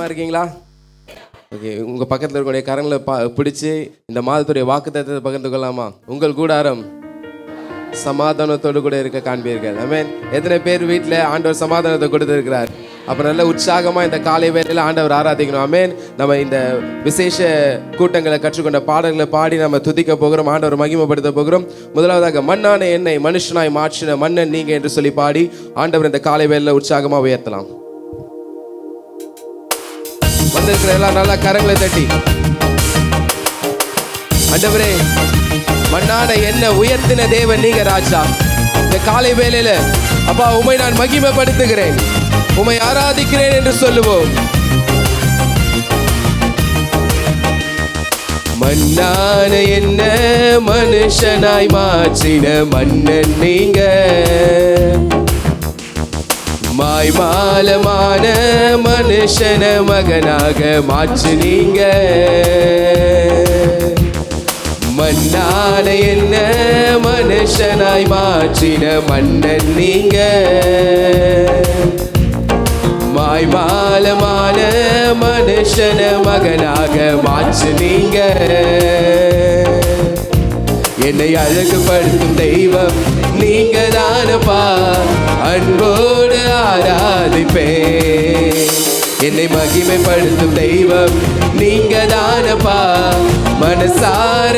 இருக்கீங்களா? ஓகே, உங்கள் பக்கத்தில் இருக்கக்கூடிய கரங்களை பிடிச்சி இந்த மாதத்துடைய வாக்குத்தத்தத்தை பகிர்ந்து கொள்ளலாமா? உங்கள் கூடாரம் சமாதானத்தோடு கூட இருக்க காண்பீர்கள். ஆமென். எத்தனை பேர் வீட்டில் ஆண்டவர் சமாதானத்தை கொடுத்துருக்கிறார்? அப்போ நல்ல உற்சாகமாக இந்த காலை வேளையில் ஆண்டவர் ஆராதிக்கணும். ஆமென். நம்ம இந்த விசேஷ கூட்டங்களை கற்றுக்கொண்ட பாடல்களை பாடி நம்ம துதிக்க போகிறோம், ஆண்டவர் மகிமைப்படுத்த போகிறோம். முதலாவதாக மண்ணான என்னை மனுஷனாய் மாற்றின மன்னன் நீங்க என்று சொல்லி பாடி ஆண்டவர் இந்த காலை வேளையில் உற்சாகமாக உயர்த்தலாம். வந்திருக்கிற எல்லாம் நல்லா கரங்களை தட்டி, ஆண்டவரே மண்ணான என்ன உயர்த்தின தேவன் நீங்க ராஜா. இந்த காலை வேளையில அப்பா உம்மை நான் மகிமைப்படுத்துகிறேன், உம்மை ஆராதிக்கிறேன் என்று சொல்லுவோம். மண்ணான என்ன மனுஷனாய் மாற்றின மன்னன் நீங்க, மாய்மாலமான மனுஷன மகனாக மாற்றினீங்க. மண்ணான என்ன மனுஷனாய் மாற்றின மன்னன் நீங்க, மாய்மாலமான மனுஷன மகனாக மாற்றினீங்க. என்னை அழகுபடுத்தும் தெய்வம் நீங்க தானப்பா, அன்போடு ஆராதிப்பேன். என்னை மகிமைப்படுத்தும் தெய்வம் நீங்க தானப்பா, மனசார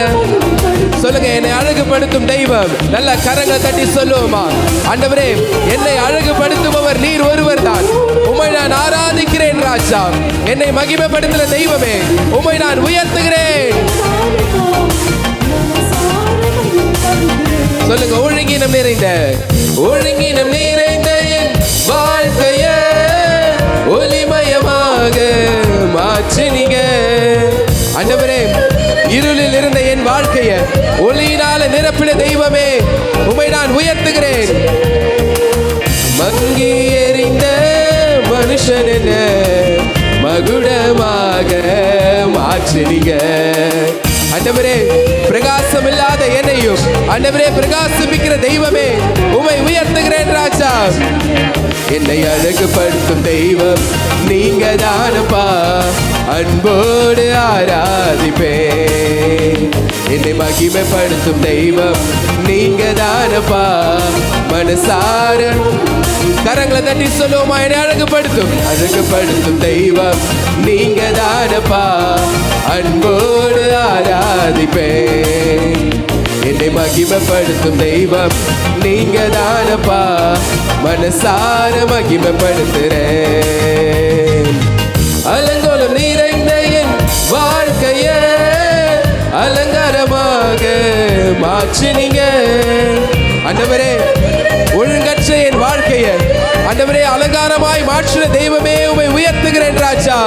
சொல்லுங்க. என்னை அழகுபடுத்தும் தெய்வம், நல்ல கரங்களை தட்டி சொல்லுவோமா? ஆண்டவரே என்னை அழகுபடுத்துபவர் நீர் ஒருவர் தான், உம்மை நான் ஆராதிக்கிறேன் ராஜா. என்னை மகிமைப்படுத்துகிற தெய்வமே உம்மை நான் உயர்த்துகிறேன். சொல்லுங்க. ஒழுங்கினம் நிறைந்த ஒழுங்கினம் நிறைந்த என் வாழ்க்கைய ஒளிமயமாக மாற்றினீங்க. ஆண்டவரே இருளில் இருந்த என் வாழ்க்கைய ஒளியினால நிரப்பின தெய்வமே உம்மை நான் உயர்த்துகிறேன். மங்கி எறிந்த மனுஷன் என்ன மகுடமாக மாற்றினீங்க. ஆண்டவரே பிரகாசம் இல்லாத என்னையும் ஆண்டவரே பிரகாசிப்பிக்கிற தெய்வமே உம்மை உயர்த்துகிறேன் ராஜா. என்னை அழகுபடுத்தும் தெய்வம் நீங்க தானப்பா, அன்போடு ஆராதிப்பேன். என்னை மகிமைப்படுத்தும் தெய்வம் நீங்க தானப்பா, மனசார கரங்களை தட்டி சொல்லுவோமா? என்னை அழகுபடுத்தும் தெய்வம் நீங்க தானப்பா, அன்போடு ஆராதிப்பேன். என்னை மகிமைப்படுத்தும் தெய்வம் நீங்க தானப்பா, மனசார மகிமைப்படுத்துறேன். அலங்கோலம் நிறைந்த என் வாழ்க்கைய அலங்காரமாக மாற்றினீங்க. ஆண்டவரே ஒழுங்கற்ற என் வாழ்க்கைய ஆண்டவரே அலங்காரமாய் மாற்றின தெய்வமே உம்மை உயர்த்துகிறேன் ராஜா.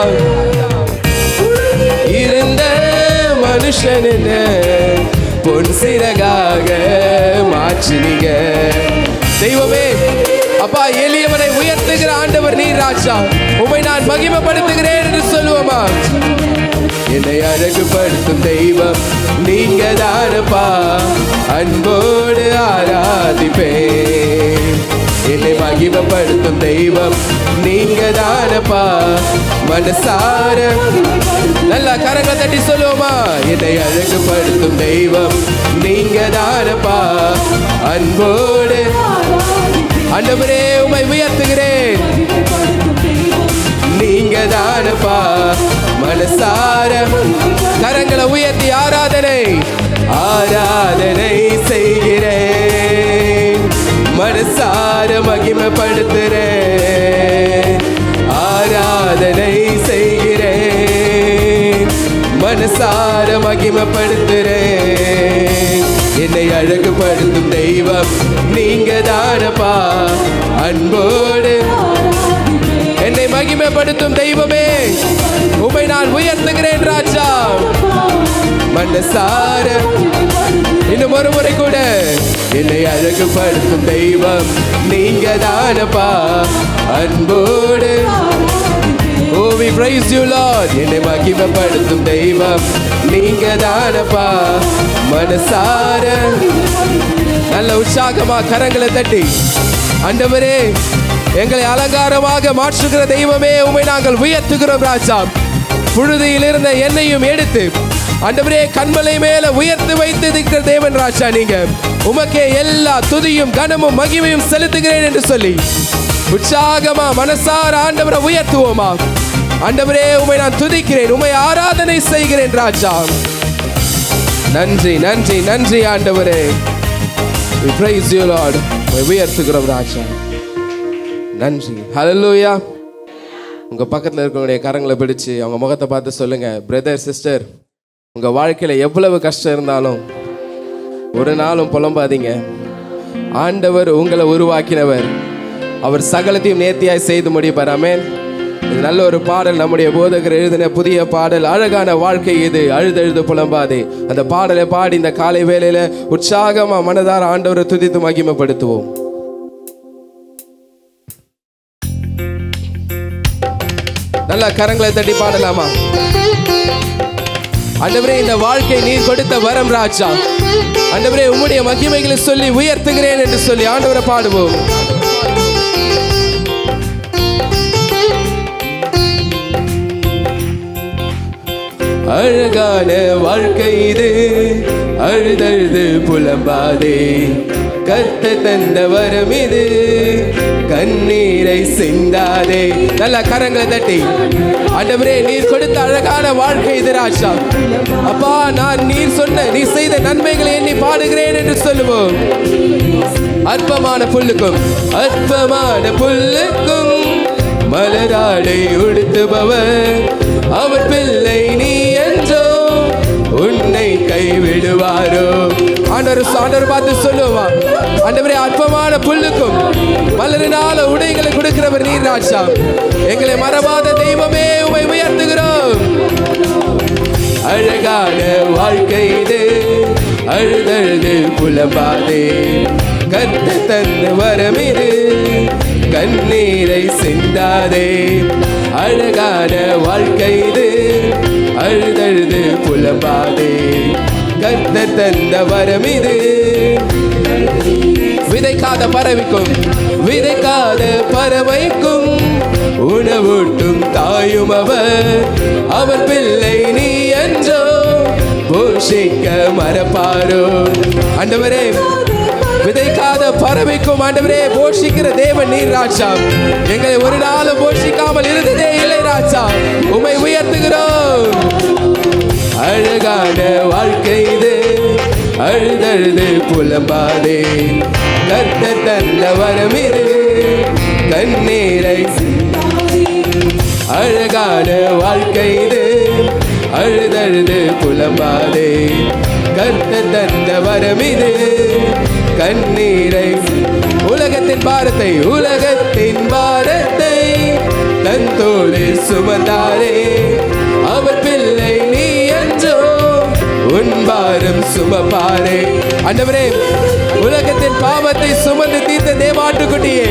இருந்த மனுஷன் என்ன பொன் சிறகாக மாற்றினீங்க. தெய்வமே அப்பா எளியவனை உயர்த்துகிற ஆண்டவர் நீர் ராஜா, உம்மை நான் மகிமைப்படுத்துகிறேன் என்று சொல்லுவோமா? என்னை அழகுபடுத்தும் தெய்வம் நீங்க தானப்பா, அன்போடு ஆராதிப்பேன். என்னை மகிமைப்படுத்தும் தெய்வம் நீங்க தானப்பா, மனசார நல்ல கரங்களை தட்டி சொல்லுவோமா? என்னை அழகுபடுத்தும் தெய்வம் நீங்க தானப்பா, அன்போடு ஆண்டவரே உம்மை உயர்த்துகிறேன். நீங்க தானப்பா, மனசார கரங்களை உயர்த்தி ஆராதனை செய்கிறேன். மனசார மகிமைப்படுத்துகிறேன், ஆராதனை செய்கிறேன். மனசார மகிமைப்படுத்துகிறேன். என்னை அழகுபடுத்தும் தெய்வம் நீங்க தானப்பா, அன்போடு என்னை மகிமைப்படுத்தும் தெய்வமே உம்மை நான் உயர்த்துகிறேன் ராஜா. மனசார இன்னும் ஒரு முறை கூட. என்னை அழகுபடுத்தும் தெய்வம் நீங்க தானப்பா, அன்போடு. Oh, we praise you Lord. என்னை மகிமைப்படுத்தும் தெய்வம் நீங்க தானப்பா, மனசார நல்ல உற்சாகமா கரங்களை தட்டி ஆண்டவரே எங்களை அலங்காரமாக மாற்றுகிற தெய்வமே, உம்மை நாங்கள் உயர்த்துகிறோம் ராஜா. புழுதியில் இருந்த எண்ணெயும் எடுத்து ஆண்டவரே கண்மலை மேல உயர்த்து வைத்திருக்கிற தேவன் ராஜா. நீங்க உமக்கே எல்லா துதியும் கனமும் மகிமையும் செலுத்துகிறேன் என்று சொல்லி உற்சாகமா மனசார ஆண்டவரை உயர்த்துவோமா. ஆண்டவரே உம்மை நான் துதிக்கிறேன், உம்மை ஆராதனை செய்கிறேன் ராஜா. நன்றி நன்றி நன்றி ஆண்டவரே. We praise you Lord. உயர்த்துகிறோம் ராஜா. நன்றி. ஹல்லேலூயா. உங்க பக்கத்துல இருக்கவங்களுடைய கரங்களை பிடிச்சு அவங்க முகத்தை பார்த்து சொல்லுங்க, பிரதர் சிஸ்டர், உங்க வாழ்க்கையில எவ்வளவு கஷ்டம் இருந்தாலும் ஒரு நாளும் புலம்பாதீங்க. ஆண்டவர் உங்களை உருவாக்கினவர், அவர் சகலத்தையும் நேர்த்தியாய் செய்து முடிப்பார். ஆமென். இது நல்ல ஒரு பாடல், நம்முடைய போதகர் எழுதின புதிய பாடல், அழகான வாழ்க்கை இது, அழுதழுது புலம்பாதே. அந்த பாடலை பாடி இந்த காலை வேளையில உற்சாகமா மனதார ஆண்டவரை துதித்து மகிமைப்படுத்துவோம். நல்ல கரங்களை தட்டி பாடலாமா. ஆண்டவரே இந்த வாழ்க்கை நீர் கொடுத்த வரம் ராஜா. ஆண்டவரே உம்முடைய மகிமைகளை சொல்லி உயர்த்துகிறேன் என்று சொல்லி ஆண்டவரை பாடுவோம். அழகான வாழ்க்கை இது, அழுதழுது புலம்பாதே. கர்த்தர் தந்த வரம் இது, கண்ணீரை சிந்தாதே. நல்ல கரங்களை தட்டி ஆண்டவரே நீர் கொடுத்த அழகான வாழ்க்கை இது ராஜா. அப்பா நான் நீர் சொன்ன நீ செய்த நன்மைகளை எண்ணி பாடுகிறேன் என்று சொல்லுவோம். அற்பமான புல்லுக்கும் அற்பமான புல்லுக்கும் மலராடை உடுத்துபவர், அவர் பிள்ளை நீ என்றோ உன்னை கைவிடுவாரோ. ஆண்டவர் பார்த்து சொல்லுவா, ஆண்டவரே அற்பமான புல்லுக்கும் மலரினால உடைகளை கொடுக்கிறவர் நீர் ராஜா. எங்களை மறவாத தெய்வமே உம்மை உயர்த்துகிறோம். அழகான வாழ்க்கை இது, அழுதழுது புலம்பாதே. கர்த்தர் தந்த வரம் இது, கண்ணீரை சிந்தாதே. அழகான வாழ்க்கை இது, அழுதழுது புலம்பாதே. கர்த்தர் தந்த வரம் இது, விதைக்காத பறவைக்கும் விதைக்காத பறவைக்கும் உணவூட்டும் தாயும் அவர், அவர் பிள்ளை நீ என்றோ போஷிக்க மறப்பாரோ. ஆண்டவரே விதைக்காத பறவைக்கும் ஆண்டவரே போஷிக்கிற தேவன் நீர் ராஜா. எங்களை ஒரு நாளும் போஷிக்காமல் இருந்ததே இல்லை ராஜா. உம்மை உயர்த்துகிறோம். அழகான வாழ்க்கை இது, அழுதழுது புலம்பாதே. கர்த்தர் தந்த வரம் இது, கண்ணீரை. அழகான வாழ்க்கை இது, அழுதழுது புலம்பாதே. கர்த்தர் தந்த வரம் இது, கண்ணீரை. உலகத்தின் பாரத்தை உலகத்தின் பாரத்தை தன் தோளில் சுமந்தாரே, அவர் பிள்ளை நீ என்றோ உன் பாரம் சுமப்பாரே. ஆண்டவரே உலகத்தின் பாவத்தை சுமந்து தீர்த்த தேவாட்டுக்குட்டியே,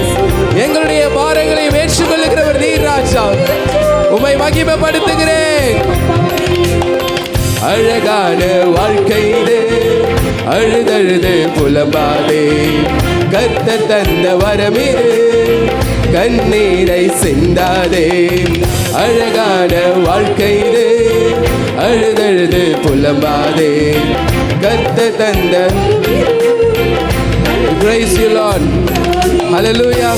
எங்களுடைய பாரங்களை ஏற்றுக்கொள்ளுகிறவர் நீர் ராஜா. உம்மை மகிமைப்படுத்துகிறேன். அழகான வாழ்க்கை இது, அழுதழுது புலம்பாதே. கர்த்தர் தந்த வரம் இது, கண்ணீரை சிந்தாதே. அழகான வாழ்க்கை இது, அழுதழுது புலம்பாதே. கர்த்தர் தந்த. Praise you Lord. Hallelujah.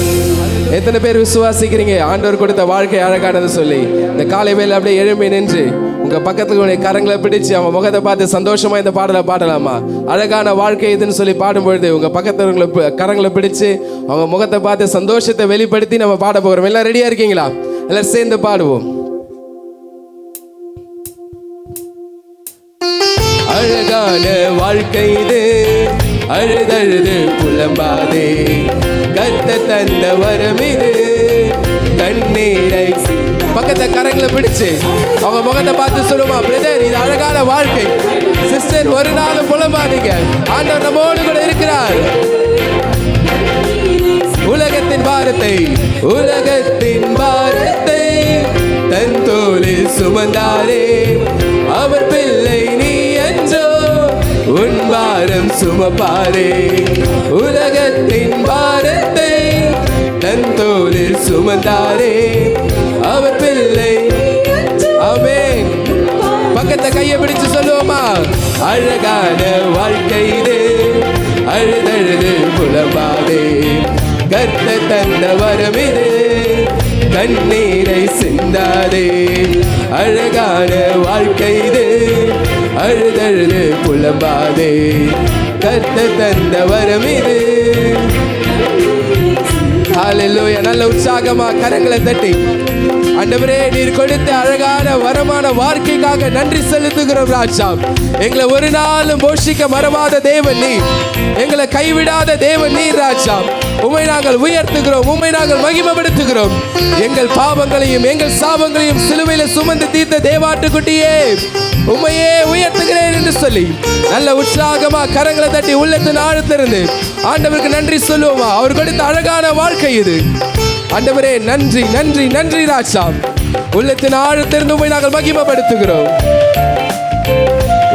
எத்தனை பேர் விசுவாசிக்கிறீங்க ஆண்டவர் கொடுத்த வாழ்க்கை அழகானது சொல்லி? இந்த காலை வேளை அப்படியே எழும்பி நின்று உங்க பக்கத்துல கரங்களை பிடிச்சு அவன் முகத்தை பார்த்து சந்தோஷமா இந்த பாடலை பாடலாமா? அழகான வாழ்க்கை இதுன்னு சொல்லி பாடும்பொழுது உங்க பக்கத்துல கரங்களை பிடிச்சு அவங்க முகத்தை பார்த்து சந்தோஷத்தை வெளிப்படுத்தி நம்ம பாட போகிறோம். எல்லாம் ரெடியா இருக்கீங்களா? எல்லாரும் சேர்ந்து பாடுவோம். அழகான வாழ்க்கை இது, அழுதழுது புலம்பாதே. கர்த்தர் தந்த வரம் இது, கண்ணீரை. பக்கத்தை கரங்களை பிடிச்சு அவங்க முகத்தை பார்த்து சொல்லுமா, பிரதர் இது அழகான வாழ்க்கை. சிஸ்டர் ஒரு நாளும் புலம்பாதீங்க, ஆண்டவர் நம்மோடு கூட இருக்கிறார். உலகத்தின் பாரத்தை உலகத்தின் பாரத்தை தன் தோளில் சுமந்தாரே, அவர் பிள்ளை நீ என்றோ உன் பாரம் சுமப்பாரே. உலகத்தின் பாரத்தை தன் தோளில் சுமந்தாரே அவர் பிள்ளை. ஆமென். பக்கத்தை கையை பிடிச்சு சொல்லுவோமா? அழகான வாழ்க்கை இது, அழுதழுது புலம்பாதே, கர்த்தர் தந்த வரம் இது, கண்ணீரை சிந்தாதே. அழகான வாழ்க்கை இது, அழுதழுது புலம்பாதே, கர்த்தர் தந்த வரம் இது. ஹல்லேலூயா. நல்ல உற்சாகமா கரங்களை தட்டி ஆண்டவரே, நீர் கொடுத்த அழகான வரமான வாழ்க்கைக்காக நன்றி செலுத்துகிறோம் ராஜா. எங்களை ஒரு நாளும் போஷிக்க மறவாத தேவன் நீர், எங்களை கைவிடாத தேவன் நீர் ராஜா. உம்மை நாங்கள் உயர்த்துகிறோம், உம்மை நாங்கள் மகிமைப்படுத்துகிறோம். எங்கள் பாவங்களையும் எங்கள் சாபங்களையும் சிலுவையில சுமந்து தீர்த்த தேவாட்டுக்குட்டியே, உம்மையே உயர்த்துகிறேன் என்று சொல்லி நல்ல உற்சாகமா கரங்களை தட்டி உள்ளத்தின் ஆழத்திலிருந்து ஆண்டவருக்கு நன்றி சொல்லுவோமா? அவர் கொடுத்த அழகான வாழ்க்கை இது. ஆண்டவரே நன்றி நன்றி நன்றி ராஜா. உள்ளத்தின் ஆழத்திலிருந்து உம்மை நாங்கள் மகிமைப்படுத்துகிறோம்.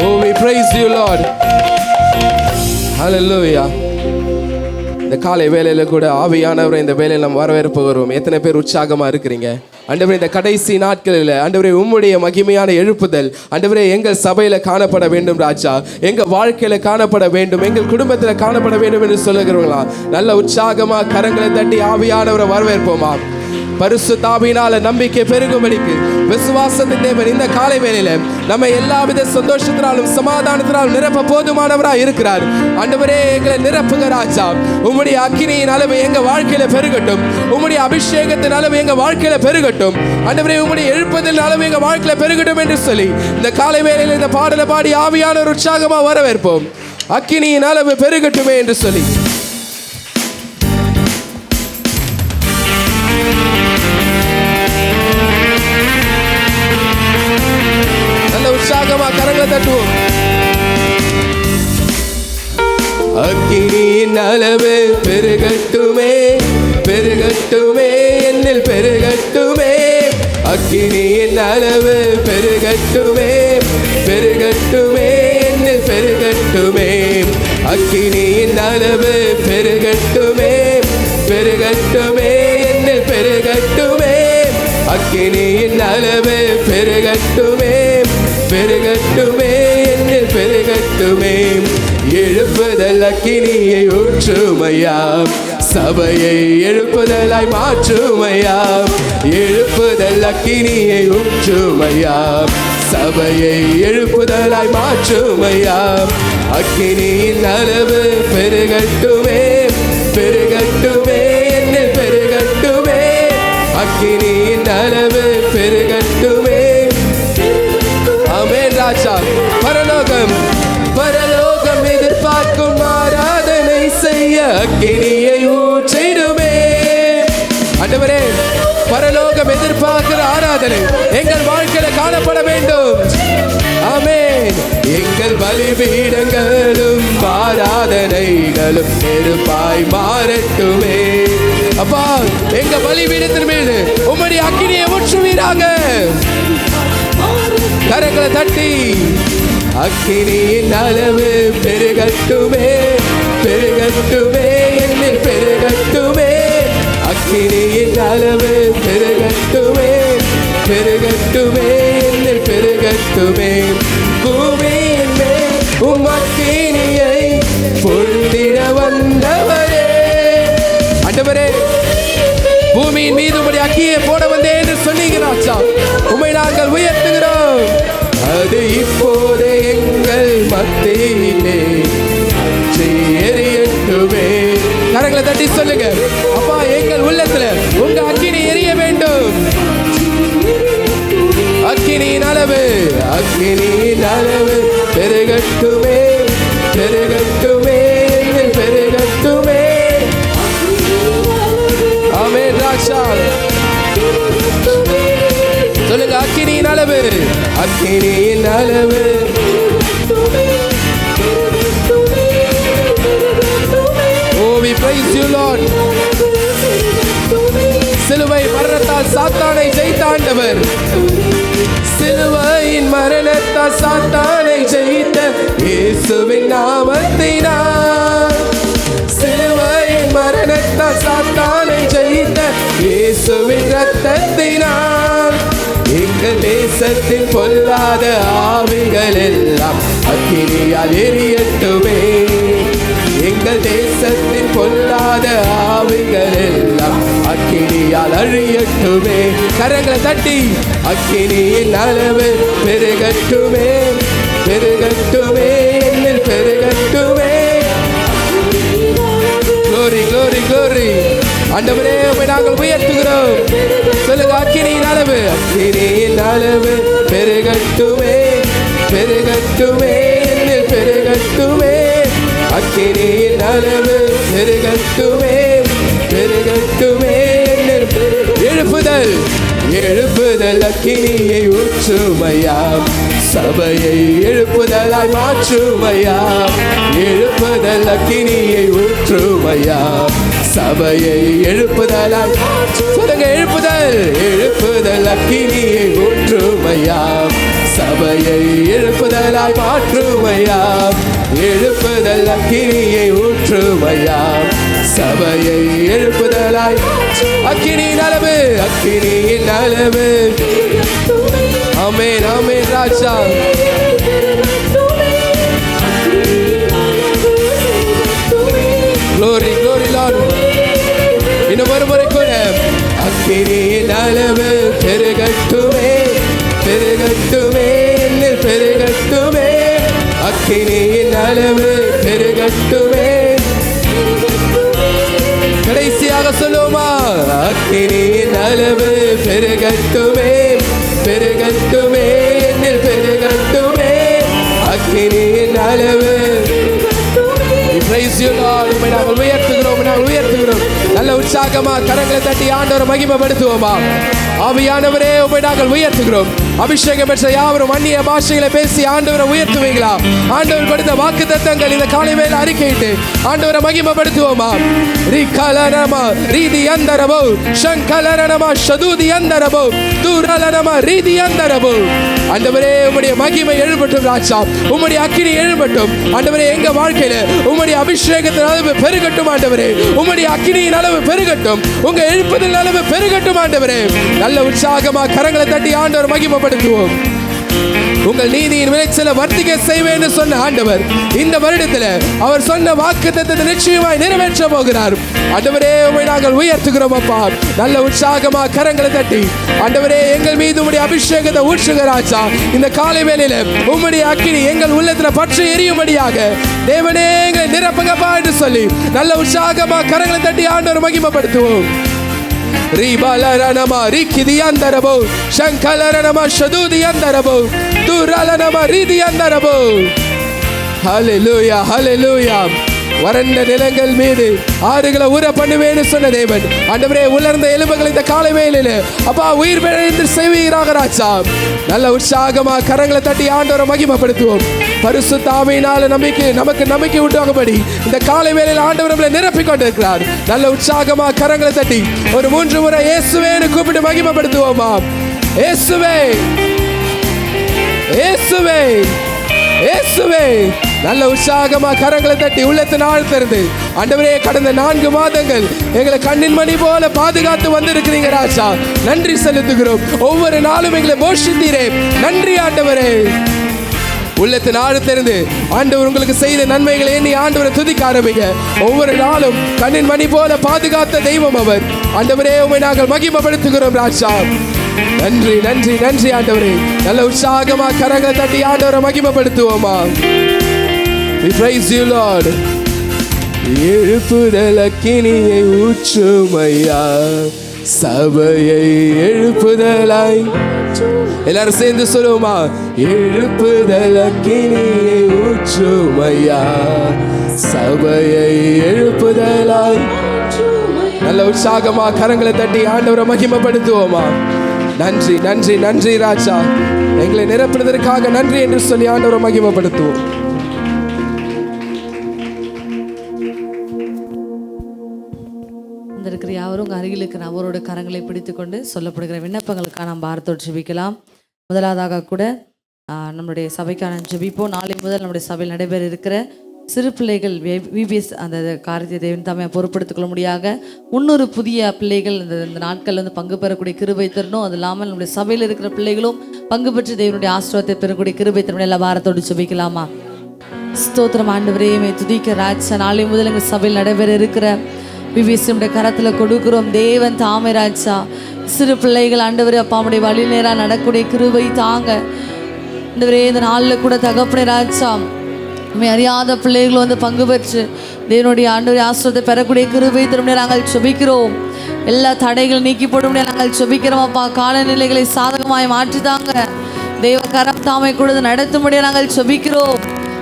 Oh, we praise you Lord. Hallelujah. இந்த காலை வேலையில கூட ஆவியானவரை இந்த வேலையில் நாம் வரவேற்புகிறோம். எத்தனை பேர் உற்சாகமா இருக்கிறீங்க? ஆண்டவரே, இந்த கடைசி நாட்களில் ஆண்டவரே உம்முடைய மகிமையான எழுப்புதல் ஆண்டவரே எங்கள் சபையில காணப்பட வேண்டும் ராஜா, எங்க வாழ்க்கையில காணப்பட வேண்டும், எங்கள் குடும்பத்தில் காணப்பட வேண்டும் என்று சொல்லுகிறவங்களா? நல்ல உற்சாகமா கரங்களை தட்டி ஆவியானவரை வரவேற்போமா? பரிசுத்த ஆவியினால நம்பிக்கை பெருகும்படிக்கு விசுவாசத்தின் தேவன் இந்த காலை வேளையில நம்ம எல்லாவித சந்தோஷத்தினாலும் சமாதானத்தினாலும் நிரப்ப போதுமானவராக இருக்கிறார். ஆண்டவரே, எங்களை நிரப்புங்க ராஜா. உம்முடைய அக்கினியின் அளவு எங்க வாழ்க்கையில பெருகட்டும், உம்முடைய அபிஷேகத்தின் அளவு எங்க வாழ்க்கையில பெருகட்டும். ஆண்டவரே, உம்முடைய எழுப்புதலின் அளவு எங்க வாழ்க்கையில பெருகட்டும் என்று சொல்லி இந்த காலை வேளையில இந்த பாடலை பாடி ஆவியான ஒரு உற்சாகமா வரவேற்போம். அக்கினியின் அளவு பெருகட்டுமே என்று சொல்லி உற்சாகமா கரங்களை தட்டுவோம். அக்கினியின் அளவு பெருகட்டுமே, பெருகட்டுமே, என்னில் பெருகட்டுமே. அக்கினியின் அளவு பெருகட்டுமே, பெருகட்டுமே, என்னில் பெருகட்டுமே. அக்கினியின் அளவு பெருகட்டுமே, பெருகட்டுமே, என்னில் பெருகட்டுமே. அக்கினியின் அளவு பெருகட்டுமே, பெருகட்டுமே, என்னில் பெருகட்டுமே. எழுப்புதல் அக்கினியை ஊற்றுமையா, சபையை எழுப்புதலாய் மாற்றுமையா. எழுப்புதல் அக்கினியை ஊற்றுமையா, சபையை எழுப்புதலாய் மாற்றுமையா. அக்கினியின் அளவு பெருகட்டுமே, பெருகட்டுமே, என்னில் பெருகட்டுமே. அக்கினியின் அளவு பெருகட்டுமே. ஆமென் ராஜா. பரலோகம் பரலோகம் எதிர்பார்க்கும் ஆராதனை செய்ய அக்கினியை ஊற்றிடுமே. ஆண்டவரே, பரலோகம் எதிர்பார்க்கிற ஆராதனை எங்கள் வாழ்க்கையில காணப்பட வேண்டும். ஆமென். எங்கள் பலிபீடங்களும் ஆராதனைகளும் நெருப்பாய் மாறட்டுமே. அப்பா, எங்க பலிபீடத்தின் மீது உம்முடைய அக்கினியை ஊற்றுவீராக. கரங்களை தட்டி அக்கினியின் அளவு பெருகட்டுமே, பெருகட்டுமே, என்னில் பெருகட்டுமே. அக்கினியின் அளவு பெருகட்டுமே, பெருகட்டுமே, என்னில் பெருகட்டுமே. பூமியின் மேல் உம் அக்கினியை பொழிந்திட வந்தவரே. ஆண்டவரே, பூமியின் மீது உம்முடைய அக்கினியை போட வந்தேன் என்று சொன்னீங்க ராஜா. உம்மை நாங்கள் உயர்த்துகிறோம். அது இப்போதே எங்கள் மத்தியிலே அஞ்சி எரியட்டுமே. கரங்களை தட்டி சொல்லுங்க. அப்பா, எங்கள் உள்ளத்துல உங்க அக்கினி எரிய வேண்டும். அக்கினியின் அளவு, அக்கினியின் அளவு பெருகட்டுமே, பெருகட்டுமே, பெருகட்டுமே. ஆமென் ராஜா. சொல்லுங்க, அக்கினியின் அளவு, அக்கினியின் அளவு. Oh, we praise you Lord. சிலுவை மரணத்தால் சாத்தானை ஜெயித்த ஆண்டவர், சிலுவையின் மரணத்தால் சாத்தானை ஜெயித்த இயேசுவின் நாமத்தினால். சிலுவையின் மரணத்தால் சாத்தானை ஜெயித்த இயேசுவின் இரத்தத்தினால் எங்கள் தேசத்தின் பொல்லாத ஆவிகள் எல்லாம் அக்கினியால் எரியட்டுமே. எங்கள் தேசத்தின் பொல்லாத ஆவிகள் எல்லாம் அக்கினியால் அழியட்டுமே. கரங்களை தட்டி அக்கினியின் அளவு பெருகட்டுமே, பெருகட்டுமே, என்னில் பெருகட்டுமே. Glory, glory, glory. ஆண்டவரே உம்மை நாங்கள் உயர்த்துகிறோம். சொல்லுங்க, அக்கினியின் அளவு, அக்கினியின் அளவு பெருகட்டுமே, பெருகட்டுமே, என்னில் பெருகட்டுமே. அக்கினியின் அளவு பெருகட்டுமே, பெருகட்டுமே, என்னில் எழுப்புதல், எழுப்புதல் அக்கினியை ஊற்றுமையாம், சபையை எழுப்புதலாய் மாற்றுமையாம். எழுப்புதல் அக்கினியை ஊற்றுமையாம், சபையை எழுப்புதலாய். சொல்லுங்க, எழுப்புதல், எழுப்புதல் அக்கினியை ஊற்றுமையாம், சபையை எழுப்புதலாய் மாற்றுமையாம். எழுப்புதல் அக்கினியை ஊற்றுமையாம், சபையை எழுப்புதலாய். அக்கினியின் அளவு, அக்கினியின் அளவு. ஆமென், ஆமென் ராஜா. Glory, glory Lord. இன்னும் ஒரு முறை கூட அக்கினியின் அளவு பெருகட்டுமே, பெருகட்டுமே, என்னில் பெருகட்டுமே. அக்கினியின் அளவு பெருகட்டுமே. கடைசியாக சொல்லுமா, அக்கினியின் அளவு பெருகட்டுமே, பெருகட்டுமே, என்னில் பெருகட்டுமே. அக்கினியின் அளவு. Praise you Lord. உம்மை நாங்கள் உயர்த்துகிறோம், நாங்கள் உயர்த்துகிறோம். நல்ல உற்சாகமா கரங்களை தட்டி ஆண்டவரை மகிமைப்படுத்துவோமா? ஆவியானவரே உம்மை நாங்கள் உயர்த்துகிறோம். அபிஷேகம் பெற்ற யாவரும் அந்நிய பாஷைகளை பேசி ஆண்டவரை உயர்த்துவீங்களா? ஆண்டவர் கொடுத்த வாக்குத்தத்தங்கள் இந்த காலை வேளை அறிக்கையிட்டு ஆண்டவரை மகிமைப்படுத்துவோமா? ரிகலனமா ரீதி அந்தரபோ சங்கலனமா ஷதுதி அந்தரபோ தூரலனமா ரீதி அந்தரபோ. ஆண்டவரே உம்முடைய மகிமை எழும்பட்டும் ராஜா, உம்முடைய அக்கினி எழும்பட்டும் ஆண்டவரே. எங்க வாழ்க்கையில உம்முடைய அபிஷேகத்தின் அளவு பெருகட்டும் ஆண்டவரே, உம்முடைய அக்கினியின் அளவு பெருகட்டும், உங்க எழுப்புதல் அளவு பெருகட்டும் ஆண்டவரே. நல்ல உற்சாகமா கரங்களை தட்டி ஆண்டவர் மகிமைப்படுத்துவோம். உங்கள் நீதியின் விளைச்சலை வர்த்திக்க செய்வேன் சொன்ன ஆண்டவர் இந்த வருடத்தில் அவர் சொன்ன வாக்குத்தத்தத்தை நிச்சயமாய் நிறைவேற்ற போகிறார். ஆண்டவரே உம்மை நாங்கள் உயர்த்துகிறோம் அப்பா. நல்ல உற்சாகமா கரங்களை தட்டி ஆண்டவரே எங்கள் மீது உம்முடைய அபிஷேகத்தை ஊற்றுங்க ராஜா. இந்த காலை வேளையில உம்முடைய அக்கினி எங்கள் உள்ளத்துல பற்றி எரியும்படியாக தேவனே எங்களை நிரப்புங்கப்பா என்று சொல்லி நல்ல உற்சாகமா கரங்களை தட்டி ஆண்டவர் மகிமைப்படுத்துவோம். ரிபலரணமா ரிக்கிதியந்தரபோ சங்கலரணமா ஷதுதியந்தரபோ துரலனமா ரிதியந்தரபோ. ஹல்லேலூயா, ஹல்லேலூயா. வறண்ட நிலங்கள் மீது ஆறுகளை ஊற பண்ணுவேன்னு சொன்ன தேவன் ஆண்டவரே உலர்ந்த எலும்புகள் இந்த காலை வேளையில அப்பா உயிர் பிழைத்து செய்வீராக ராஜா. நல்ல உற்சாகமா கரங்களை தட்டி ஆண்டவரை மகிமைப்படுத்துவோம். பரிசுத்த ஆவியினால நமக்கு நம்பிக்கை உண்டாகும்படி இந்த காலை வேளையில ஆண்டவர் நம்மளை நிரப்பிக் கொண்டிருக்கிறார். நல்ல உற்சாகமா கரங்களை தட்டி ஒரு 3 முறை இயேசுவேன்னு கூப்பிட்டு மகிமைப்படுத்துவோமா? இயேசுவே, இயேசுவே, இயேசுவே. நல்ல உற்சாகமா கரங்களை தட்டி உள்ளத்தின் ஆழ்த்திருந்து ஆண்டவரே கடந்த 4 மாதங்கள் எங்களை கண்ணின் மணி போல பாதுகாத்து வந்திருக்கிறீங்க ராஜா. நன்றி செலுத்துகிறோம். ஒவ்வொரு நாளும் எங்களை போஷித்தீரே, நன்றி ஆண்டவரே. உள்ளத்தின் ஆழத்திலிருந்து ஆண்டவர் உங்களுக்கு செய்த நன்மைகளை எண்ணி ஆண்டவரை துதிக்க ஆரம்பிங்க. ஒவ்வொரு நாளும் கண்ணின் மணி போல பாதுகாத்த தெய்வம் அவர். ஆண்டவரே உம்மை நாங்கள் மகிமைப்படுத்துகிறோம் ராஜா. நன்றி, நன்றி, நன்றி ஆண்டவரே. நல்ல உற்சாகமா கரங்களை தட்டி ஆண்டவரை மகிமைப்படுத்துவோமா? We praise you Lord. எழுப்புதல் அக்கினியை ஊற்றுமையா, சபையை எழுப்புதலாய். எல்லாரும் சேர்ந்து சொல்லுவோமா? எழுப்புதல் அக்கினியை ஊற்றுமையா, சபையை எழுப்புதலாய். நல்ல உற்சாகமா கரங்களை தட்டி ஆண்டவரை மகிமைப்படுத்துவோமா? நன்றி, நன்றி, நன்றி ராஜா. எங்களை நிரப்புவதற்காக நன்றி என்று சொல்லி ஆண்டவரை மகிமைப்படுத்துவோம். இருக்கிற யாவரும் உங்கள் அருகில் இருக்கிற அவரோட கரங்களை பிடித்துக்கொண்டு சொல்லப்படுகிற விண்ணப்பங்களுக்காக நாம் பாரத்தோடு ஜெபிக்கலாம். முதலாவதாக கூட நம்முடைய சபைக்கான ஜெபிப்போம். நாளை முதல் நம்முடைய சபையில் நடைபெற இருக்கிற சிறு பிள்ளைகள் விபிஎஸ் அந்த காரியத்தை தேவன் தாமே பொறுப்படுத்திக் கொள்ள முடியாக 300 புதிய பிள்ளைகள் இந்த நாட்களில் வந்து பங்கு பெறக்கூடிய கிருபை தரணும். அது இல்லாமல் நம்முடைய சபையில் இருக்கிற பிள்ளைகளும் பங்கு பெற்று தேவனுடைய ஆசீர்வாதத்தை பெறக்கூடிய கிருபை தரணும். எல்லா வாரத்தோடு ஜெபிக்கலாமா? ஸ்தோத்திரம் ஆண்டவரே, மே துதிக்க ராஜா. நாளை முதல் எங்கள் சபையில் நடைபெற இருக்கிற விபிஎஸ்னுடைய கரத்தில் கொடுக்கிறோம். தேவன் தாமே ராஜா, சிறு பிள்ளைகள் ஆண்டவரே அப்பாவுடைய வழி நேராக நடக்கூடிய கிருபை தாங்க. இந்த நாளில் கூட தகப்பனே ராஜா, அறியாத பிள்ளைகள் வந்து பங்கு பெற்று தேவனுடைய ஆண்டவருடைய ஆசீர்வாதத்தை பெறக்கூடிய கிருபை திரும்ப நாங்கள் ஜெபிக்கிறோம். எல்லா தடைகள் நீக்கி போடும் நாங்கள் ஜெபிக்கிறோம் அப்பா. காலநிலைகளை சாதகமாய் மாற்றித்தாங்க. தெய்வ கரம் தாமை கொடுத்து நடத்தும்படியாக நாங்கள் ஜெபிக்கிறோம்.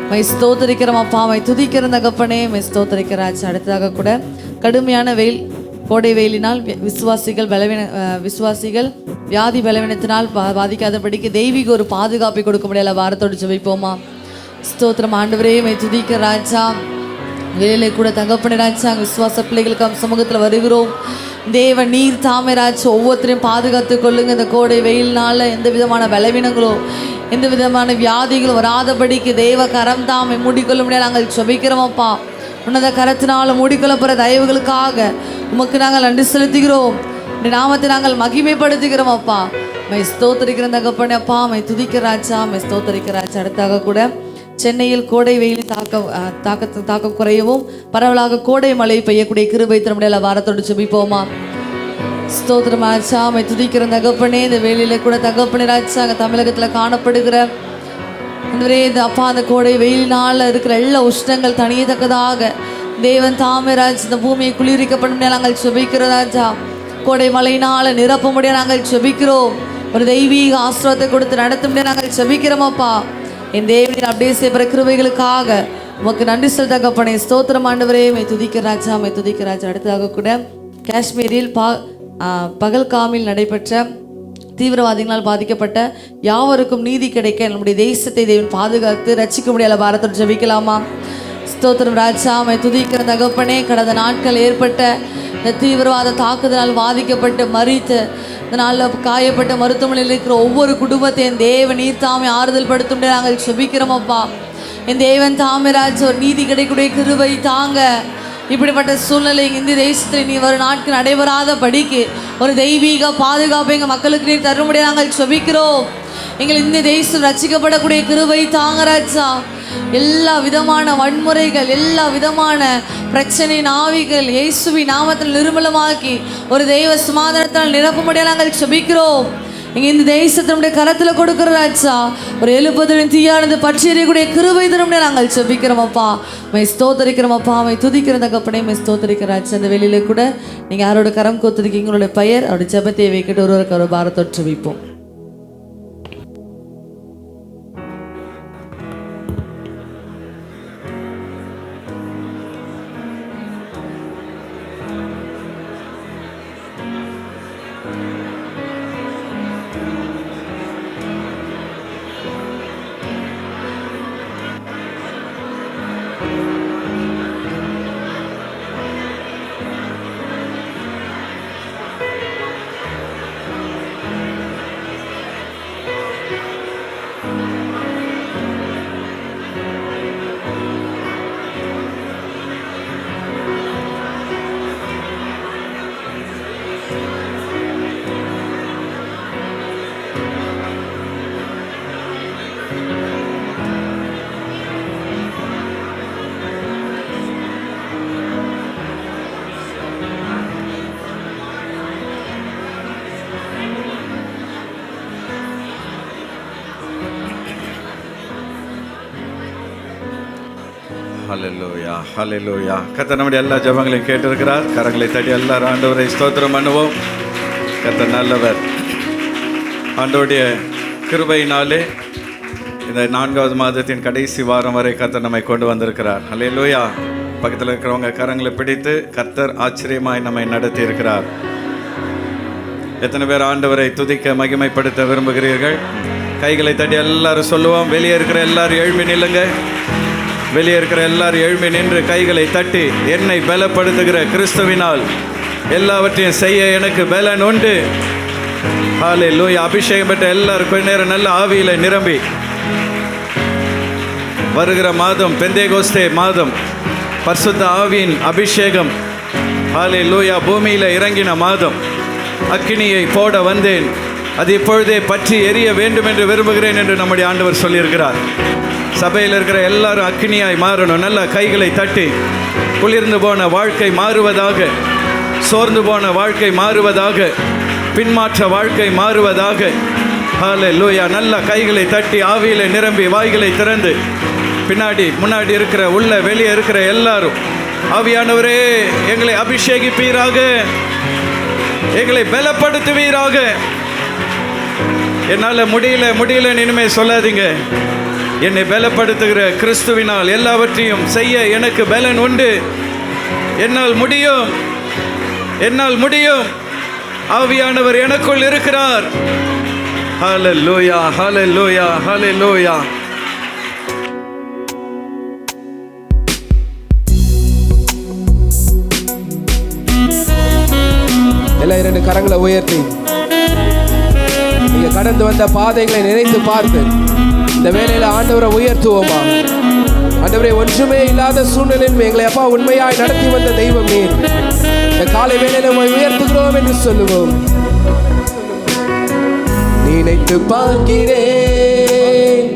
மை ஸ்தோத்தரிக்கிறோம் அப்பா, மை துதிக்கிற தகப்பனே, மை ஸ்தோத்தரிக்கிறாச்சு. அடுத்ததாக கூட கடுமையான வெயில், கோடை வெயிலினால் விசுவாசிகள் வியாதி பலவீனத்தினால் பாதிக்காதபடிக்கு தெய்வீக ஒரு பாதுகாப்பை கொடுக்க முடியல. வாரத்தோடு ஜெபிப்போமா? ஸ்தோத்திரம் ஆண்டவரே, மை துதிக்க ராஜா. வேலை கூட தகப்பனே ராஜா, விசுவாச பிள்ளைகளுக்கு சமூகத்தில் வருகிறோம். தேவன் நீர் தாமே ராஜா ஒவ்வொருத்தரையும் பாதுகாத்து கொள்ளுங்க. இந்த கோடை வெயில்னால எந்த விதமான பலவீனங்களோ எந்த விதமான வியாதிகளும் வராதபடிக்கு தெய்வ கரம் தாமை மூடிக்கொள்ள முடியாது நாங்கள் ஜெபிக்கிறோமப்பா. உன்னத கரத்தினால மூடிக்கொள்ளப்படுற தயவுகளுக்காக உமக்கு நாங்கள் நன்றி செலுத்துகிறோம். இந்த நாமத்தை நாங்கள் மகிமைப்படுத்துகிறோம் அப்பா. மை ஸ்தோத்தரிக்கிற தகப்பனே அப்பா, மை துதிக்க ராஜா, மை ஸ்தோத்தரிக்க ராஜா. அடுத்தாக கூட சென்னையில் கோடை வெயிலின் தாக்கம் குறையவும் பரவலாக கோடை மழை பெய்யக்கூடிய கிருபை தர முடியல. வாரத்தோடு ஜெபிப்போமா? ஸ்தோத்திரம் ராஜா, மை துதிக்கிற தகப்பனே. இந்த வேலையில கூட தகப்பனே ராஜா, அங்கே தமிழகத்தில் காணப்படுகிற இந்த அப்பா அந்த கோடை வெயிலினால் இருக்கிற எல்லா உஷ்ணங்கள் தனியத்தக்கதாக தேவன் தாமே ராஜா இந்த பூமியை குளிரிக்கப்படும் நாங்கள் ஜெபிக்கிறோம் ராஜா. கோடை மழையினால் நிரப்ப முடிய நாங்கள் ஜெபிக்கிறோம். ஒரு தெய்வீக ஆசீர்வாதத்தை கொடுத்து நடத்த முடிய நாங்கள் ஜெபிக்கிறோம் அப்பா. என் தேவனின் அப்படியே செய்கிற கிருபைகளுக்காக உமக்கு நன்றி செலுத்தகப்பனே. ஸ்தோத்திரம் ஆண்டவரே, மை துதிக்க ராஜா, மை துதிக்க ராஜா. அடுத்ததாக கூட காஷ்மீரில் பகல்காமில் நடைபெற்ற தீவிரவாதிகளால் பாதிக்கப்பட்ட யாவருக்கும் நீதி கிடைக்க நம்முடைய தேசத்தை தேவன் பாதுகாத்து ரட்சிக்க முடியல. பாரத்தோடு ஜெபிக்கலாமா? ஸ்தோத்திரம் ராஜா, மை துதிக்கிற தகப்பனே. கடந்த நாட்கள் ஏற்பட்ட இந்த தீவிரவாத தாக்குதலால் பாதிக்கப்பட்டு மறித்து இதனால் காயப்பட்ட மருத்துவமனையில் இருக்கிற ஒவ்வொரு குடும்பத்தையும் தேவன் நீர் தாமே ஆறுதல் படுத்தும் நாங்கள் ஜெபிக்கிறோம் அப்பா. என் தேவன் தாமே ராஜா ஒரு நீதி கிடைக்கூடிய கிருபை தாங்க. இப்படிப்பட்ட சூழ்நிலை இந்திய தேசத்தில் நீ வரும் நாட்கள் நடைபெறாத படிக்கு ஒரு தெய்வீக பாதுகாப்பை எங்கள் மக்களுக்கு நீர் தரும்படிய நாங்கள் ஜெபிக்கிறோம். எங்கள் இந்திய தேசம் ரட்சிக்கப்படக்கூடிய கிருபை தாங்க ராஜா. எல்லா விதமான வன்முறைகள், எல்லா விதமான பிரச்சனை ஆவிகள் இயேசுவின் நாமத்தில் நிர்மூலமாக்கி ஒரு தெய்வ சமாதானத்தால் நிரப்பும்படியாக நாங்கள் ஜெபிக்கிறோம். இங்கே இந்த தேசத்தினுடைய கரத்தில் கொடுக்குற ராஜா ஒரு எழுப்புதலின் தீயானது பற்றி எறியக்கூடிய கிருபை தரும்படியாக நாங்கள் ஜெபிக்கிறோம் அப்பா. மை ஸ்தோத்தரிக்கிறோம் அப்பா, மை துதிக்கிற தகப்பனே, மை ஸ்தோத்தரிக்கிற ராஜா. அந்த வெளியில கூட நீங்கள் யாரோட கரம் கோத்திருக்கீங்க, உங்களுடைய பெயர் அவருடைய ஜெபத்தை வைக்கிட்டு ஒருவருக்கு ஒரு பாரத்தொற்று வைப்போம். ஹல்லேலூயா, ஹல்லேலூயா. கர்த்தர் நம்முடைய எல்லா ஜெபங்களையும் கேட்டிருக்கிறார். கரங்களை தட்டி எல்லாரும் ஆண்டவரை ஸ்தோத்திரம் பண்ணுவோம். கர்த்தர் நல்லவர். ஆண்டவருடைய கிருபையினாலே இந்த 4வது மாதத்தின் கடைசி வாரம் வரை கர்த்தர் நம்மை கொண்டு வந்திருக்கிறார். ஹல்லேலூயா. பக்கத்தில் இருக்கிறவங்க கரங்களை பிடித்து கர்த்தர் ஆச்சரியமாய் நம்மை நடத்தி இருக்கிறார். எத்தனை பேர் ஆண்டவரை துதிக்க மகிமைப்படுத்த விரும்புகிறீர்கள்? கைகளை தட்டி எல்லாரும் சொல்லுவோம். வெளியே இருக்கிற எல்லாரும் எழும்பி நில்லுங்க. வெளியே இருக்கிற எல்லாரும் எழும்பி நின்று கைகளை தட்டி, என்னை பலப்படுத்துகிற கிறிஸ்துவினால் எல்லாவற்றையும் செய்ய எனக்கு பலன் உண்டு. ஹல்லேலூயா. அபிஷேகம் பெற்ற எல்லாரும் கொஞ்ச நேரம் நல்ல ஆவியில நிரம்பி வருகிற மாதம் பெந்தேகோஸ்தே மாதம், பரிசுத்த ஆவியின் அபிஷேகம் ஹல்லேலூயா பூமியில் இறங்கின மாதம். அக்கினியை போட வந்தேன், அது இப்பொழுதே பற்றி எரிய வேண்டும் என்று விரும்புகிறேன் என்று நம்முடைய ஆண்டவர் சொல்லியிருக்கிறார். சபையில் இருக்கிற எல்லாரும் அக்கினியாய் மாறணும். நல்ல கைகளை தட்டி, குளிர்ந்து போன வாழ்க்கை மாறுவதாக, சோர்ந்து போன வாழ்க்கை மாறுவதாக, பின்மாற்ற வாழ்க்கை மாறுவதாக. ஹல்லேலூயா. நல்ல கைகளை தட்டி ஆவியிலே நிரம்பி வாய்களை திறந்து பின்னாடி முன்னாடி இருக்கிற உள்ள வெளியே இருக்கிற எல்லாரும், ஆவியானவரே எங்களை அபிஷேகிப்பீராக, எங்களை பலப்படுத்துவீராக. என்னால் முடியல இனிமே சொல்லாதீங்க. என்னை பலப்படுத்துகிற கிறிஸ்துவினால் எல்லாவற்றையும் செய்ய எனக்கு பலன் உண்டு. என்னால் முடியும். ஆவியானவர் எனக்குள் இருக்கிறார். ஹல்லேலூயா, ஹல்லேலூயா, ஹல்லேலூயா. எல்லா 2 கரங்களை உயர்த்தி நீங்க கடந்து வந்த பாதைகளை நினைத்து பார்த்து இந்த வேலையில ஆண்டவரை உயர்த்துவோமா? ஆண்டவரே, ஒன்றுமே இல்லாத சூழ்நிலையில் எங்களை அப்பா உண்மையாய் நடத்தி வந்த தெய்வம் நீர். இந்த காலை வேலையில உயர்த்துகிறோம் என்று சொல்லுவோம். நினைத்து பார்க்கிறேன்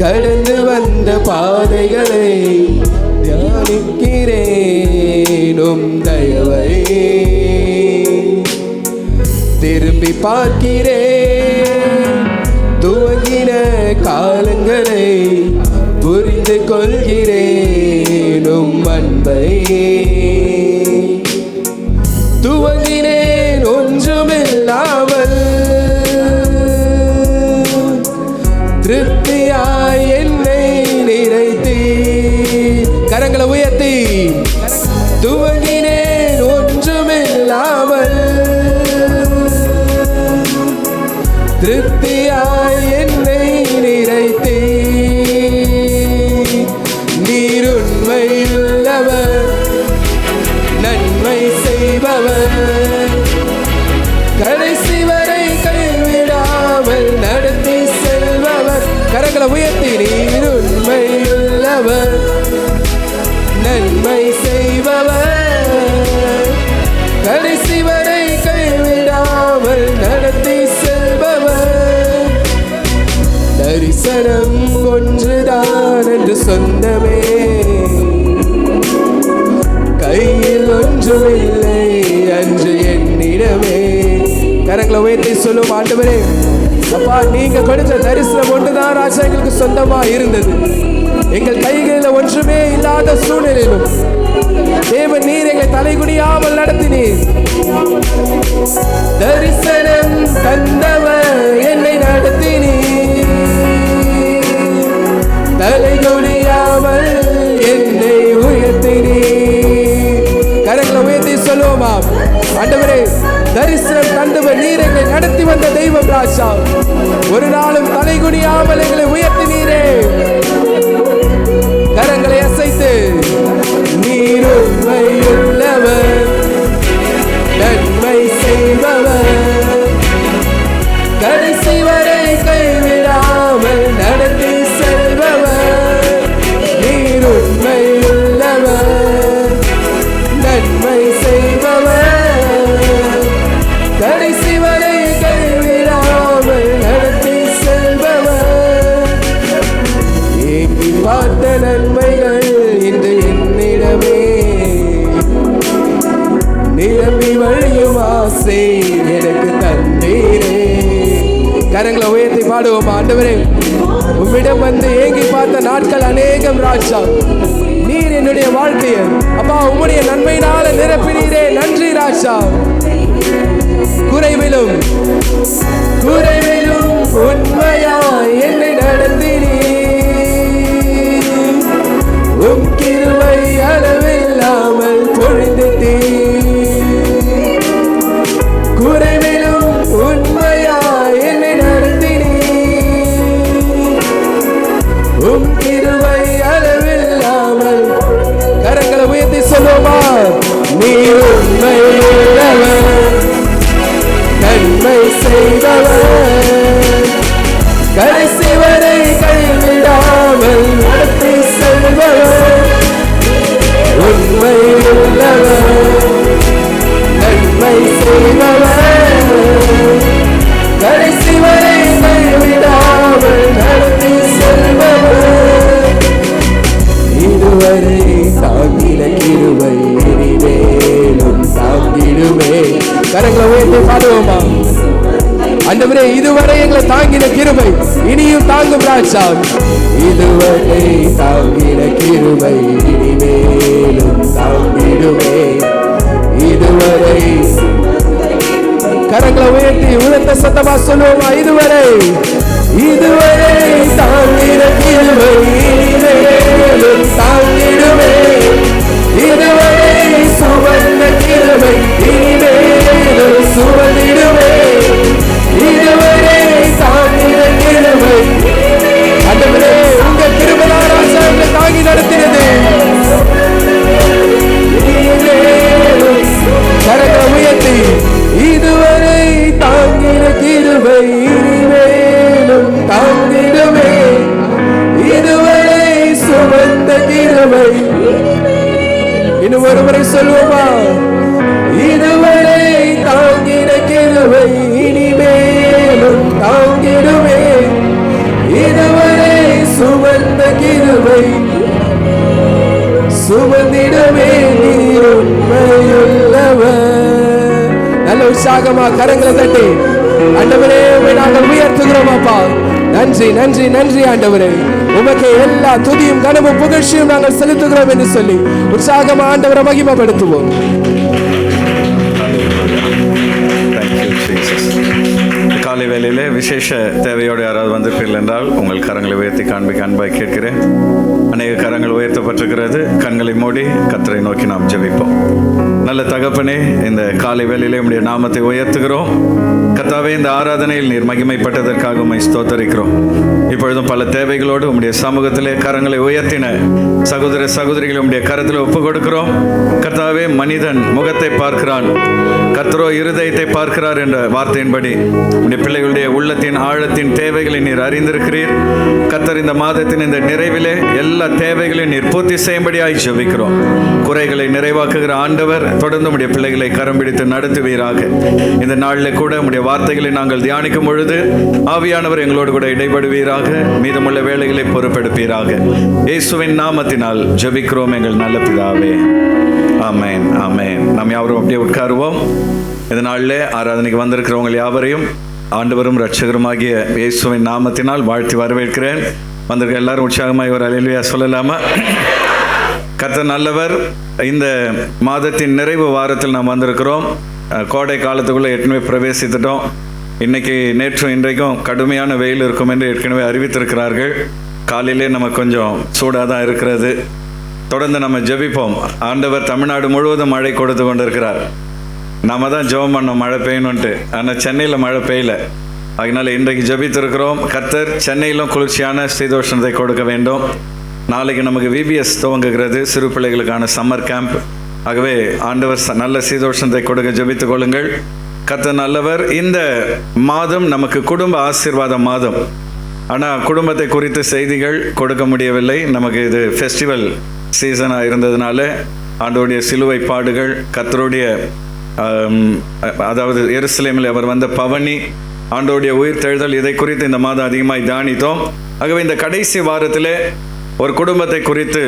கடந்து வந்த பாதைகளை, தியானிக்கிறேன் உம் தயவை. திரும்பி பார்க்கிறேன் துவங்கின காலங்களை, புரிந்து கொள்கிறேன் உம் அன்பை. துவங்கினேன் ஒன்றுமில்லாமல், திருப்தியாய் என்னை நிறைத்தீர். கரங்களை உயர்த்தி, துவங்கினேன் ஒன்றுமில்லாமல், திருப்தியாய் என்னை நிறைத்தீர். நீர் உண்மையுள்ளவர், நன்மை செய்பவர், கடைசி வரை கைவிடாமல் நடத்தி செல்பவர். கரங்களை உயர்த்தி, நீர் உண்மையுள்ளவர், நன்மை செய்பவர், கடைசி வரை கைவிடாமல் நடத்தி செல்பவர். தரிசனம் ஒன்றுதான் என்று சொந்தமே, கையில் ஒன்றுமில்லை அன்று என்னிடமே. கரங்களை உயர்த்தி சொல்லும், ஆண்டவரே அப்பா, நீங்க கொடுத்த தரிசனம் ஒன்றுதான் ராஜா எங்களுக்கு சொந்தமா இருந்தது. எங்கள் கைகளில் ஒன்றுமே இல்லாத சூழ்நிலையிலும் தேவன் நீர் எங்களை தலைகுனியாமல் நடத்தினீர். தரிசனம் தந்தவர் என்னை நடத்தினீர், தலைகுனியாமல் என்னை உயர்த்தினீர். கரங்களை உயர்த்தி சொல்லுவோமா? ஆண்டவரே, தரிசனம் தந்தவர் நீர் எங்களை நடத்தி வந்த தெய்வம் ராஜா. ஒரு நாளும் தலைகுனியாமல் எங்களை உயர்த்தினீரே. கரங்களை அசைத்து, நீர் உண்மையுள்ளவர், நன்மை செய்பவர், கடைசி வரை கைவிடாமல் நடத்தி செல்பவர். நீர் உண்மையுள்ளவர், நன்மை செய்பவர், கடைசி வரை கைவிடாமல் நடத்தி செல்பவர். ஏங்கி பார்த்த நன்மைகள் இன்று என்னிடமே, நிரம்பி வழியும் ஆசை எனக்கு தந்தீரே. கரங்களை உயர்த்தி பாடுவோம். ஆண்டவரே, உம்மிடம் வந்து ஏங்கி பார்த்த நாட்கள் அநேகம் ராஜா. நீர் என்னுடைய வாழ்க்கையை அப்பா உம்முடைய நன்மையினால நிரப்பினீரே. நன்றி ராஜா. குறைவிலும் உண்மையா என்னை நடத்தினீர், உம் கிருபை அளவில்லாமல் பொழிந்தீர். குறைவிலும் உண்மையா என்னை நடத்தினீர், உம் கிருபை அளவில்லாமல். கரங்களை உயர்த்தி சொல்லுமா? நீர் உண்மையுள்ளவர், நன்மை செய்தவர், கடைசி வரை கைவிடாமல் நடத்தி ஆண்டவரே இதுவரை எங்களை தாங்கின கிருபை இனியும் தாங்கும் ராஜா. இதுவரை தாங்கின கிருபை இனிமேலும் தாங்கிடுமே. இதுவரை கரங்களை உயர்த்தி உயர்த்த சத்தமா சொல்லுவோமா? இதுவரை தாங்கின கிருபை இனிமேலும் தாங்கிடுமே. இதுவரை சுமந்த கிருபை இனிமேலும் சுமந்திடுமே. இதுவரை தாங்கின கிருபை ஆண்டவரே உங்க கிருபையால் ராஜா எங்களை தாங்கி நடத்தினது. கரங்களை உயர்த்தி இதுவரை தாங்கின கிருபை இனிமேலும் தாங்கிடுமே. இதுவரை சுமந்த கிருபை. இன்னும் ஒருமுறை சொல்லுவோமா? இதுவரை தாங்கின கிருபை இனிமேலும் தாங்கிடுமே. இதுவரை சுமந்த கிருபை சுமந்திடமே. நீர் உண்மையுள்ளவர். நல்ல உற்சாகமா கரங்களை தட்டி ஆண்டவரே உம்மை நாங்கள் உயர்த்துகிறோம் அப்பா. நன்றி நன்றி நன்றி ஆண்டவரே. உமக்கு எல்லா துதியும் கனமும் புகழ்ச்சியும் நாங்கள் செலுத்துகிறோம் என்று சொல்லி உற்சாகமா ஆண்டவரை மகிமைப்படுத்துவோம். காலை வேளையிலே விசேஷ தேவையோடு யாராவது வந்திருப்பீர்கள் என்றால் உங்கள் கரங்களை உயர்த்தி காண்பிக்க அன்பாய் கேட்கிறேன். அநேக கரங்கள் உயர்த்தப்பட்டிருக்கிறது. கண்களை மூடி கர்த்தரை நோக்கி நாம் ஜெபிப்போம். நல்ல தகப்பனே, இந்த காலை வேளையிலே உம்முடைய நாமத்தை உயர்த்துகிறோம். கர்த்தாவே, இந்த ஆராதனையில் நீர் மகிமைப்பட்டதற்காக உம்மை ஸ்தோத்தரிக்கிறோம். இப்பொழுதும் பல தேவைகளோடு உம்முடைய சமூகத்திலே கரங்களை உயர்த்தின சகோதர சகோதரிகளை உம்முடைய கரத்தில் ஒப்பு கொடுக்கிறோம். கர்த்தாவே, மனிதன் முகத்தை பார்க்கிறான், கர்த்தரோ இருதயத்தை பார்க்கிறார் என்ற வார்த்தையின்படி உம்முடைய பிள்ளைகளுடைய உள்ளத்தின் ஆழத்தின் தேவைகளை நீர் அறிந்திருக்கிறீர். கர்த்தர், இந்த மாதத்தின் இந்த நிறைவிலே எல்லா தேவைகளையும் நீர் பூர்த்தி செய்யும்படியாய் ஜெபிக்கிறோம். குறைகளை நிறைவாக்குகிற ஆண்டவர் தொடர்ந்து உம்முடைய பிள்ளைகளை கரம் பிடித்து நடத்துவீராக. இந்த நாளில் கூட உம்முடைய வார்த்தைகளை நாங்கள் தியானிக்கும் பொழுது ஆவியானவர் எங்களோடு கூட இடைபடுவீராக. மீதமுள்ள வேலைகளை பொறுப்பெடுப்பீராக. இயேசுவின் நாமத்தினால் ஜெபிக்கிறோம் எங்கள் நல்ல பிதாவே. ஆமென் ஆமென். நாம் யாவரும் அப்படியே உட்காருவோம். இந்த நாளில் ஆராதனைக்கு வந்திருக்கிறவங்க யாவரையும் ஆண்டவரும் இரட்சகருமாகிய இயேசுவின் நாமத்தினால் வாழ்த்தி வரவேற்கிறேன். வந்திருக்க எல்லாரும் உற்சாகமாக ஒரு அல்லேலூயா சொல்லலாமா? கர்த்தர் நல்லவர். இந்த மாதத்தின் நிறைவு வாரத்தில் நாம் வந்திருக்கிறோம். கோடை காலத்துக்குள்ளே ஏற்கனவே பிரவேசித்துட்டோம். இன்றைக்கி நேற்றும் இன்றைக்கும் கடுமையான வெயில் இருக்கும் என்று ஏற்கனவே அறிவித்திருக்கிறார்கள். காலையிலே நமக்கு கொஞ்சம் சூடாக தான் இருக்கிறது. தொடர்ந்து நம்ம ஜெபிப்போம். ஆண்டவர் தமிழ்நாடு முழுவதும் மழை கொடுத்து கொண்டிருக்கிறார். நம்ம தான் ஜெபம் பண்ணோம் மழை பெய்யணுன்ட்டு. ஆனால் சென்னையில் மழை பெய்யல. அதனால் இன்றைக்கு ஜெபித்திருக்கிறோம். கர்த்தர் சென்னையிலும் குளிர்ச்சியான சீதோஷணத்தை கொடுக்க வேண்டும். நாளைக்கு நமக்கு விபிஎஸ் துவங்குகிறது, சிறு பிள்ளைகளுக்கான சம்மர் கேம்ப். ஆகவே ஆண்டவர் நல்ல சீதோஷணத்தை கொடுக்க ஜெபித்துக் கொள்ளுங்கள். கர்த்தர் நல்லவர். இந்த மாதம் நமக்கு குடும்ப ஆசீர்வாத மாதம். ஆனால் குடும்பத்தை குறித்து செய்திகள் கொடுக்க முடியவில்லை. நமக்கு இது ஃபெஸ்டிவல் சீசனாக இருந்ததுனால ஆண்டவருடைய சிலுவை பாடுகள், கர்த்தருடைய அதாவது எருசலேமில் அவர் வந்த பவனி, ஆண்டவருடைய உயிர்த்தெழுதல், இதை குறித்து இந்த மாதம் அதிகமாக தியானித்தோம். ஆகவே இந்த கடைசி வாரத்திலே ஒரு குடும்பத்தை குறித்து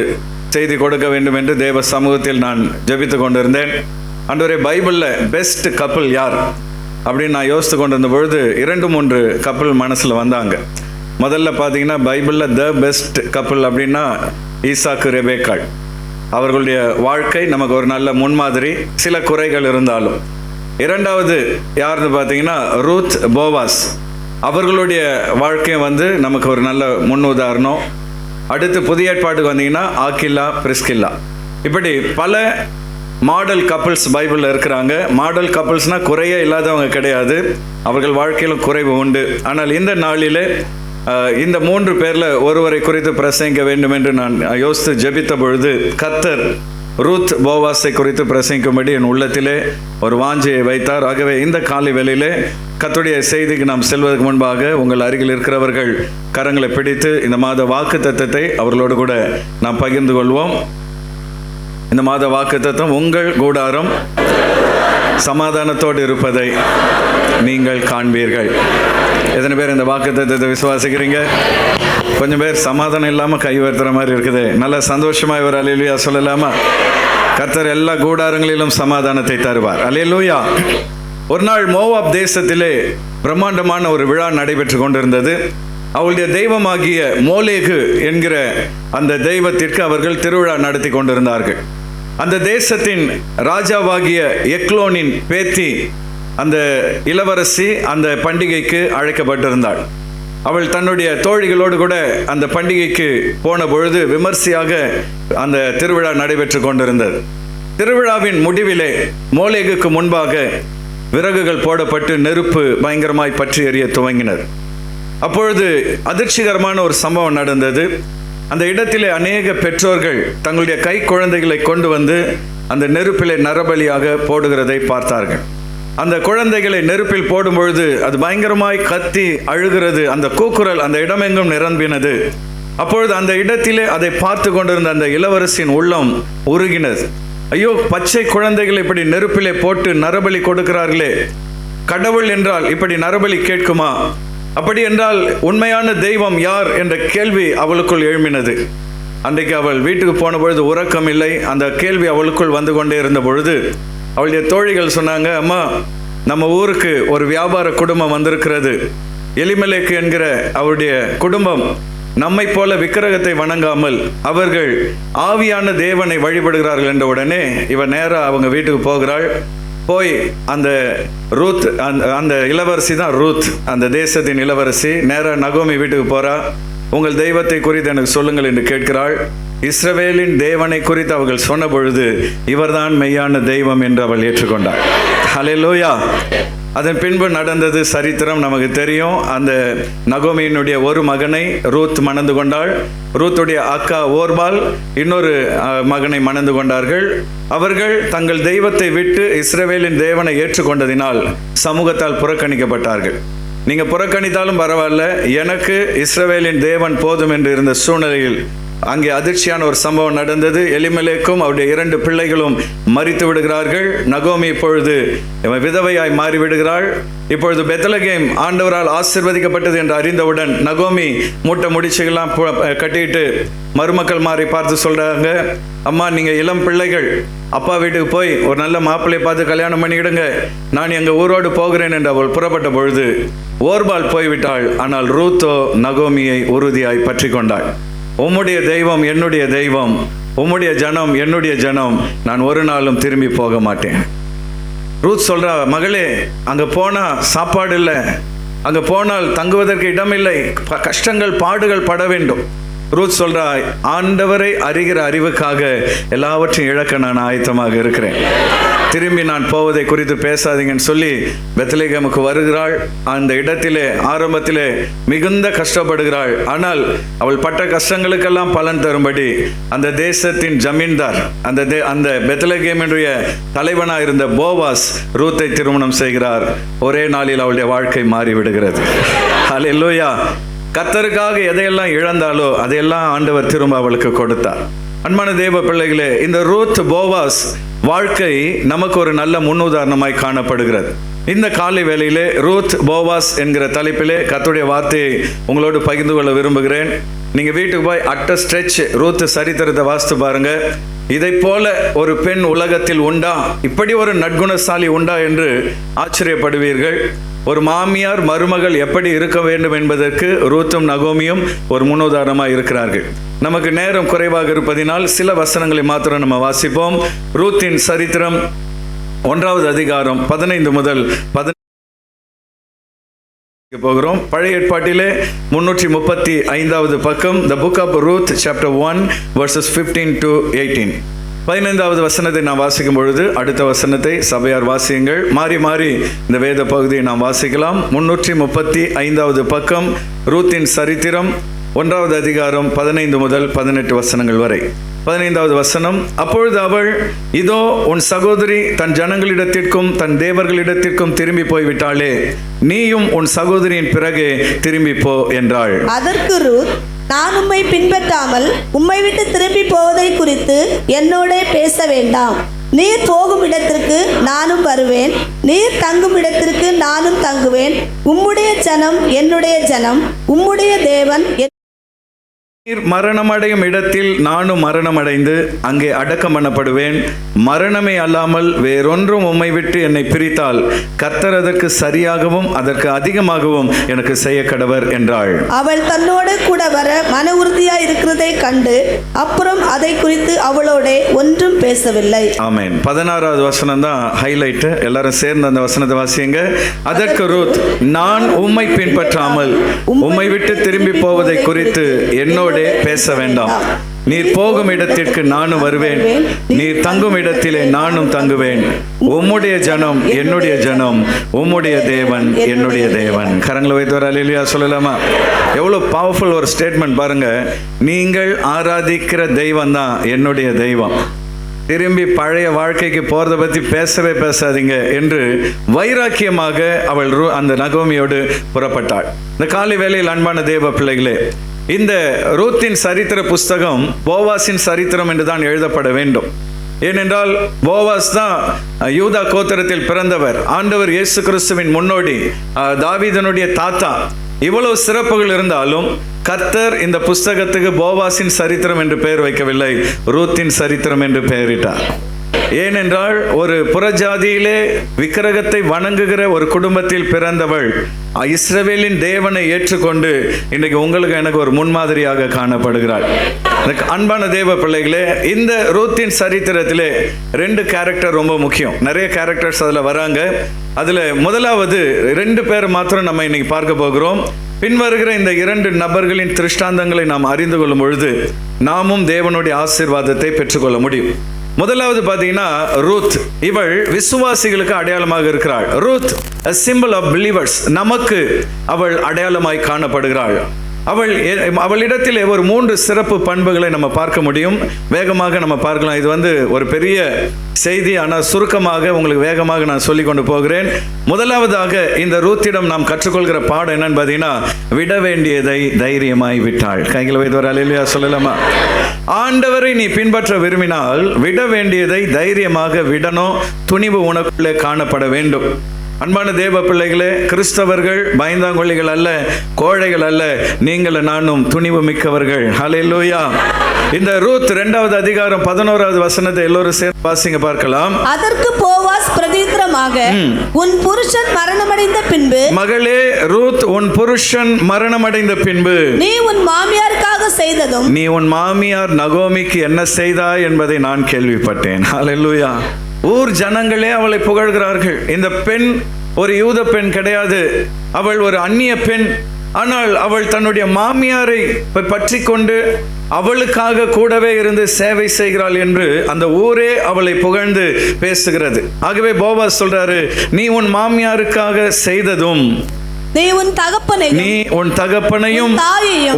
செய்தி கொடுக்க வேண்டும் என்று தேவ சமூகத்தில் நான் ஜெபித்து கொண்டிருந்தேன். ஆண்டவரே, பைபிளில் பெஸ்ட் கப்பிள் யார் அப்படின்னு நான் யோசித்து கொண்டிருந்த பொழுது 2-3 கப்பிள் மனசில் வந்தாங்க. முதல்ல பார்த்தீங்கன்னா பைபிளில் த பெஸ்ட் கப்பிள் அப்படின்னா ஈசாக்கு ரெபேக்காள். அவர்களுடைய வாழ்க்கை நமக்கு ஒரு நல்ல முன்மாதிரி, சில குறைகள் இருந்தாலும். இரண்டாவது யாருன்னு பார்த்தீங்கன்னா ரூத் போவாஸ். அவர்களுடைய வாழ்க்கையை நமக்கு ஒரு நல்ல முன் உதாரணம். அடுத்து புதிய ஏற்பாட்டுக்கு வந்தீங்கன்னா ஆக்கில்லா, பிரிஸ்கில்லா. இப்படி பல மாடல் கப்பிள்ஸ் பைபிளில் இருக்கிறாங்க. மாடல் கப்பிள்ஸ்னால் குறையே இல்லாதவங்க கிடையாது, அவர்கள் வாழ்க்கையிலும் குறைவு உண்டு. ஆனால் இந்த நாளிலே இந்த 3 பேரில் ஒருவரை குறித்து பிரசங்கிக்க வேண்டும் என்று நான் யோசித்து ஜெபித்த பொழுது கர்த்தர் ரூத் போவாஸை குறித்து பிரசங்கிக்கும்படி என் உள்ளத்திலே ஒரு வாஞ்சையை வைத்தார். ஆகவே இந்த காலை வேளையிலே கர்த்தருடைய செய்திக்கு நாம் செல்வதற்கு முன்பாக உங்கள் அருகில் இருக்கிறவர்கள் கரங்களை பிடித்து இந்த மாத வாக்கு தத்தத்தை அவர்களோடு கூட நாம் பகிர்ந்து கொள்வோம். இந்த மாத வாக்கு தத்தம், உங்கள் கூடாரம் சமாதானத்தோடு இருப்பதை நீங்கள் காண்பீர்கள். எத்தனை பேர் இந்த வாக்கு தத்தத்தை விசுவாசிக்கிறீங்க? கொஞ்சம் பேர் சமாதானம் இல்லாமல் கை உயர்த்துற மாதிரி இருக்குது. நல்ல சந்தோஷமாக ஒரு அல்லேலூயா சொல்லலாமா? கர்த்தர் எல்லா கூடாரங்களிலும் சமாதானத்தை தருவார். அல்லேலூயா. ஒரு நாள் மோவாப் தேசத்திலே பிரம்மாண்டமான ஒரு விழா நடைபெற்று கொண்டிருந்தது. அவளுடைய தெய்வமாகிய மோலேகு என்கிற அந்த தெய்வத்திற்கு அவர்கள் திருவிழா நடத்தி கொண்டிருந்தார்கள். அந்த தேசத்தின் ராஜாவாகிய எக்லோனின் பேத்தி அந்த இளவரசி அந்த பண்டிகைக்கு அழைக்கப்பட்டிருந்தாள். அவள் தன்னுடைய தோழிகளோடு கூட அந்த பண்டிகைக்கு போன பொழுது விமர்சையாக அந்த திருவிழா நடைபெற்று கொண்டிருந்தது. திருவிழாவின் முடிவிலே மோலேகுக்கு முன்பாக விறகுகள் போடப்பட்டு நெருப்பு பயங்கரமாய் பற்றி எரிய துவங்கினர். அப்பொழுது அதிர்ச்சிகரமான ஒரு சம்பவம் நடந்தது. அந்த இடத்திலே அநேக பெற்றோர்கள் தங்களுடைய கை குழந்தைகளை கொண்டு வந்து அந்த நெருப்பிலே நரபலியாக போடுகிறதை பார்த்தார்கள். அந்த குழந்தைகளை நெருப்பில் போடும் பொழுது அது பயங்கரமாய் கத்தி அழுகிறது. அந்த கூக்குரல் அந்த இடமெங்கும் நிரம்பினது. அப்பொழுது அந்த இடத்திலே அதை பார்த்து கொண்டிருந்த அந்த இளவரசியின் உள்ளம் உருகினது. ஐயோ, பச்சை குழந்தைகள் இப்படி நெருப்பிலே போட்டு நரபலி கொடுக்கிறார்களே, கடவுள் என்றால் இப்படி நரபலி கேட்குமா? அப்படி என்றால் உண்மையான தெய்வம் யார் என்ற கேள்வி அவளுக்குள் எழும்பினது. அன்றைக்கு அவள் வீட்டுக்கு போன பொழுது உறக்கம் இல்லை. அந்த கேள்வி அவளுக்குள் வந்து கொண்டே இருந்த பொழுது அவளுடைய தோழிகள் சொன்னாங்க, அம்மா, நம்ம ஊருக்கு ஒரு வியாபார குடும்பம் வந்திருக்கிறது. எலிமெலேக்கு என்கிற அவருடைய குடும்பம் நம்மை போல விக்கிரகத்தை வணங்காமல் அவர்கள் ஆவியான தேவனை வழிபடுகிறார்கள் என்ற உடனே இவன் நேராக அவங்க வீட்டுக்கு போகிறாள். போய் அந்த ரூத், அந்த இளவரசி தான் ரூத், அந்த தேசத்தின் இளவரசி, நேராக நகோமி வீட்டுக்கு போறா. உங்கள் தெய்வத்தை குறித்து எனக்கு சொல்லுங்கள் என்று கேட்கிறாள். இஸ்ரவேலின் தேவனை குறித்து அவர்கள் சொன்ன பொழுது இவர்தான் மெய்யான தெய்வம் என்று அவள் ஏற்றுக்கொண்டாள். ஹல்லேலூயா. அதன் பின்பு நடந்தது சரித்திரம் நமக்கு தெரியும். அந்த நகோமியினுடைய ஒரு மகனை ரூத் மணந்து கொண்டாள். ரூத்துடைய அக்கா ஓர்பால் இன்னொரு மகனை மணந்து கொண்டார்கள். அவர்கள் தங்கள் தெய்வத்தை விட்டு இஸ்ரவேலின் தேவனை ஏற்றுக்கொண்டதினால் சமூகத்தால் புறக்கணிக்கப்பட்டார்கள். நீங்கள் புறக்கணித்தாலும் பரவாயில்ல, எனக்கு இஸ்ரவேலின் தேவன் போதும் என்று இருந்த சூழ்நிலையில் அங்கே அதிர்ச்சியான ஒரு சம்பவம் நடந்தது. எலிமெலேக்கும் அவருடைய 2 பிள்ளைகளும் மரித்து விடுகிறார்கள். நகோமி இப்பொழுது விதவையாய் மாறிவிடுகிறாள். இப்பொழுது பெத்லகேம் ஆண்டவரால் ஆசீர்வதிக்கப்பட்டது என்று அறிந்தவுடன் நகோமி மூட்டை முடிச்சுகள்லாம் கட்டிட்டு மருமக்கள் மாறி பார்த்து சொல்றாங்க, அம்மா, நீங்க இளம் பிள்ளைகள், அப்பா வீட்டுக்கு போய் ஒரு நல்ல மாப்பிள்ளையை பார்த்து கல்யாணம் பண்ணிக்கிடுங்க, நான் எங்க ஊரோடு போகிறேன் என்று அவள் புறப்பட்ட பொழுது ஓர்பால் போய்விட்டாள். ஆனால் ரூத்தோ நகோமியை உறுதியாய் பற்றி கொண்டாள். உம்முடைய தெய்வம் என்னுடைய தெய்வம், உம்முடைய ஜனம் என்னுடைய ஜனம், நான் ஒரு நாளும் திரும்பி போக மாட்டேன். ரூத் சொல்றா, மகளே, அங்க போனா சாப்பாடு இல்லை, அங்க போனால் தங்குவதற்கு இடம் இல்லை, கஷ்டங்கள் பாடுகள் பட வேண்டும். ரூத் சொல்றா, ஆண்டவரை அறிகிற அறிவுக்காக எல்லாவற்றையும் இழக்க நான் ஆயத்தமாக இருக்கிறேன், திரும்பி நான் போவதை குறித்து பேசாதீங்கன்னு சொல்லி பெத்லகேமுக்கு வருகிறாள். அந்த இடத்திலே ஆரம்பத்திலே மிகுந்த கஷ்டப்படுகிறாள். ஆனால் அவள் பட்ட கஷ்டங்களுக்கெல்லாம் பலன் தரும்படி அந்த தேசத்தின் ஜமீன்தார், அந்த பெத்லகேமினுடைய தலைவனாக இருந்த போவாஸ் ரூத்தை திருமணம் செய்கிறார். ஒரே நாளில் அவளுடைய வாழ்க்கை மாறிவிடுகிறது. ஹல்லேலூயா. கர்த்தருக்காக எதையெல்லாம் இழந்தாலோ அதையெல்லாம் ஆண்டவர் திரும்ப அவளுக்கு கொடுத்தார். அன்பான தேவ பிள்ளைகளே, இந்த ரூத் போவாஸ் வாழ்க்கை நமக்கு ஒரு நல்ல முன்னுதாரணமாய் காணப்படுகிறது. இந்த காலை வேளையிலே ரூத் போவாஸ் என்கிற தலைப்பிலே கர்த்தருடைய வார்த்தையை உங்களோடு பகிர்ந்து கொள்ள விரும்புகிறேன். நீங்க வீட்டுக்கு போய் அட்ட ஸ்ட்ரெச் ரூத் சரித்திரத்தை வாசித்து பாருங்க. இதை போல ஒரு பெண் உலகத்தில் உண்டா, இப்படி ஒரு நற்குணசாலி உண்டா என்று ஆச்சரியப்படுவீர்கள். ஒரு மாமியார் மருமகள் எப்படி இருக்க வேண்டும் என்பதற்கு ரூத்தும் நகோமியும் ஒரு முன்னுதாரணமாக இருக்கிறார்கள். நமக்கு நேரம் குறைவாக இருப்பதினால் சில வசனங்களை மாத்திரம் நம்ம வாசிப்போம். ரூத்தின் சரித்திரம் 1வது அதிகாரம் 15 முதல் 18 போகிறோம். பழைய ஏற்பாட்டிலே 335வது பக்கம், The Book of Ruth, chapter 1, verses 15 to 18. 15வது வசனத்தை நாம் வாசிக்கும் பொழுது அடுத்த வசனத்தை சபையார் வாசியுங்கள். மாறி மாறி இந்த வேத பகுதியை நாம் வாசிக்கலாம். 335வது பக்கம், ரூத்தின் சரித்திரம் 1வது அதிகாரம் 15 முதல் 18 வசனங்கள் வரை. 15வது வசனம், அப்பொழுது அவள், இதோ உன் சகோதரி தன் ஜனங்களிடத்திற்கும் தன் தேவர்களிடத்திற்கும் திரும்பி போய்விட்டாளே, நீயும் உன் சகோதரியின் பிறகே திரும்பி போ என்றாள். அதற்கு ரூத், நான் உம்மை பின்பற்றாமல் உம்மை விட்டு திரும்பி போவதை குறித்து என்னோட பேச வேண்டாம். நீர் போகும் இடத்திற்கு நானும் வருவேன், நீர் தங்கும் இடத்திற்கு நானும் தங்குவேன். உம்முடைய ஜனம் என்னுடைய ஜனம், உம்முடைய தேவன் நீர் மரணமடையும் இடத்தில் நானும் மரணமடைந்து அங்கே அடக்கம் பண்ணப்படுவேன். மரணமே அல்லாமல் வேறொன்றும் உம்மை விட்டு என்னை பிரித்தால் கர்த்தர் அதற்கு சரியாகவும் அதற்கு அதிகமாகவும் எனக்கு செய்ய கடவர் என்றாள். அவள் தன்னோடு கூட வர மன உறுதியாய் இருக்கிறதை கண்டு அப்புறம் அதை குறித்து அவளோட ஒன்றும் பேசவில்லை. ஆமென். 16வது வசனம் தான் ஹைலைட். எல்லாரும் சேர்ந்து அந்த வசனத்தை வாசிங்க. அதற்கு ரூத், நான் உம்மை பின்பற்றாமல் உம்மை விட்டு திரும்பி போவதை குறித்து என்னோட பேச வேண்டாம். நீர் போகும் இடத்திற்கு நானும் வருவேன், நீர் தங்கும் இடத்திலே நானும் தங்குவேன். உம்முடைய ஜனம் என்னுடைய ஜனம், உம்முடைய தேவன் என்னுடைய தேவன். கரங்களை வைத்து வர அல்லேலூயா சொல்லலாமா? எவ்வளவு பவர்ஃபுல் ஒரு ஸ்டேட்மெண்ட் பாருங்க. நீங்கள் ஆராதிக்கிற தெய்வம் தான் என்னுடைய தெய்வம். திரும்பி பழைய வாழ்க்கைக்கு போறதை பத்தி பேசவே பேசாதீங்க என்று வைராக்கியமாக அவள் அந்த நகோமியோடு புறப்பட்டாள். இந்த காலை வேளையில் அன்பான தேவ பிள்ளைகளே, இந்த ரூத்தின் சரித்திர புஸ்தகம் போவாஸின் சரித்திரம் என்றுதான் எழுதப்பட வேண்டும். ஏனென்றால் போவாஸ் தான் யூதா கோத்திரத்தில் பிறந்தவர், ஆண்டவர் இயேசு கிறிஸ்துவின் முன்னோடி, தாவீதனுடைய தாத்தா. இவ்வளவு சிறப்புகள் இருந்தாலும் கர்த்தர் இந்த புஸ்தகத்துக்கு போவாஸின் சரித்திரம் என்று பெயர் வைக்கவில்லை, ரூத்தின் சரித்திரம் என்று பெயரிட்டார். ஏனென்றால் ஒரு புறஜாதியிலே விக்கிரகத்தை வணங்குகிற ஒரு குடும்பத்தில் பிறந்தவள் இஸ்ரவேலின் தேவனை ஏற்றுக்கொண்டு இன்றைக்கு உங்களுக்கு எனக்கு ஒரு முன்மாதிரியாக காணப்படுகிறாள். அன்பான தேவ பிள்ளைகளே, இந்த ரூத்தின் சரித்திரத்திலே 2 கேரக்டர் ரொம்ப முக்கியம். நிறைய கேரக்டர்ஸ் அதில் வராங்க. அதில் முதலாவது 2 பேர் மாத்திரம் நம்ம இன்னைக்கு பார்க்க போகிறோம். பின்வருகிற இந்த 2 நபர்களின் திருஷ்டாந்தங்களை நாம் அறிந்து கொள்ளும் பொழுது நாமும் தேவனுடைய ஆசீர்வாதத்தை பெற்றுக்கொள்ள முடியும். முதலாவது பார்த்தீங்கன்னா ரூத். இவள் விசுவாசிகளுக்கு அடையாளமாக இருக்கிறாள். Ruth, a symbol of believers. நமக்கு அவள் அடையாளமாய் காணப்படுகிறாள். அவளிடத்தில் ஒரு 3 சிறப்பு பண்புகளை நம்ம பார்க்க முடியும். வேகமாக நம்ம பார்க்கலாம். இது ஒரு பெரிய செய்தி, ஆனால் சுருக்கமாக உங்களுக்கு வேகமாக நான் சொல்லி கொண்டு போகிறேன். முதலாவதாக இந்த ரூத்திடம் நாம் கற்றுக்கொள்கிற பாடம் என்னன்னு பார்த்தீங்கன்னா, விட வேண்டியதை தைரியமாய் விட்டாள். கைகளை வைத்து வர அல்லேலூயா சொல்லலாமா? ஆண்டவரை நீ பின்பற்ற விரும்பினால் விட வேண்டியதை தைரியமாக விடணும். துணிவு உனக்குள்ளே காணப்பட வேண்டும். அன்பான தேவ பிள்ளைகளே, கிறிஸ்தவர்கள் பயந்தாங்கொள்ளிகள் அல்ல, கோழைகள் அல்ல. நீங்கள் நானும் துணிவு மிக்கவர்கள். ஹல்லேலூயா. இந்த ரூத் 2வது அதிகாரம் 11வது வசனத்தை எல்லோரும் சேர்ந்து வாசிங்க பார்க்கலாம். அதற்கு போவாஸ் பிரதித்திரமாக, உன் புருஷன் மரணமடைந்த பின்பு, மகளே ரூத், உன் புருஷன் மரணமடைந்த பின்பு நீ உன் மாமியாருக்காக செய்ததும், நீ உன் மாமியார் நகோமிக்கு என்ன செய்தாய் என்பதை நான் கேள்விப்பட்டேன். ஹல்லேலூயா. ஊர் ஜனங்களே அவளை புகழ்கிறார்கள். இந்த பெண் ஒரு யூத பெண் கிடையாது, அவள் ஒரு அந்நிய பெண். ஆனால் அவள் தன்னுடைய மாமியாரை பற்றி கொண்டு அவளுக்காக கூடவே இருந்து சேவை செய்கிறாள் என்று அந்த ஊரே அவளை புகழ்ந்து பேசுகிறது. ஆகவே போவாஸ் சொல்றாரு, நீ உன் மாமியாருக்காக செய்ததும், நீ உன் தகப்பனையும்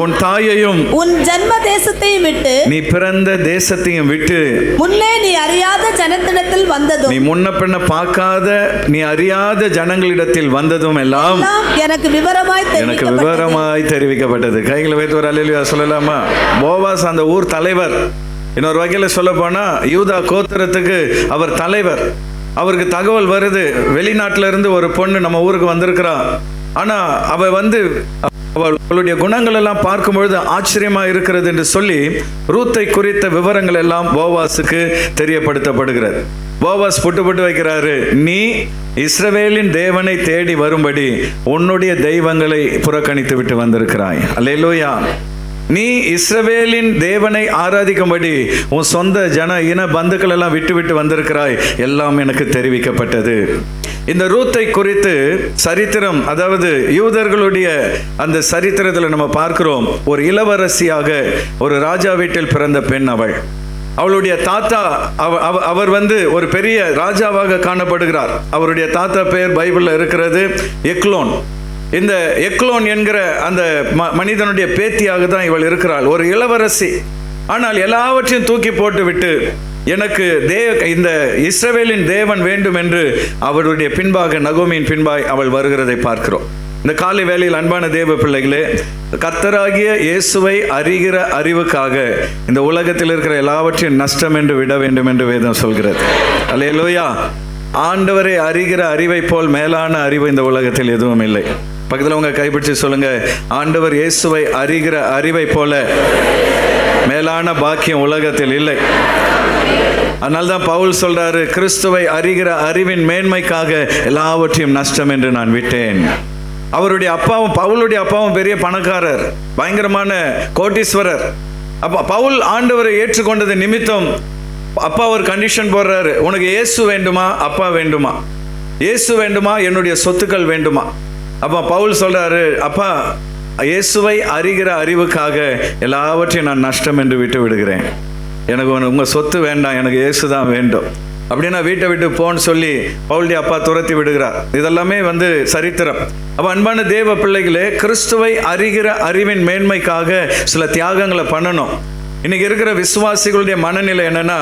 உன் தாயையும் உன் ஜன்ம தேசத்தையும் விட்டு, நீ பிறந்த தேசத்தையும் விட்டு, முன்னே நீ அறியாத ஜனத்திடத்தில் வந்ததும், நீ முன்ன பின்ன பார்க்காத நீ அறியாத ஜனங்களிடத்தில் வந்ததும் எல்லாம் எனக்கு விவரமாய் தெரிவிக்கப்பட்டது. கைகளை வைத்து ஒரு அல்லேலூயா சொல்லலாமா? போவாஸ் அந்த ஊர் தலைவர். இன்னொரு வகையில் சொல்ல போனா யூதா கோத்திரத்துக்கு அவர் தலைவர். அவருக்கு தகவல் வருது, வெளிநாட்டில இருந்து ஒரு பொண்ணு நம்ம ஊருக்கு வந்திருக்கிறா. ஆனா அவளுடைய குணங்கள் எல்லாம் பார்க்கும்பொழுது ஆச்சரியமா இருக்கிறது என்று சொல்லி ரூத்தை குறித்த விவரங்கள் எல்லாம் போவாஸுக்கு தெரியப்படுத்தப்படுகிறது. போவாஸ் புட்டு வைக்கிறாரு, நீ இஸ்ரவேலின் தேவனை தேடி வரும்படி உன்னுடைய தெய்வங்களை புறக்கணித்து விட்டு வந்திருக்கிறாய். அல்லேலூயா. நீ இஸ்ரவேலின் தேவனை ஆராதிக்கும்படி உன் சொந்த இன பந்துக்கள் எல்லாம் விட்டு வந்திருக்கிறாய். எல்லாம் எனக்கு தெரிவிக்கப்பட்டது. இந்த ரூத்தை குறித்து சரித்திரம், அதாவது யூதர்களுடைய அந்த சரித்திரத்தில் நம்ம பார்க்கிறோம். ஒரு இளவரசியாக ஒரு ராஜா வீட்டில் பிறந்த பெண் அவள். அவளுடைய தாத்தா அவர் ஒரு பெரிய ராஜாவாக காணப்படுகிறார். அவருடைய தாத்தா பெயர் பைபிள்ல இருக்கிறது எக்லோன். இந்த எக்லோன் என்கிற அந்த மனிதனுடைய பேத்தியாக தான் இவள் இருக்கிறாள், ஒரு இளவரசி. ஆனால் எல்லாவற்றையும் தூக்கி போட்டு விட்டு எனக்கு இந்த இஸ்ரவேலின் தேவன் வேண்டும் என்று அவருடைய பின்பாக, நகோமியின் பின்பாய் அவள் வருகிறதை பார்க்கிறோம். இந்த காலை வேளையில் அன்பான தேவ பிள்ளைகளே, கர்த்தராகிய இயேசுவை அறிகிற அறிவுக்காக இந்த உலகத்தில் இருக்கிற எல்லாவற்றையும் நஷ்டம் என்று விட வேண்டும் என்று வேதம் சொல்கிறது. அல்லேலூயா. ஆண்டவரை அறிகிற அறிவை போல் மேலான அறிவு இந்த உலகத்தில் எதுவும் இல்லை. பக்கத்தில் உங்க கைப்பிடிச்சு சொல்லுங்க, ஆண்டவர் இயேசுவை அறிகிற அறிவை போல மேலான பாக்கியம் உலகத்தில் இல்லை. அதனால்தான் பவுல் சொல்றாரு, கிறிஸ்துவை அறிகிற அறிவின் மேன்மைக்காக எல்லாவற்றையும் நஷ்டம் என்று நான் விட்டேன். அவருடைய அப்பாவும், பவுலுடைய அப்பாவும் பெரிய பணக்காரர், பயங்கரமான கோட்டீஸ்வரர். அப்போ பவுல் ஆண்டவரை ஏற்றுக்கொண்டது நிமித்தம் அப்பா ஒரு கண்டிஷன் போடுறாரு, உனக்கு இயேசு வேண்டுமா அப்பா வேண்டுமா? இயேசு வேண்டுமா என்னுடைய சொத்துக்கள் வேண்டுமா? அப்போ பவுல் சொல்றாரு, அப்பா இயேசுவை அறிகிற அறிவுக்காக எல்லாவற்றையும் நான் நஷ்டம் என்று விட்டு விடுகிறேன். எனக்கு உங்கள் சொத்து வேண்டாம், எனக்கு இயேசு தான் வேண்டும். அப்படின்னா வீட்டை விட்டு போன்னு சொல்லி பவுலுடைய அப்பா துரத்தி விடுகிறார். இதெல்லாமே சரித்திரம். அப்போ அன்பான தேவ பிள்ளைகளே, கிறிஸ்துவை அறிகிற அறிவின் மேன்மைக்காக சில தியாகங்களை பண்ணணும். இன்னைக்கு இருக்கிற விசுவாசிகளுடைய மனநிலை என்னன்னா,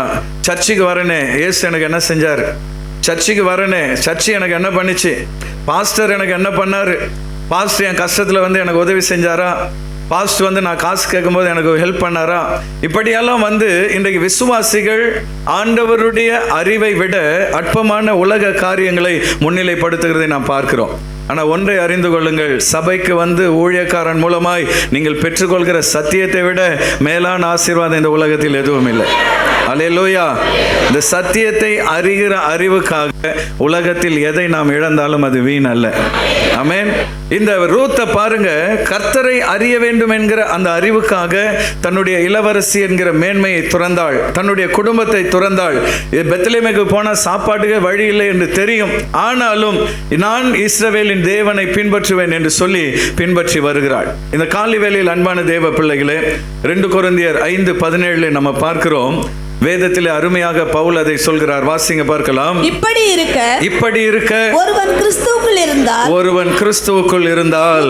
சர்ச்சுக்கு வரனே இயேசு எனக்கு என்ன செஞ்சார், சர்ச்சுக்கு வரனே சர்ச்சு எனக்கு என்ன பண்ணிச்சு, பாஸ்டர் எனக்கு என்ன பண்ணாரு, பாஸ்டர் என் கஷ்டத்தில் எனக்கு உதவி செஞ்சாரா, பாஸ்டர் நான் காசு கேட்கும்போது எனக்கு ஹெல்ப் பண்ணாரா, இப்படியெல்லாம் இன்றைக்கு விசுவாசிகள் ஆண்டவருடைய அறிவை விட அற்பமான உலக காரியங்களை முன்னிலைப்படுத்துகிறதை நாம் பார்க்கிறோம். ஆனால் ஒன்றை அறிந்து கொள்ளுங்கள், சபைக்கு ஊழியக்காரன் மூலமாய் நீங்கள் பெற்றுக்கொள்கிற சத்தியத்தை விட மேலான ஆசீர்வாதம் இந்த உலகத்தில் எதுவும் இல்லை. அல்லேலூயா. இந்த சத்தியத்தை அறிகிற அறிவுக்காக உலகத்தில் எதை நாம் இழந்தாலும் அது வீண் அல்ல. ஆமென். இந்த ரூத்தை பாருங்க, கர்த்தரை அறிய வேண்டும் என்கிற அந்த அறிவுக்காக தன்னுடைய இளவரசி என்கிற மேன்மையை துறந்தாள், தன்னுடைய குடும்பத்தை துறந்தாள். பெத்லெகேமுக்கு போன சாப்பாட்டுக்கு வழி இல்லை என்று தெரியும், ஆனாலும் நான் இஸ்ரவேலின் தேவனை பின்பற்றுவேன் என்று சொல்லி பின்பற்றி வருகிறாள். இந்த காலை வேளையில் அன்பான தேவ பிள்ளைகளே, 2 கொரிந்தியர் 5:17 நம்ம பார்க்கிறோம். வேதத்திலே அருமையாக பவுல் அதை சொல்கிறார். வாசிங்க பார்க்கலாம். இப்படி இருக்க ஒருவன் கிறிஸ்துவுக்குள் இருந்தால்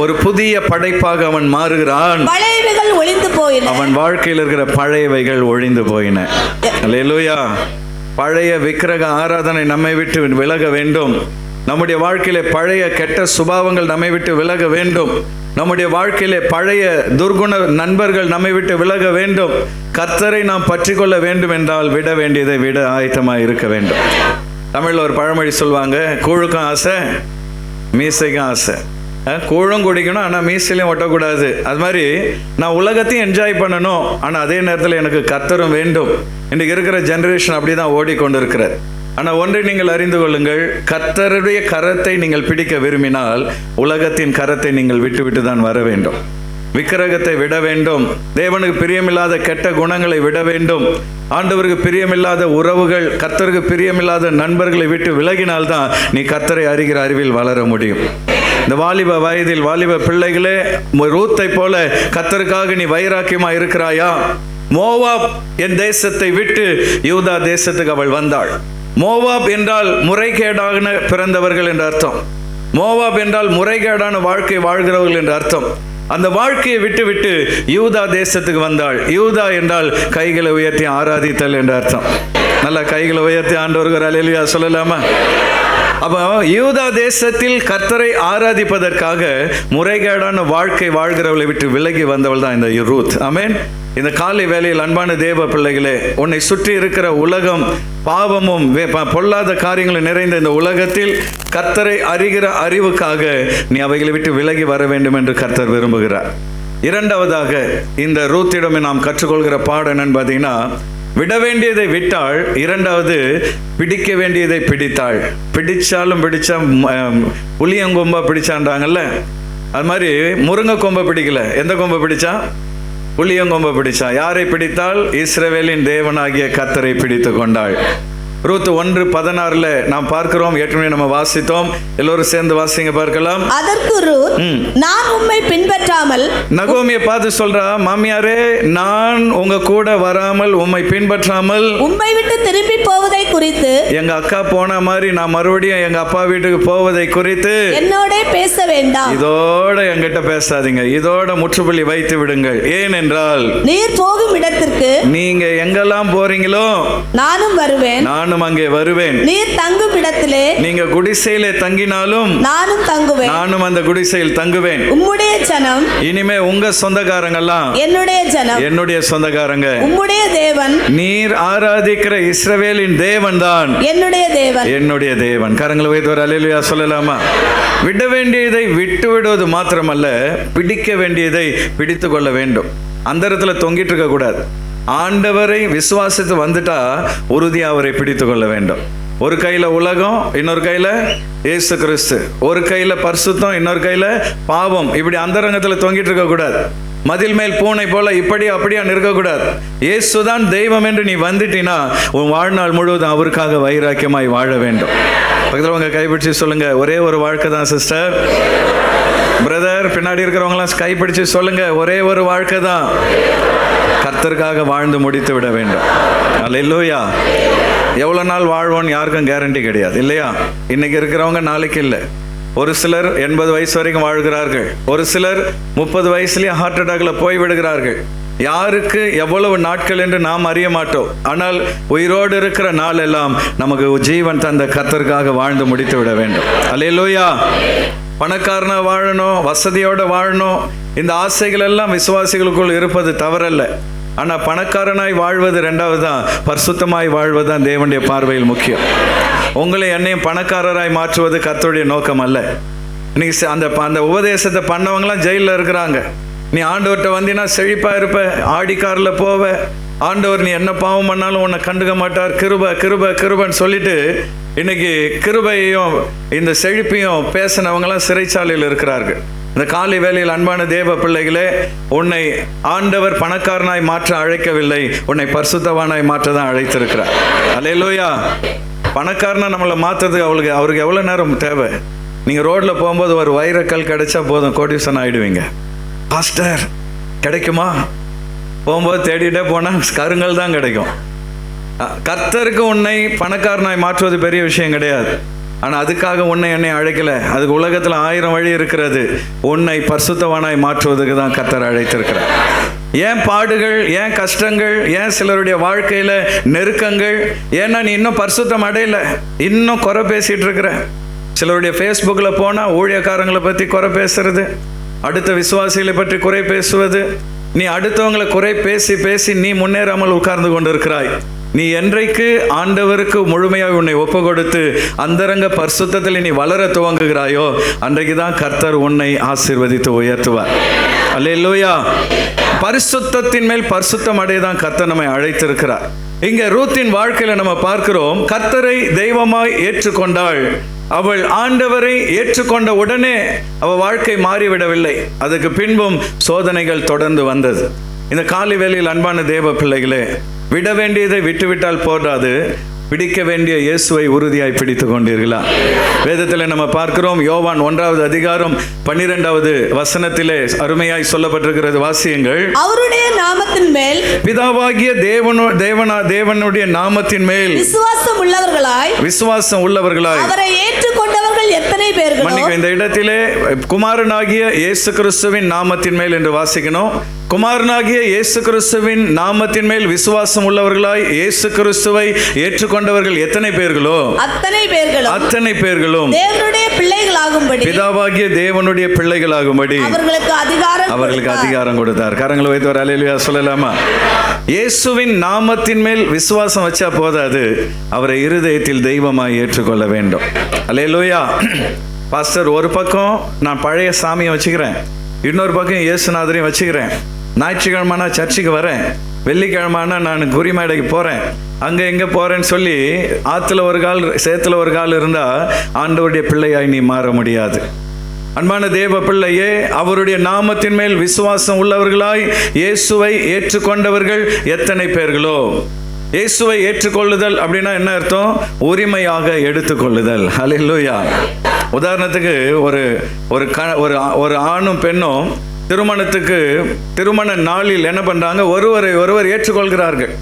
ஒரு புதிய படைப்பாக அவன் மாறுகிறான். பழையவைகள் ஒழிந்து போயின. அவன் வாழ்க்கையில் இருக்கிற பழையவைகள் ஒழிந்து போயின. அல்லேலூயா. பழைய விக்கிரக ஆராதனை நம்மை விட்டு விலக வேண்டும். நம்முடைய வாழ்க்கையிலே பழைய கெட்ட சுபாவங்கள் நம்மை விட்டு விலக வேண்டும். நம்முடைய வாழ்க்கையிலே பழைய துர்குண நண்பர்கள் நம்மை விட்டு விலக வேண்டும். கர்த்தரை நாம் பற்றி கொள்ள வேண்டும் என்றால் விட வேண்டியதை விட ஆயத்தமாக இருக்க வேண்டும். தமிழில் ஒரு பழமொழி சொல்லுவாங்க, கூழுக்கும் ஆசை மீசைக்கும் ஆசை. கூழும் குடிக்கணும், ஆனால் மீசையிலையும் ஒட்டக்கூடாது. அது மாதிரி நான் உலகத்தையும் என்ஜாய் பண்ணணும், ஆனால் அதே நேரத்தில் எனக்கு கர்த்தரும் வேண்டும். இன்றைக்கு இருக்கிற ஜெனரேஷன் அப்படி தான் ஓடிக்கொண்டிருக்கிறார். ஆனால் ஒன்றை நீங்கள் அறிந்து கொள்ளுங்கள், கர்த்தருடைய கரத்தை நீங்கள் பிடிக்க விரும்பினால் உலகத்தின் கரத்தை நீங்கள் விட்டு தான் வர வேண்டும். விக்கிரகத்தை விட வேண்டும். தேவனுக்கு பிரியமில்லாத கெட்ட குணங்களை விட வேண்டும். ஆண்டவருக்கு பிரியமில்லாத உறவுகள், கர்த்தருக்கு பிரியமில்லாத நண்பர்களை விட்டு விலகினால்தான் நீ கர்த்தரை அறிகிற அறிவில் வளர முடியும். இந்த வாலிப வயதில் வாலிப பிள்ளைகளே, ரூத்தை போல கர்த்தருக்காக நீ வைராக்கியமா இருக்கிறாயா? மோவாப் என் தேசத்தை விட்டு யூதா தேசத்துக்கு அவள் வந்தாள். மோவாப் என்றால் முறைகேடான பிறந்தவர்கள் என்ற அர்த்தம். மோவாப் என்றால் முறைகேடான வாழ்க்கை வாழ்கிறவர்கள் என்ற அர்த்தம். அந்த வாழ்க்கையை விட்டு யூதா தேசத்துக்கு வந்தாள். யூதா என்றால் கைகளை உயர்த்தி ஆராதித்தல் என்ற அர்த்தம். நல்லா கைகளை உயர்த்தி ஆண்டவருக்கு அல்லேலூயா சொல்லலாமா? அப்போ யூதா தேசத்தில் கர்த்தரை ஆராதிப்பதற்காக முறைகேடான வாழ்க்கை வாழ்கிறவளை விட்டு விலகி வந்தவள் தான் இந்த ரூத். ஆமென். இந்த காலை வேளையில் அன்பான தேவ பிள்ளைகளே, உன்னை சுற்றி இருக்கிற உலகம் பாவமும் பொல்லாத காரியங்களும் நிறைந்த இந்த உலகத்தில் கர்த்தரை அறிகிற அறிவுக்காக நீ அவைகளை விட்டு விலகி வர வேண்டும் என்று கர்த்தர் விரும்புகிறார். இரண்டாவதாக இந்த ரூத்திடம் நாம் கற்றுக்கொள்கிற பாடம் என்னன்னு பார்த்தீங்கன்னா, விட வேண்டியதை விட்டாள். இரண்டாவது, பிடிக்க வேண்டியதை பிடித்தாள். பிடிச்சாலும் பிடிச்சா புளியங்கொம்பை பிடிச்சான்றாங்கல்ல, அது மாதிரி முருங்கை கொம்பை பிடிக்கல. எந்த கொம்பை பிடிச்சா? புளியங்கொம்பை பிடிச்சா. யாரை பிடித்தால்? இஸ்ரவேலின் தேவனாகிய கர்த்தரை பிடித்து கொண்டாள். ரூத் 1:16 நாம் பார்க்கிறோம். ஏற்கனவே நம்ம வாசித்தோம். எல்லோரும் சேர்ந்து வாசிங்க பார்க்கலாம். அதற்கு ரூத், நான் உம்மை பின்பற்றாமல், நகோமியை பார்த்து சொல்றா, மாமியாரே நான் உங்க கூட வராமல் உம்மை பின்பற்றாமல் உம்மை விட்டு திரும்பி போவதை குறித்து, எங்க அக்கா போன மாதிரி நான் மறுபடியும் எங்க அப்பா வீட்டுக்கு போவதை குறித்து என்னோட பேச வேண்டாம். இதோட என்கிட்ட பேசாதீங்க. இதோட முற்றுப்புள்ளி வைத்து விடுங்கள். ஏனென்றால் நீர் போகும் இடத்திற்கு நீங்க எங்கெல்லாம் போறீங்களோ நானும் வருவேன், நானும் அங்கே வருவேன். நீர் தங்கும் இடத்திலே நீங்க குடிசையிலே தங்கினாலும் நானும் தங்குவேன், நானும் அந்த குடிசையில் தங்குவேன். உம்முடைய ஜனம் இனிமே உங்க சொந்தக்காரங்க எல்லாம் என்னுடைய ஜனம், என்னுடைய சொந்தக்காரங்க. உம்முடைய தேவன், நீர் ஆராதிக்கிற இஸ்ரவேலின் தேவன் தேவன் தான் என்னுடைய தேவன். கரங்களை வைத்து ஒரு அல்லேலூயா சொல்லலாமா? விட வேண்டியதை விட்டு விடுவது மாத்திரமல்ல, பிடிக்க வேண்டியதை பிடித்து கொள்ள வேண்டும். அந்த இடத்துல தொங்கிட்டு இருக்க கூடாது. ஆண்டவரை விசுவாசித்து வந்துட்டா உறுதியாக அவரை பிடித்து கொள்ள வேண்டும். ஒரு கையில் உலகம், இன்னொரு கையில் இயேசு கிறிஸ்து, ஒரு கையில் பரிசுத்தம், இன்னொரு கையில் பாவம். இப்படி அந்தரங்கத்தில் தொங்கிட்டு இருக்கக்கூடாது. மதில் மேல் பூனை போல இப்படி அப்படியா நிற்கக்கூடாது. இயேசுதான் தெய்வம் என்று நீ வந்துட்டினா உன் வாழ்நாள் முழுவதும் அவருக்காக வைராக்கியமாய் வாழ வேண்டும். பக்கத்தில் உங்க கைப்பிடிச்சு சொல்லுங்க, ஒரே ஒரு வாழ்க்கை தான் சிஸ்டர். பிரதர், பின்னாடி இருக்கிறவங்களாம் கைப்பிடிச்சு சொல்லுங்க, ஒரே ஒரு வாழ்க்கை தான். கர்த்தருக்காக வாழ்ந்து முடித்து விட வேண்டும். அல்லேலூயா. எவ்வளோ நாள் வாழ்வோன்னு யாருக்கும் கேரண்டி கிடையாது, இல்லையா? இன்னைக்கு இருக்கிறவங்க நாளைக்கு இல்லை. ஒரு சிலர் 80 வயசு வரைக்கும் வாழ்கிறார்கள். ஒரு சிலர் 30 வயசுலேயே ஹார்ட் அட்டாக்ல போய் விடுகிறார்கள். யாருக்கு எவ்வளவு நாட்கள் என்று நாம் அறிய மாட்டோம். ஆனால் உயிரோடு இருக்கிற நாள் எல்லாம் நமக்கு ஜீவன் தந்த கர்த்தருக்காக வாழ்ந்து முடித்து விட வேண்டும். அல்லேலூயா. பணக்காரனா வாழணும், வசதியோடு வாழணும், இந்த ஆசைகள் எல்லாம் விசுவாசிகளுக்குள் இருப்பது தவறல்ல. ஆனால் பணக்காரனாய் வாழ்வது ரெண்டாவது தான், பரிசுத்தமாய் வாழ்வது தான் தேவனுடைய பார்வையில் முக்கியம். உங்களை என்னையும் பணக்காரராய் மாற்றுவது கர்த்தருடைய நோக்கம் அல்ல. இன்னைக்கு அந்த உபதேசத்தை பண்ணவங்களாம் ஜெயிலில் இருக்கிறாங்க. நீ ஆண்டவர்கிட்ட வந்தீங்கன்னா செழிப்பாக இருப்ப, ஆடி காரில் போவ, ஆண்டவர் நீ என்ன பாவம் பண்ணாலும் உன்னை கண்டுக்க மாட்டார், கிருபை கிருபை கிருபைன்னு சொல்லிட்டு இன்னைக்கு கிருபையையும் இந்த செழிப்பையும் பேசினவங்களாம் சிறைச்சாலையில் இருக்கிறார்கள். இந்த காலை வேளையில் அன்பான தேவ பிள்ளைகளே, உன்னை ஆண்டவர் பணக்காரனாய் மாற்ற அழைக்கவில்லை, உன்னை பரிசுத்தவானாய் மாற்ற தான் அழைத்திருக்கிறார். அல்லேலூயா. பணக்காரனா நம்மளை மாற்றுறதுக்கு அவருக்கு எவ்வளோ நேரம் தேவை? நீங்கள் ரோட்டில் போகும்போது ஒரு வைரக்கல் கிடைச்சா போதும், கோடீஸ்வரன் ஆகிடுவீங்க. பாஸ்டர் கிடைக்குமா? போகும்போது தேடிட்டே போனால் கருங்கல் தான் கிடைக்கும். கர்த்தருக்கு உன்னை பணக்காரனாய் மாற்றுவது பெரிய விஷயம் கிடையாது. ஆனால் அதுக்காக உன்னை என்னை அழைக்கலை. அதுக்கு உலகத்தில் 1000 வழி இருக்கிறது. உன்னை பரிசுத்தவானாய் மாற்றுவதுக்கு தான் கர்த்தர் அழைத்திருக்கிறார். ஏன் பாடுகள், ஏன் கஷ்டங்கள், ஏன் சிலருடைய வாழ்க்கையில் நெருக்கங்கள்? ஏன்னா நீ இன்னும் பரிசுத்தம் அடையலை, இன்னும் குறை பேசிகிட்டு இருக்கிற. சிலருடைய ஃபேஸ்புக்கில் போனால் ஊழியக்காரங்களை பற்றி குறை பேசுறது, அடுத்த விசுவாசிகளை பற்றி குறை பேசுவது. நீ அடுத்தவங்களை குறை பேசி பேசி நீ முன்னேறாமல் உட்கார்ந்து கொண்டு இருக்கிறாய். நீ என்றைக்கு ஆண்டவருக்கு முழுமையாக உன்னை ஒப்பு கொடுத்து அந்தரங்க பரிசுத்தத்தில் நீ வளர துவங்குகிறாயோ அன்றைக்கு தான் கர்த்தர் உன்னை ஆசீர்வதித்து உயர்த்துவார். அல்லேலூயா. பரிசுத்தத்தின் மேல் பரிசுத்தம் அடைய தான் கர்த்தர் நம்மை அழைத்திருக்கிறார். இங்க ரூத்தின் வாழ்க்கையில நம்ம பார்க்கிறோம், கர்த்தரை தெய்வமாய் ஏற்றுக்கொண்டாள். அவள் ஆண்டவரை ஏற்றுக்கொண்ட உடனே அவள் வாழ்க்கை மாறிவிடவில்லை. அதுக்கு பின்பும் சோதனைகள் தொடர்ந்து வந்தது. இந்த காலை வேளையில் அன்பான தேவ பிள்ளைகளே, விட வேண்டியதை விட்டுவிட்டால் போதாது, பிடிக்க வேண்டிய இயேசுவை உறுதியாய் பிடித்து கொண்டீர்களா? வேதத்தில் நம்ம பார்க்கிறோம், யோவான் 1வது அதிகாரம் 12வது வசனத்திலே அருமையாய் சொல்லப்பட்டிருக்கிறது. வாசியங்கள். அவருடைய நாமத்தின் மேல், பிதாவாகிய தேவனுடைய நாமத்தின் மேல் விசுவாசம் உள்ளவர்களாய் அவரை ஏற்றுக்கொண்டவர்கள் எத்தனை பேர்கள்? மன்னிக்க, இந்த இடத்திலே குமாரனாகிய இயேசு கிறிஸ்துவின் நாமத்தின் மேல் என்று வாசிக்கணும். குமாரனாகிய இயேசு கிறிஸ்துவின் நாமத்தின் மேல் விசுவாசம் உள்ளவர்களாய் இயேசு கிறிஸ்துவை ஏற்றுக்கொண்டவர்கள் எத்தனை பேர்களோ அத்தனை பேர்களும் தேவனுடைய பிள்ளைகளாகும்படி, பிதாவாகிய தேவனுடைய பிள்ளைகளாகும்படி அவர்களுக்கு அதிகாரம் கொடுத்தார். கரங்களை வைத்து ஒரு அல்லேலூயா சொல்லலாமா? இயேசுவின் நாமத்தின் மேல் விசுவாசம் வச்சா போதாது, அவரை இருதயத்தில் தெய்வமாய் ஏற்றுக்கொள்ள வேண்டும். அல்லேலூயா. பாஸ்டர், ஒரு பக்கம் நான் பழைய சாமியை வச்சுக்கிறேன், இன்னொரு பக்கம் இயேசுநாதரையும் வச்சுக்கிறேன். ஞாயிற்றுக்கிழமைனா சர்ச்சுக்கு வரேன், வெள்ளிக்கிழமைனா நான் குறிமேடைக்கு போகிறேன், அங்கே எங்கே போகிறேன்னு சொல்லி ஆற்றுல ஒரு கால் சேத்துல ஒரு கால் இருந்தால் ஆண்டவருடைய பிள்ளையாய் நீ மாற முடியாது. அன்பான தேவ பிள்ளையே, அவருடைய நாமத்தின் மேல் விசுவாசம் உள்ளவர்களாய் இயேசுவை ஏற்றுக்கொண்டவர்கள் எத்தனை பேர்களோ. இயேசுவை ஏற்றுக்கொள்ளுதல் அப்படின்னா என்ன அர்த்தம்? உரிமையாக எடுத்துக்கொள்ளுதல். ஹல்லேலூயா. உதாரணத்துக்கு ஒரு ஆணும் பெண்ணும் திருமண நாளில் என்ன பண்றாங்க? ஒருவர் ஏற்றுக்கொள்கிறார்கள்.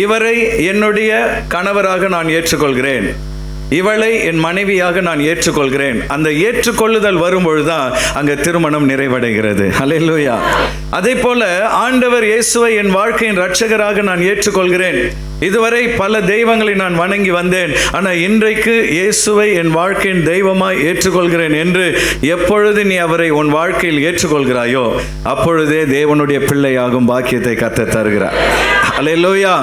இவரை என்னுடைய கணவராக நான் ஏற்றுக்கொள்கிறேன், இவளை என் மனைவியாக நான் ஏற்றுக்கொள்கிறேன். அந்த ஏற்றுக்கொள்ளுதல் வரும்பொழுதுதான் அங்க திருமணம் நிறைவடைகிறது. ஹல்லேலூயா. அதே போல ஆண்டவர் இயேசுவை என் வாழ்க்கையின் இரட்சகராக நான் ஏற்றுக்கொள்கிறேன். இதுவரை பல தெய்வங்களை நான் வணங்கி வந்தேன், ஆனால் இன்றைக்கு இயேசுவை என் வாழ்க்கையின் தெய்வமாய் ஏற்றுக்கொள்கிறேன் என்று எப்பொழுது நீ அவரை உன் வாழ்க்கையில் ஏற்றுக்கொள்கிறாயோ அப்பொழுதே தேவனுடைய பிள்ளையாகும் பாக்கியத்தை கர்த்தர் தருகிறார். அல்லேலூயா.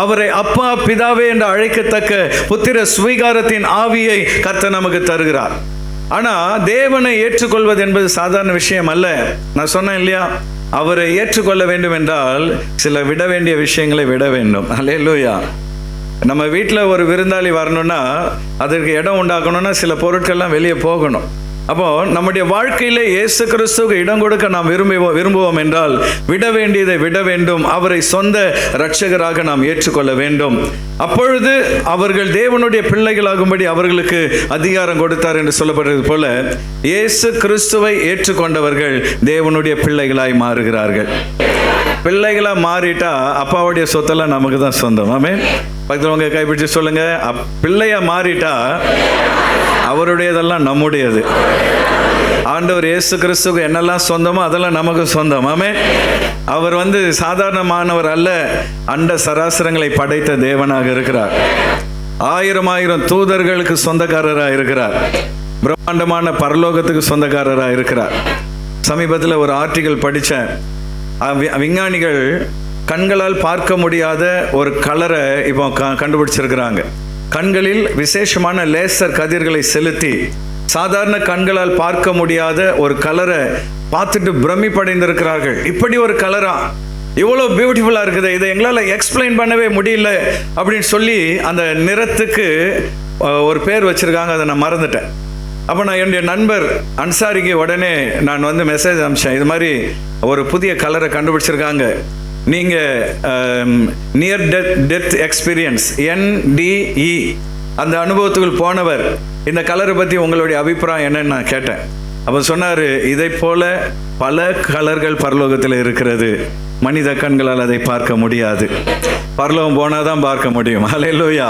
அவரை அப்பா பிதாவே என்று அழைக்கத்தக்க புத்திர சுவீகாரத்தின் ஆவியை கர்த்தர் நமக்கு தருகிறார். ஆனா தேவனை ஏற்றுக்கொள்வது என்பது சாதாரண விஷயம் அல்ல. நான் சொன்னேன் இல்லையா, அவரை ஏற்றுக்கொள்ள வேண்டும் என்றால் சில விட வேண்டிய விஷயங்களை விட வேண்டும். அல்லேலூயா. நம்ம வீட்டில் ஒரு விருந்தாளி வரணும்னா அதற்கு இடம் உண்டாக்கணும்னா சில பொருட்கள்லாம் வெளியே போகணும். அப்போ நம்முடைய வாழ்க்கையிலே இயேசு கிறிஸ்துவுக்கு இடம் கொடுக்க நாம் விரும்புவோம் என்றால் விட வேண்டியதை விட வேண்டும். அவரை சொந்த இரட்சகராக நாம் ஏற்றுக்கொள்ள வேண்டும். அப்பொழுது அவர்கள் தேவனுடைய பிள்ளைகளாகும்படி அவர்களுக்கு அதிகாரம் கொடுத்தார் என்று சொல்லப்படுறது போல இயேசு கிறிஸ்துவை ஏற்றுக்கொண்டவர்கள் தேவனுடைய பிள்ளைகளாய் மாறுகிறார்கள். பிள்ளைகளா மாறிட்டா அப்பாவுடைய சொத்தெல்லாம் நமக்கு தான் சொந்தம். ஆமென். பக்கத்துல கைப்பிடிச்சு சொல்லுங்க, பிள்ளையா மாறிட்டா அவருடையதெல்லாம் நம்முடையது. ஆண்டவர் இயேசு கிறிஸ்துவுக்கு என்னெல்லாம் சொந்தமோ அதெல்லாம் நமக்கு சொந்தம். ஆமென். அவர் சாதாரணமானவர் அல்ல, அண்ட சராசரங்களை படைத்த தேவனாக இருக்கிறார். 1000 தூதர்களுக்கு சொந்தக்காரராக இருக்கிறார். பிரம்மாண்டமான பரலோகத்துக்கு சொந்தக்காரராக இருக்கிறார். சமீபத்தில் ஒரு ஆர்டிகல் படித்தேன். விஞ்ஞானிகள் கண்களால் பார்க்க முடியாத ஒரு கலரை இப்போ கண்டுபிடிச்சிருக்கிறாங்க. கண்களில் விசேஷமான லேசர் கதிர்களை செலுத்தி சாதாரண கண்களால் பார்க்க முடியாத ஒரு கலரை பார்த்துட்டு பிரமிப்படைந்திருக்கிறார்கள். இப்படி ஒரு கலரா, இவ்வளோ பியூட்டிஃபுல்லாக இருக்குது, இதை எங்களால் எக்ஸ்பிளைன் பண்ணவே முடியல அப்படின்னு சொல்லி அந்த நிறத்துக்கு ஒரு பேர் வச்சுருக்காங்க. அதை நான் மறந்துட்டேன். அப்போ நான் என்னுடைய நண்பர் அன்சாரிக்கு உடனே நான் மெசேஜ் அனுப்பிச்சேன். இது மாதிரி ஒரு புதிய கலரை கண்டுபிடிச்சிருக்காங்க, நீங்கள் நியர் டெத் எக்ஸ்பீரியன்ஸ் NDE அந்த அனுபவத்துக்குள் போனவர், இந்த கலரை பற்றி உங்களுடைய அபிப்பிராயம் என்னன்னு நான் கேட்டேன். அப்போ சொன்னார், இதை போல பல கலர்கள் பரலோகத்தில் இருக்கிறது, மனித கண்களால் அதை பார்க்க முடியாது, பரலோகம் போனால் தான் பார்க்க முடியும். அல்லேலூயா.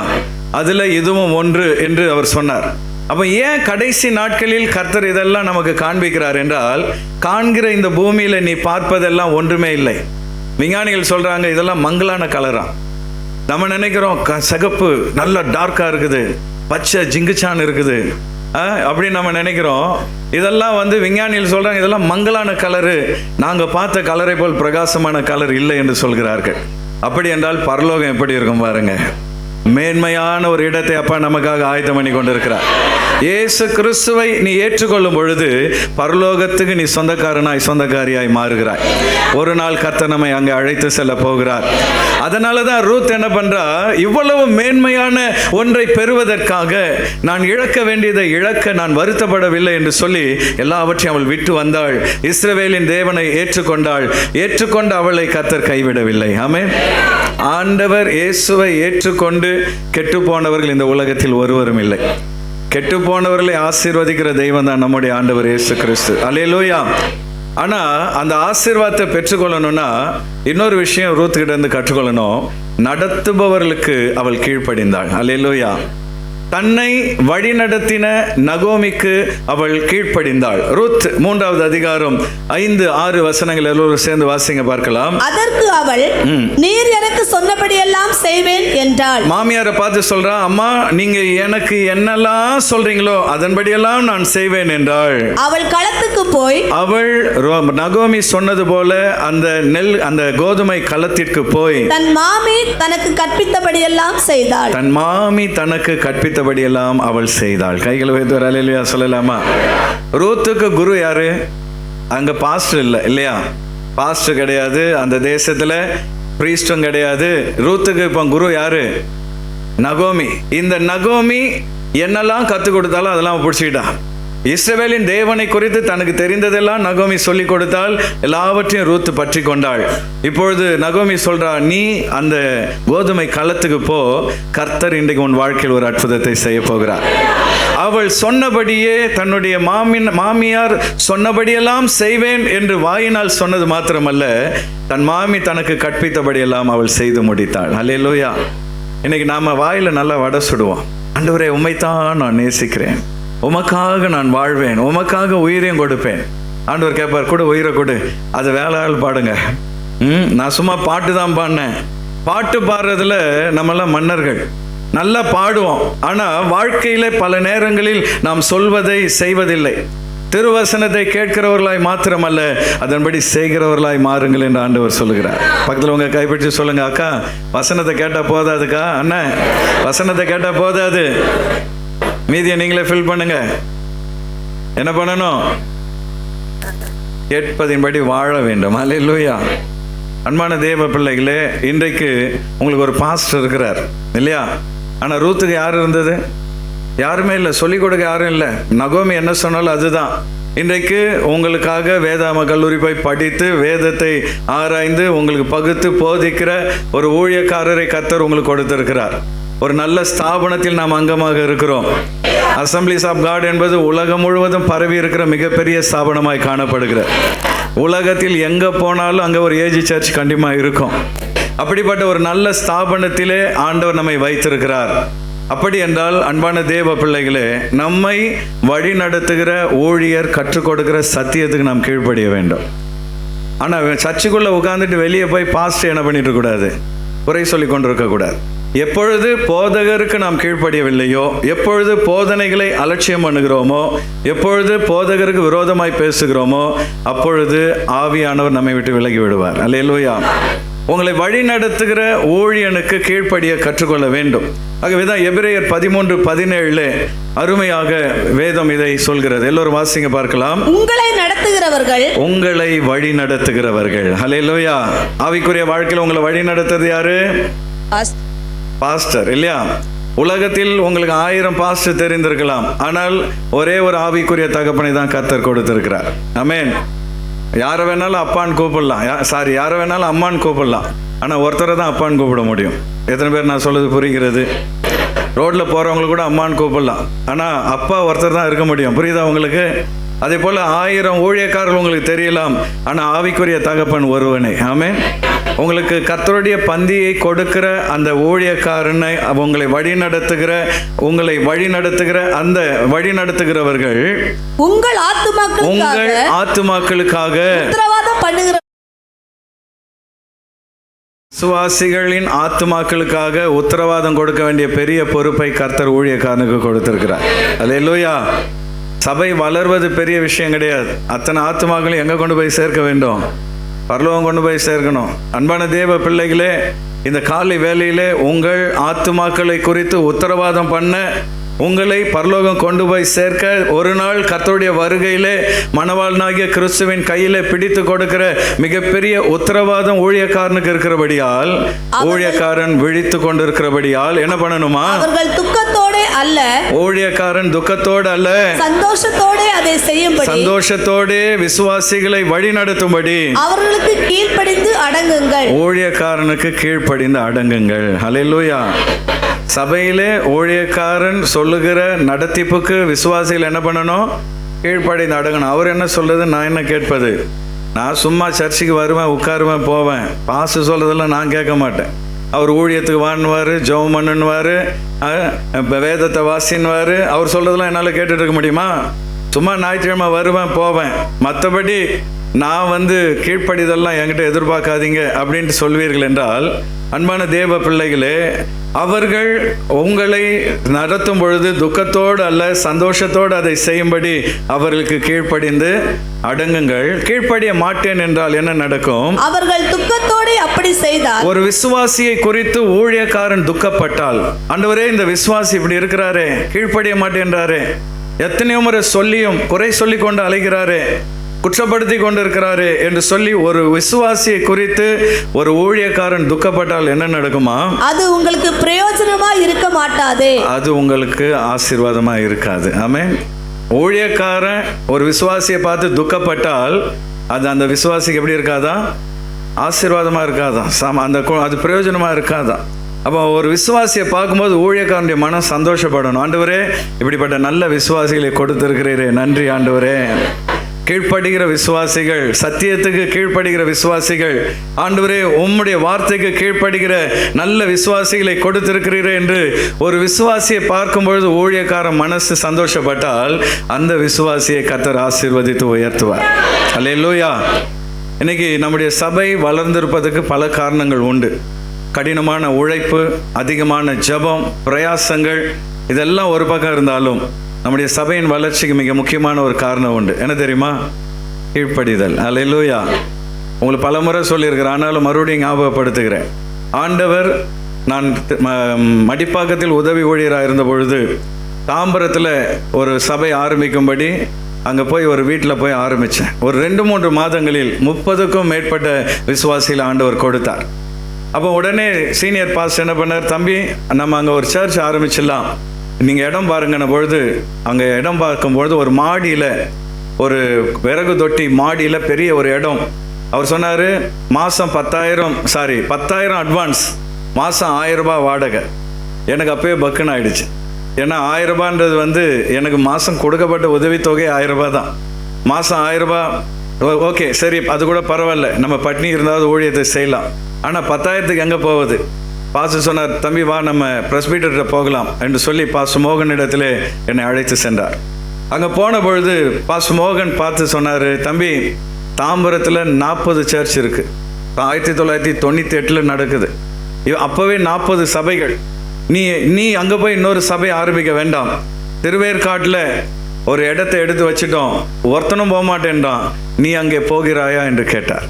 அதில் இதுவும் ஒன்று என்று அவர் சொன்னார். அப்போ ஏன் கடைசி நாட்களில் கர்த்தர் இதெல்லாம் நமக்கு காண்பிக்கிறார் என்றால், காண்கிற இந்த பூமியில் நீ பார்ப்பதெல்லாம் ஒன்றுமே இல்லை. விஞ்ஞானிகள் சொல்கிறாங்க இதெல்லாம் மங்கலான கலரா. நம்ம நினைக்கிறோம் சிகப்பு நல்ல டார்க்காக இருக்குது, பச்சை ஜிங்குச்சான் இருக்குது அப்படின்னு நம்ம நினைக்கிறோம். இதெல்லாம் விஞ்ஞானிகள் சொல்கிறாங்க இதெல்லாம் மங்கலான கலரு, நாங்கள் பார்த்த கலரை போல் பிரகாசமான கலர் இல்லை என்று சொல்கிறார்கள். அப்படி என்றால் பரலோகம் எப்படி இருக்கும் பாருங்க. மேன்மையான ஒரு இடத்தை அப்பா நமக்காக ஆயத்தம் பண்ணி கொண்டிருக்கிறார். இயேசு கிறிஸ்துவை நீ ஏற்றுக்கொள்ளும் பொழுது பரலோகத்துக்கு நீ சொந்தக்காரியாய் மாறுகிறாய். ஒரு நாள் கர்த்தர் நம்மை அங்கே அழைத்து செல்ல போகிறார். அதனால தான் ரூத் என்ன பண்றா, இவ்வளவு மேன்மையான ஒன்றை பெறுவதற்காக நான் இழக்க வேண்டியதை இழக்க நான் வருத்தப்படவில்லை என்று சொல்லி எல்லாவற்றையும் அவள் விட்டு வந்தாள். இஸ்ரவேலின் தேவனை ஏற்றுக்கொண்டாள். ஏற்றுக்கொண்டு அவளை கர்த்தர் கைவிடவில்லை. ஆமென். ஆண்டவர் இயேசுவை ஏற்றுக்கொண்டு கெட்டு போனவர்கள் இந்த உலகத்தில் ஒருவரும் இல்லை. கெட்டு போனவர்களை ஆசீர்வதிக்கிற தெய்வம் தான் நம்முடைய ஆண்டவர் இயேசு கிறிஸ்து. அல்லேலூயா. ஆனா அந்த ஆசீர்வாதத்தை பெற்றுக்கொள்ளணும்னா இன்னொரு விஷயம் ரூத் கிட்ட இருந்து கற்றுக்கொள்ளணும். நடத்துபவர்களுக்கு அவள் கீழ்ப்படிந்தாள். அல்லேலூயா. தன்னை வழிநடத்தின நகோமிக்கு அவள் கீழ்ப்படிந்தாள். ரூத் 3வது அதிகாரம் 5-6 வசனங்கள் எல்லோரும் சேர்ந்து வாசிங்க பார்க்கலாம். அதற்கு அவள், நீர் எனக்கு சொன்னபடியெல்லாம் செய்வேன் என்றாள். மாமியாரை பார்த்து சொல்றா, அம்மா நீங்க எனக்கு என்னெல்லாம் சொல்றீங்களோ அதன்படியெல்லாம் நான் செய்வேன் என்றாள். அவள் களத்துக்கு போய், அவள் நகோமி சொன்னது போல அந்த கோதுமை களத்திற்கு போய் தன் மாமி தனக்கு கற்பித்தபடியெல்லாம் செய்தாள். தன் மாமி தனக்கு கற்பித்தபடியெல்லாம் அவள் செய்தாள். கைகளை வைத்து அல்லேலூயா சொல்லலாமா? ரூத்துக்கு குரு யாரு? அங்க பாஸ்டர் இல்லை இல்லையா? பாஸ்டர் கிடையாது, அந்த தேசத்துல பிரீஸ்டும் கிடையாது. ரூத்துக்கு இப்போ குரு யாரு? நகோமி. இந்த நகோமி என்னெல்லாம் கற்றுக் கொடுத்தாலும் அதெல்லாம் பிடிச்சிக்கிட்டா. இஸ்ரவேலின் தேவனை குறித்து தனக்கு தெரிந்ததெல்லாம் நகோமி சொல்லி கொடுத்தால் எல்லாவற்றையும் ரூத் பற்றி கொண்டாள். இப்பொழுது நகோமி சொல்றா, நீ அந்த கோதுமை களத்துக்கு போ, கர்த்தர் இன்றைக்கு உன் வாழ்க்கையில் ஒரு அற்புதத்தை செய்ய போகிறார். அவள் சொன்னபடியே தன்னுடைய மாமியார் சொன்னபடியெல்லாம் செய்வேன் என்று வாயினால் சொன்னது மாத்திரமல்ல, தன் மாமி தனக்கு கற்பித்தபடியெல்லாம் அவள் செய்து முடித்தாள். அல்லேலூயா. இன்னைக்கு நாம வாயில நல்லா வடை சுடுவோம். ஆண்டவரே உம்மைத்தான் நான் நேசிக்கிறேன், உமக்காக நான் வாழ்வேன், உமக்காக உயிரையும் கொடுப்பேன். ஆண்டவர் கேட்பார், கொடு உயிரை கொடு. அது வேலையால் பாடுங்க. நான் சும்மா பாட்டு தான் பாடினேன். பாட்டு பாடுறதுல நம்மெல்லாம் மன்னர்கள், நல்லா பாடுவோம். ஆனால் வாழ்க்கையில் பல நேரங்களில் நாம் சொல்வதை செய்வதில்லை. திருவசனத்தை கேட்கிறவர்களாய் மாத்திரமல்ல, அதன்படி செய்கிறவர்களாய் மாறுங்கள் என்று ஆண்டவர் சொல்லுகிறார். பக்கத்தில் உங்க கைப்பற்றி சொல்லுங்க, அக்கா வசனத்தை கேட்டால் போதாதுக்கா, அண்ணன் வசனத்தை கேட்டால் போதாது, மீதியை நீங்களே ஃபில் பண்ணுங்க. என்ன பண்ணணும்? கேட்பதின்படி வாழ வேண்டும். அல்லேலூயா. அன்பான தேவ பிள்ளைகளே, இன்றைக்கு உங்களுக்கு ஒரு பாஸ்டர் இருக்கிறார் இல்லையா? ஆனால் ரூத்துக்கு யார் இருந்தது? யாருமே இல்லை, சொல்லிக் கொடுக்க யாரும் இல்லை. நகோமி என்ன சொன்னாலும் அதுதான். இன்றைக்கு உங்களுக்காக வேதாம கல்லூரி போய் படித்து வேதத்தை ஆராய்ந்து உங்களுக்கு பகுத்து போதிக்கிற ஒரு ஊழியக்காரரை கர்த்தர் உங்களுக்கு கொடுத்திருக்கிறார். ஒரு நல்ல ஸ்தாபனத்தில் நாம் அங்கமாக இருக்கிறோம். அசம்பிளிஸ் ஆஃப் காட் என்பது உலகம் முழுவதும் பரவி இருக்கிற மிகப்பெரிய ஸ்தாபனமாய் காணப்படுகிற, உலகத்தில் எங்கே போனாலும் அங்கே ஒரு ஏஜி சர்ச் கண்டிப்பாக இருக்கும். அப்படிப்பட்ட ஒரு நல்ல ஸ்தாபனத்திலே ஆண்டவர் நம்மை வைத்திருக்கிறார். அப்படி என்றால் அன்பான தேவ பிள்ளைகளே, நம்மை வழி நடத்துகிற ஊழியர் கற்றுக் கொடுக்கிற சத்தியத்துக்கு நாம் கீழ்ப்படிய வேண்டும். ஆனால் சர்ச்சுக்குள்ளே உட்காந்துட்டு வெளியே போய் பாஸ்டர் என்ன பண்ணிட்டு இருக்கக்கூடாது, குறை சொல்லி கொண்டு இருக்கக்கூடாது. எப்பொழுது போதகருக்கு நாம் கீழ்ப்படியவில்லையோ, எப்பொழுது போதனைகளை அலட்சியம் பண்ணுகிறோமோ, எப்பொழுது போதகருக்கு விரோதமாய் பேசுகிறோமோ, அப்பொழுது ஆவியானவர் நம்மை விட்டு விலகி விடுவார். அல்லேலூயா. உங்களை வழி நடத்துகிற ஊழியனுக்கு கீழ்ப்படிய கற்றுக்கொள்ள வேண்டும். ஆகவேதான் எபிரேயர் 13:17 அருமையாக வேதம் இதை சொல்கிறது. எல்லோரும் வாசிங்க பார்க்கலாம். உங்களை நடத்துகிறவர்கள், உங்களை வழி நடத்துகிறவர்கள். அல்லேலூயா. ஆவிக்குரிய வாழ்க்கையில் உங்களை வழி நடத்துறது யாரு? பாஸ்டர் இல்லையா? உலகத்தில் உங்களுக்கு 1000 பாஸ்டர் தெரிந்திருக்கலாம், ஆனால் ஒரே ஒரு ஆவிக்குரிய தகப்பனை தான் கர்த்தர் கொடுத்திருக்கிறார். ஆமென். யாரை வேணாலும் அப்பான்னு கூப்பிடலாம், யாரை வேணாலும் அம்மான்னு கூப்பிடலாம், ஆனால் ஒருத்தரை தான் அப்பான்னு கூப்பிட முடியும். எத்தனை பேர் நான் சொல்றது புரிகிறது? ரோட்டில் போகிறவங்களுக்கு கூட அம்மான்னு கூப்பிடலாம், ஆனால் அப்பா ஒருத்தர் தான் இருக்க முடியும். புரியுதா உங்களுக்கு? அதே போல் 1000 ஊழியக்காரர்கள் உங்களுக்கு தெரியலாம், ஆனால் ஆவிக்குரிய தகப்பன் ஒருவனே. ஆமென். உங்களுக்கு கர்த்தருடைய பந்தியை கொடுக்கிற அந்த ஊழியக்காரனை, உங்களை வழி நடத்துகிற அந்த வழி நடத்துகிறவர்கள் உங்கள் ஆத்துமாக்களுக்காக உத்தரவாதம் பண்ணுகிற விசுவாசிகளின் ஆத்துமாக்களுக்காக உத்தரவாதம் கொடுக்க வேண்டிய பெரிய பொறுப்பை கர்த்தர் ஊழியக்காரனுக்கு கொடுத்திருக்கிறார். அல்லேலூயா. சபை வளர்வது பெரிய விஷயம் கிடையாது. அத்தனை ஆத்துமாக்களை எங்கே கொண்டு போய் சேர்க்க வேண்டும்? பரலோகம் கொண்டு போய் சேர்க்கணும். அன்பான தேவ பிள்ளைகளே, இந்த காலை வேளையிலே உங்கள் ஆத்துமாக்களை குறித்து உத்தரவாதம் பண்ண, உங்களை பரலோகம் கொண்டு போய் சேர்க்க, ஒரு நாள் கர்த்தருடைய வருகையிலே மணவாளனாகிய கிறிஸ்துவின் கையிலே பிடித்து கொடுக்கிற மிகப்பெரிய உத்தரவாதம் ஊழியக்காரனுக்கு இருக்கிறபடியால், ஊழியக்காரன் விழித்து கொண்டிருக்கிறபடியால் என்ன பண்ணணுமா? அவர்கள் துக்கத்தோட அல்ல, ஊழியக்காரன் துக்கத்தோடு அல்ல, சந்தோஷத்தோட அதை செய்யும்படி, சந்தோஷத்தோடு விசுவாசிகளை வழி நடத்தும்படி அவர்களுக்கு கீழ்ப்படிந்து அடங்குங்கள். ஊழியக்காரனுக்கு கீழ்ப்படிந்து அடங்குங்கள். ஹல்லேலூயா. சபையிலே ஊழியக்காரன் சொல்லுகிற நடத்திப்புக்கு விசுவாசிகள் என்ன பண்ணணும்? கீழ்ப்படிந்து அடங்கணும். அவர் என்ன சொல்றது, நான் என்ன கேட்பது? நான் சும்மா சர்ச்சுக்கு வருவேன், உட்காருவேன், போவேன். பாசு சொல்றதெல்லாம் நான் கேட்க மாட்டேன். அவர் ஊழியத்துக்கு வான்னுவார், ஜெபம் பண்ணுவார், வேதத்தை வாசின்னுவார். அவர் சொல்றதெல்லாம் என்னால் கேட்டுட்டு இருக்க முடியுமா? சும்மா ஞாயிற்றுக்கிழமை வருவேன், போவேன். மற்றபடி நான் கீழ்ப்படிதெல்லாம் என்கிட்ட எதிர்பார்க்காதீங்க அப்படின்ட்டு சொல்வீர்கள் என்றால், அன்பான தேவ பிள்ளைகளே, அவர்கள் உங்களை நடத்தும் பொழுது துக்கத்தோடு அல்ல, சந்தோஷத்தோடு அதை செய்யும்படி அவர்களுக்கு கீழ்ப்படிந்து அடங்குங்கள். கீழ்ப்படிய மாட்டேன் என்றால் என்ன நடக்கும்? அவர்கள் துக்கத்தோடு அப்படி செய்தால், ஒரு விசுவாசியை குறித்து ஊழியக்காரன் துக்கப்பட்டால், ஆண்டவரே இந்த விசுவாசி இப்படி இருக்கிறாரே, கீழ்ப்படிய மாட்டேன்றாரே, எத்தனையோ முறை சொல்லியும் குறை சொல்லி கொண்டு அலைகிறாரே, குற்றப்படுத்தி கொண்டிருக்கிறாரு என்று சொல்லி ஒரு விசுவாசியை குறித்து ஒரு ஊழியக்காரன் துக்கப்பட்டால் என்ன நடக்குமா? அது உங்களுக்கு பிரயோஜனமா இருக்க மாட்டாது, அது உங்களுக்கு ஆசீர்வாதமா இருக்காது. ஆமென். ஊழியக்காரன் ஒரு விசுவாசியை பார்த்து துக்கப்பட்டால் அது அந்த விசுவாசிக்கு எப்படி இருக்காதா? ஆசீர்வாதமா இருக்காதா? அது பிரயோஜனமா இருக்காதா? அப்போ ஒரு விசுவாசியை பார்க்கும்போது ஊழியக்காரனுடைய மனம் சந்தோஷப்படணும். ஆண்டவரே, இப்படிப்பட்ட நல்ல விசுவாசிகளை கொடுத்திருக்கிறீரே, நன்றி ஆண்டவரே. கீழ்ப்படுகிற விசுவாசிகள், சத்தியத்துக்கு கீழ்ப்படுகிற விசுவாசிகள், ஆண்டவரே உம்முடைய வார்த்தைக்கு கீழ்ப்படுகிற நல்ல விசுவாசிகளை கொடுத்திருக்கிறீரே என்று ஒரு விசுவாசியை பார்க்கும்பொழுது ஊழியக்காரன் மனசு சந்தோஷப்பட்டால் அந்த விசுவாசியை கர்த்தர் ஆசீர்வதித்து உயர்த்துவார். அல்லேலூயா. இன்னைக்கு நம்முடைய சபை வளர்ந்திருப்பதற்கு பல காரணங்கள் உண்டு. கடினமான உழைப்பு, அதிகமான ஜெபம், பிரயாசங்கள், இதெல்லாம் ஒரு பக்கம் இருந்தாலும் நம்முடைய சபையின் வளர்ச்சிக்கு மிக முக்கியமான ஒரு காரணம் உண்டு. என்ன தெரியுமா? கீழ்ப்படிதல். அல்லேலூயா. உங்களுக்கு பல முறை சொல்லியிருக்கிறேன், ஆனாலும் மறுபடியும் ஞாபகப்படுத்துகிறேன். ஆண்டவர், நான் மடிப்பாக்கத்தில் உதவி ஊழியராக இருந்த பொழுது தாம்பரத்தில் ஒரு சபை ஆரம்பிக்கும்படி அங்கே போய் ஒரு வீட்டில் போய் ஆரம்பித்தேன். ஒரு 2-3 மாதங்களில் 30க்கும் மேற்பட்ட விசுவாசியில் ஆண்டவர் கொடுத்தார். அப்போ உடனே சீனியர் பாஸ்டர் என்ன பண்ணார், தம்பி நம்ம அங்கே ஒரு சர்ச் ஆரம்பிச்சிடலாம், நீங்கள் இடம் பாருங்கன்ன பொழுது அங்கே இடம் பார்க்கும்பொழுது ஒரு மாடியில், ஒரு விறகு தொட்டி மாடியில் பெரிய ஒரு இடம். அவர் சொன்னார், மாதம் 10,000 அட்வான்ஸ், மாதம் 1000 ரூபாய் வாடகை. எனக்கு அப்போயே பக்குன்னு ஆயிடுச்சு. ஏன்னா 1000 ரூபான்றது எனக்கு மாதம் கொடுக்கப்பட்ட உதவித்தொகை 1000 ரூபாய் தான். மாதம் 1000 ரூபாய் ஓகே, சரி, அது கூட பரவாயில்ல, நம்ம பட்னி இருந்தாவது ஊழியத்தை செய்யலாம். ஆனால் 10,000க்கு எங்கே போவது? பாஸ்டர் சொன்னார், தம்பி வா நம்ம பிரஸ்பீட்டர்கிட்ட போகலாம் என்று சொல்லி பாஸ்டர் மோகன் இடத்துல என்னை அழைத்து சென்றார். அங்கே போன பொழுது பாஸ்டர் மோகன் பார்த்து சொன்னார், தம்பி தாம்பரத்தில் 40 சர்ச் இருக்குது, 1998 நடக்குது, அப்போவே 40 சபைகள், நீ அங்கே போய் இன்னொரு சபை ஆரம்பிக்க வேண்டாம், திருவேற்காட்டில் ஒரு இடத்தை எடுத்து வச்சிட்டோம், ஒருத்தனும் போக மாட்டேன்றான், நீ அங்கே போகிறாயா என்று கேட்டார்.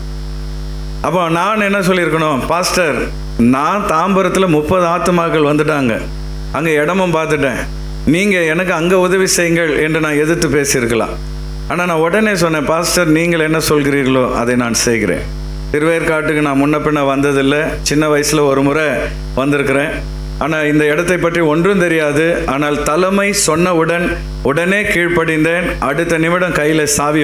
அப்போ நான் என்ன சொல்லியிருக்கணும், பாஸ்டர் நான் தாம்பரத்தில் 30 ஆத்துமாக்கள் வந்துட்டாங்க, அங்கே இடமும் பார்த்துட்டேன், நீங்கள் எனக்கு அங்கே உதவி செய்யுங்கள் என்று நான் எதிர்த்து பேசியிருக்கலாம். ஆனால் நான் உடனே சொன்னேன், பாஸ்டர் நீங்கள் என்ன சொல்கிறீர்களோ அதை நான் செய்கிறேன். திருவேற்காட்டுக்கு நான் முன்ன பின்ன வந்ததில்லை, சின்ன வயசில் ஒரு முறை வந்திருக்கிறேன். ஆனால் இந்த இடத்தை பற்றி ஒன்றும் தெரியாது. ஆனால் தலைமை சொன்னவுடன் உடனே கீழ்ப்படிந்தேன். அடுத்த நிமிடம் கையில் சாவி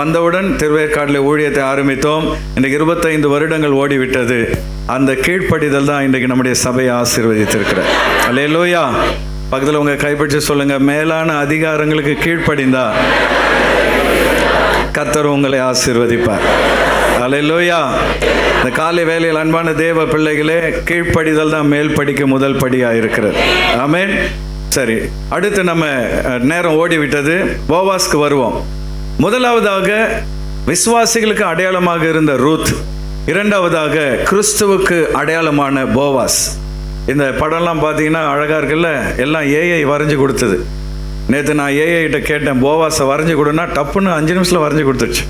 வந்தவுடன் திருவேற்காட்டில் ஊழியத்தை ஆரம்பித்தோம். இன்றைக்கு 25 வருடங்கள் ஓடிவிட்டது. அந்த கீழ்ப்படிதல் தான் இன்றைக்கு நம்முடைய சபையை ஆசீர்வதித்திருக்கிறார். அல்லேலூயா. பக்கத்தில் உங்கள் கைப்பிடிச்சு சொல்லுங்கள், மேலான அதிகாரங்களுக்கு கீழ்ப்படிந்தா கர்த்தர் உங்களை ஆசீர்வதிப்பார். அல்லேலூயா. இந்த காலை வேளையில் அன்பான தேவ பிள்ளைகளே, கீழ்ப்படிதல் தான் மேல் படிக்க முதல் படியாக இருக்கிறது. ஆமென். சரி, அடுத்து நம்ம நேரம் ஓடிவிட்டது, போவாஸ்க்கு வருவோம். முதலாவதாக விசுவாசிகளுக்கு அடையாளமாக இருந்த ரூத், இரண்டாவதாக கிறிஸ்துவுக்கு அடையாளமான போவாஸ். இந்த படம்லாம் பார்த்தீங்கன்னா அழகாக இருக்குல்ல, எல்லாம் ஏஐ வரைஞ்சி கொடுத்தது. நேற்று நான் ஏஐகிட்ட கேட்டேன், போவாஸை வரைஞ்சி கொடுன்னா டப்புன்னு 5 நிமிஷத்தில் வரைஞ்சி கொடுத்துருச்சு.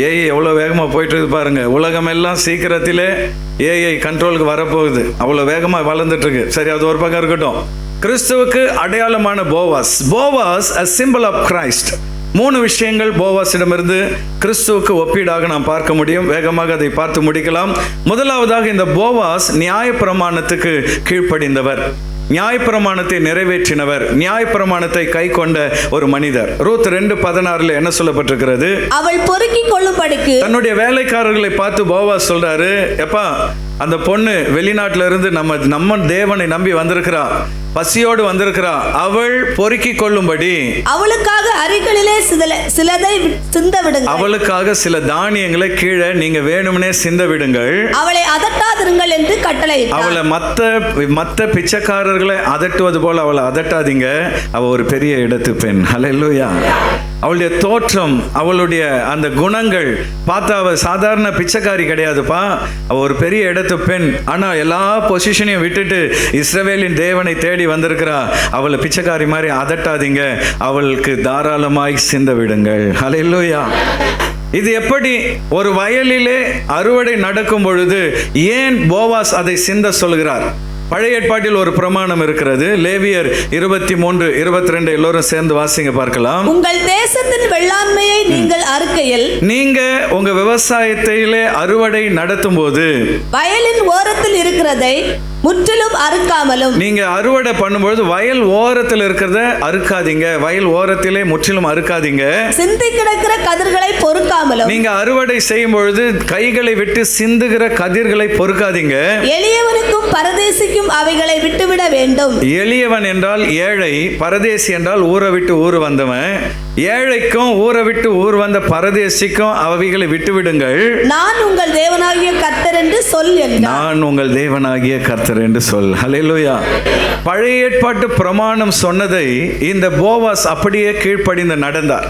ஏஐ எவ்வளோ வேகமாக போயிட்டு பாருங்க. உலகமெல்லாம் சீக்கிரத்திலே ஏஐ கண்ட்ரோலுக்கு வரப்போகுது, அவ்வளோ வேகமாக வளர்ந்துட்டுருக்கு. சரி, அது ஒரு பக்கம் இருக்கட்டும். கிறிஸ்துவுக்கு அடையாளமான Boaz, a symbol of Christ. 3 விஷயங்கள் போவாஸிடமிருந்து கிறிஸ்துவுக்கு ஒப்பீடாக நாம் பார்க்க முடியும். வேகமாக அதை பார்த்து முடிக்கலாம். முதலாவதாக, இந்த போவாஸ் நியாயப்பிரமாணத்துக்கு கீழ்ப்படிந்தவர், நியாயப்பிரமாணத்தை நிறைவேற்றினவர், நியாயப்பிரமாணத்தை கை கொண்ட ஒரு மனிதர். ரூத் 2:16 என்ன சொல்லப்பட்டிருக்கிறது? அவள் பொறுக்கிக் கொள்ளும்படிக்கு தன்னுடைய வேலைக்காரர்களை பார்த்து போவாஸ் சொல்றாரு, எப்பா அந்த பொண்ணு வெளிநாட்டில இருந்து நம்ம தேவனை நம்பி வந்திருக்கிறா, பசியோடு வந்திருக்கிறா, அவள் பொறுக்கிக் கொள்ளும்படி அவளுக்காக அரிகளிலே சிலதை சிந்த விடுங்கள், அவளுக்காக சில தானியங்களை கீழே நீங்க வேணும்னே சிந்த விடுங்கள், அவளை அதட்டாதிருங்கள் என்று கட்டளை. அவளை மத்த பிச்சைக்காரர்களை அதட்டுவது போல அவளை அதட்டாதீங்க. அவ ஒரு பெரிய இடத்து பெண். ஹல்லேலூயா. அவளுடைய தோற்றம், அவளுடைய அந்த குணங்கள் பார்த்தா அவ சாதாரண பிச்சைக்காரி கிடையாதுப்பா, அவ ஒரு பெரிய இடத்து பெண். ஆனா எல்லா பொசிஷனையும் விட்டுட்டு இஸ்ரவேலின் தேவனை தேடி வந்திருக்கிறா. அவளை பிச்சைக்காரி மாதிரி அதட்டாதீங்க, அவளுக்கு தாராளமாய் சிந்த விடுங்கள். ஹல்லேலூயா. இது எப்படி? ஒரு வயலிலே அறுவடை நடக்கும் பொழுது ஏன் போவாஸ் அதை சிந்த சொல்கிறார்? பழைய ஏற்பாட்டில் ஒரு பிரமாணம் இருக்கிறது. லேவியர் 23:22 எல்லோரும் சேர்ந்து வாசிங்க பார்க்கலாம். உங்கள் தேசத்தின் வெள்ளாண்மையை நீங்கள் அறுக்கையில், நீங்க உங்க விவசாயத்திலே அறுவடை நடத்தும் போது வயலின் ஓரத்தில் இருக்கிறதை முற்றிலும் அறுக்காமலும், நீங்க அறுவடை பண்ணும்போது வயல் ஓரத்தில் இருக்கிறத அறுக்காதீங்க, வயல் ஓரத்திலே முற்றிலும் அறுக்காதீங்க. சிந்தி கிடக்கிற கதிர்களை பொறுக்காமலும், நீங்க அறுவடை செய்யும் பொழுது கைகளை விட்டு சிந்துகிற கதிர்களை பொறுக்காதீங்க. எளியவனுக்கும் பரதேசிக்கும் அவைகளை விட்டுவிட வேண்டும். எளியவன் என்றால் ஏழை, பரதேசி என்றால் ஊரை விட்டு ஊர் வந்தவன். ஏழைக்கும் ஊரை விட்டு ஊர் வந்த பரதேசிக்கும் அவைகளை விட்டுவிடுங்கள். நான் உங்கள் தேவனாகிய கர்த்தர் என்று சொல் என்றார். நான் உங்கள் தேவனாகிய கர்த்தர் என்று சொல். ஹல்லேலூயா. பழைய ஏற்பாட்டு பிரமாணம் சொன்னதை இந்த போவாஸ் அப்படியே கீழ்ப்படிந்து நடந்தார்.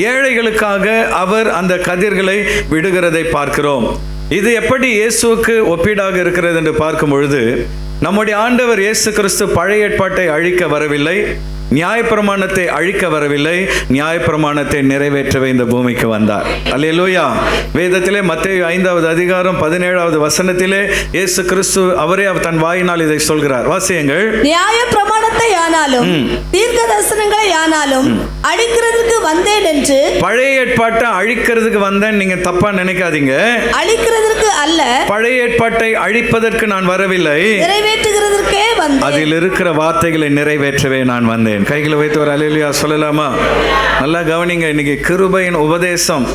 ஏழைகளுக்காக அவர் அந்த கதிர்களை விடுகிறதை பார்க்கிறோம். இது எப்படி இயேசுவுக்கு ஒப்பீடாக இருக்கிறது என்று பார்க்கும் பொழுது, நம்முடைய ஆண்டவர் இயேசு கிறிஸ்து பழைய ஏற்பாட்டை அழிக்க வரவில்லை, நியாயப்பிரமாணத்தை அழிக்க வரவில்லை, நியாயப்பிரமாணத்தை நிறைவேற்றவே இந்த பூமிக்கு வந்தார். அல்லேலூயா. வேதத்திலே மத்தேயு 5வது அதிகாரம் 17வது வசனத்திலே இயேசு கிறிஸ்து அவரே தன் வாயினால் இதை சொல்கிறார். வாசியுங்கள். நியாய பிரமாணத்தை ஆனாலும் தீர்க்க தரிசனங்களை ஆனாலும் அழிக்கிறதுக்கு வந்தேன் என்று. பழைய ஏற்பாட்டை அழிக்கிறதுக்கு வந்தேன் நீங்க தப்பா நினைக்காதீங்க. அழிக்கிறதுக்கு அல்ல, பழைய ஏற்பாட்டை அழிப்பதற்கு நான் வரவில்லை, நிறைவேற்றுகிறதற்கே வந்தேன். அதில் இருக்கிற வார்த்தைகளை நிறைவேற்றவே நான் வந்தேன். கைகளை வைத்து ஒரு அல்லேலூயா சொல்லலாமா? நல்லா கவனிங்க. இன்னைக்கு கிருபையின் உபதேசம்.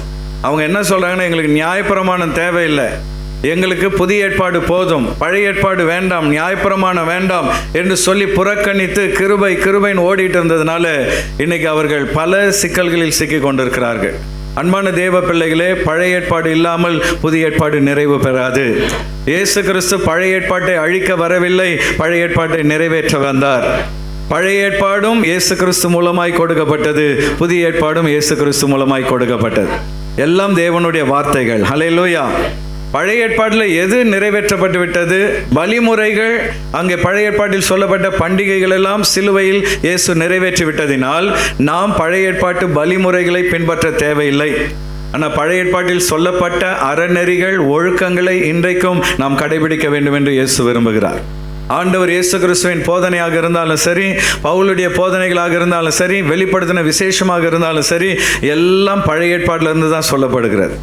அவங்க என்ன சொல்றாங்கன்னா, எங்களுக்கு நியாயப்பிரமாணம் தேவையில்லை, எங்களுக்கு புதிய ஏற்பாடு போதும், பழைய ஏற்பாடு வேண்டாம், நியாயப்பிரமாணம் வேண்டாம் என்று சொல்லி புறக்கணித்து கிருபைன்னு ஓடிட்டு இருந்ததுனால இன்னைக்கு அவர்கள் பல சிக்கல்களில் சிக்கி கொண்டிருக்கிறார்கள். அன்பான தேவ பிள்ளைகளே, பழைய ஏற்பாடு இல்லாமல் புதிய ஏற்பாடு நிறைவு பெறாது. இயேசு கிறிஸ்து பழைய ஏற்பாட்டை அழிக்க வரவில்லை, பழைய ஏற்பாட்டை நிறைவேற்ற வந்தார். பழைய ஏற்பாடும் இயேசு கிறிஸ்து மூலமாய் கொடுக்கப்பட்டது, புதிய ஏற்பாடும் இயேசு கிறிஸ்து மூலமாய் கொடுக்கப்பட்டது. எல்லாம் தேவனுடைய வார்த்தைகள். ஹல்லேலூயா. பழைய ஏற்பாட்டில் எது நிறைவேற்றப்பட்டு விட்டது? பலிமுறைகள். அங்கே பழைய ஏற்பாட்டில் சொல்லப்பட்ட பண்டிகைகள் எல்லாம் சிலுவையில் இயேசு நிறைவேற்றி விட்டதினால் நாம் பழைய ஏற்பாட்டு பலிமுறைகளை பின்பற்ற தேவையில்லை. ஆனால் பழைய ஏற்பாட்டில் சொல்லப்பட்ட அறநெறிகள், ஒழுக்கங்களை இன்றைக்கும் நாம் கடைபிடிக்க வேண்டும் என்று இயேசு விரும்புகிறார். ஆண்டவர் இயேசு கிறிஸ்துவின் போதனையாக இருந்தாலும் சரி, பவுலுடைய போதனைகளாக இருந்தாலும் சரி, வெளிப்படுத்தின விசேஷமாக இருந்தாலும் சரி, எல்லாம் பழைய ஏற்பாட்டிலிருந்து தான் சொல்லப்படுகிறது.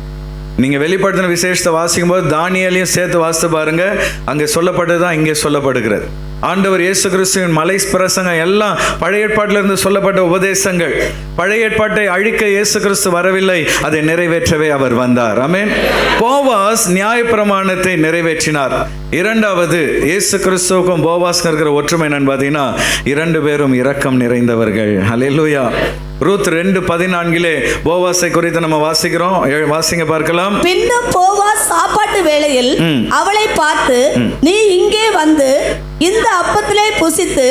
நீங்கள் வெளிப்படுத்தின விசேஷத்தை வாசிக்கும் போது தானியேலையும் சேர்த்து வாசித்து பாருங்க, அங்கே சொல்லப்பட்டது தான் இங்கே சொல்லப்படுகிறது. ஆண்டவர் இயேசு கிறிஸ்துவின் மலை பிரசங்கம் எல்லாம் பழைய ஏற்பாட்டிலிருந்து சொல்லப்பட்ட உபதேசங்கள். பழைய ஏற்பாட்டை அழிக்க இயேசு கிறிஸ்து வரவில்லை, அதை நிறைவேற்றவே அவர் வந்தார். ஆமென். போவாஸ் நியாயப்பிரமாணத்தை நிறைவேற்றினார். இரண்டாவது, இயேசு கிறிஸ்துவுக்கும் போவாஸ்க்கு இருக்கிற ஒற்றுமை என்னன்னு பார்த்தீங்கன்னா, 2 பேரும் இரக்கம் நிறைந்தவர்கள். ஹல்லேலூயா. ரூத் 2:14 போவாசை குறித்து நம்ம வாசிக்கிறோம். வாசிங்க பார்க்கலாம். பின்னும் போவாஸ் சாப்பாட்டு வேளையில் அவளை பார்த்து, நீ இங்கே வந்து இந்த அப்பத்திலே புசித்து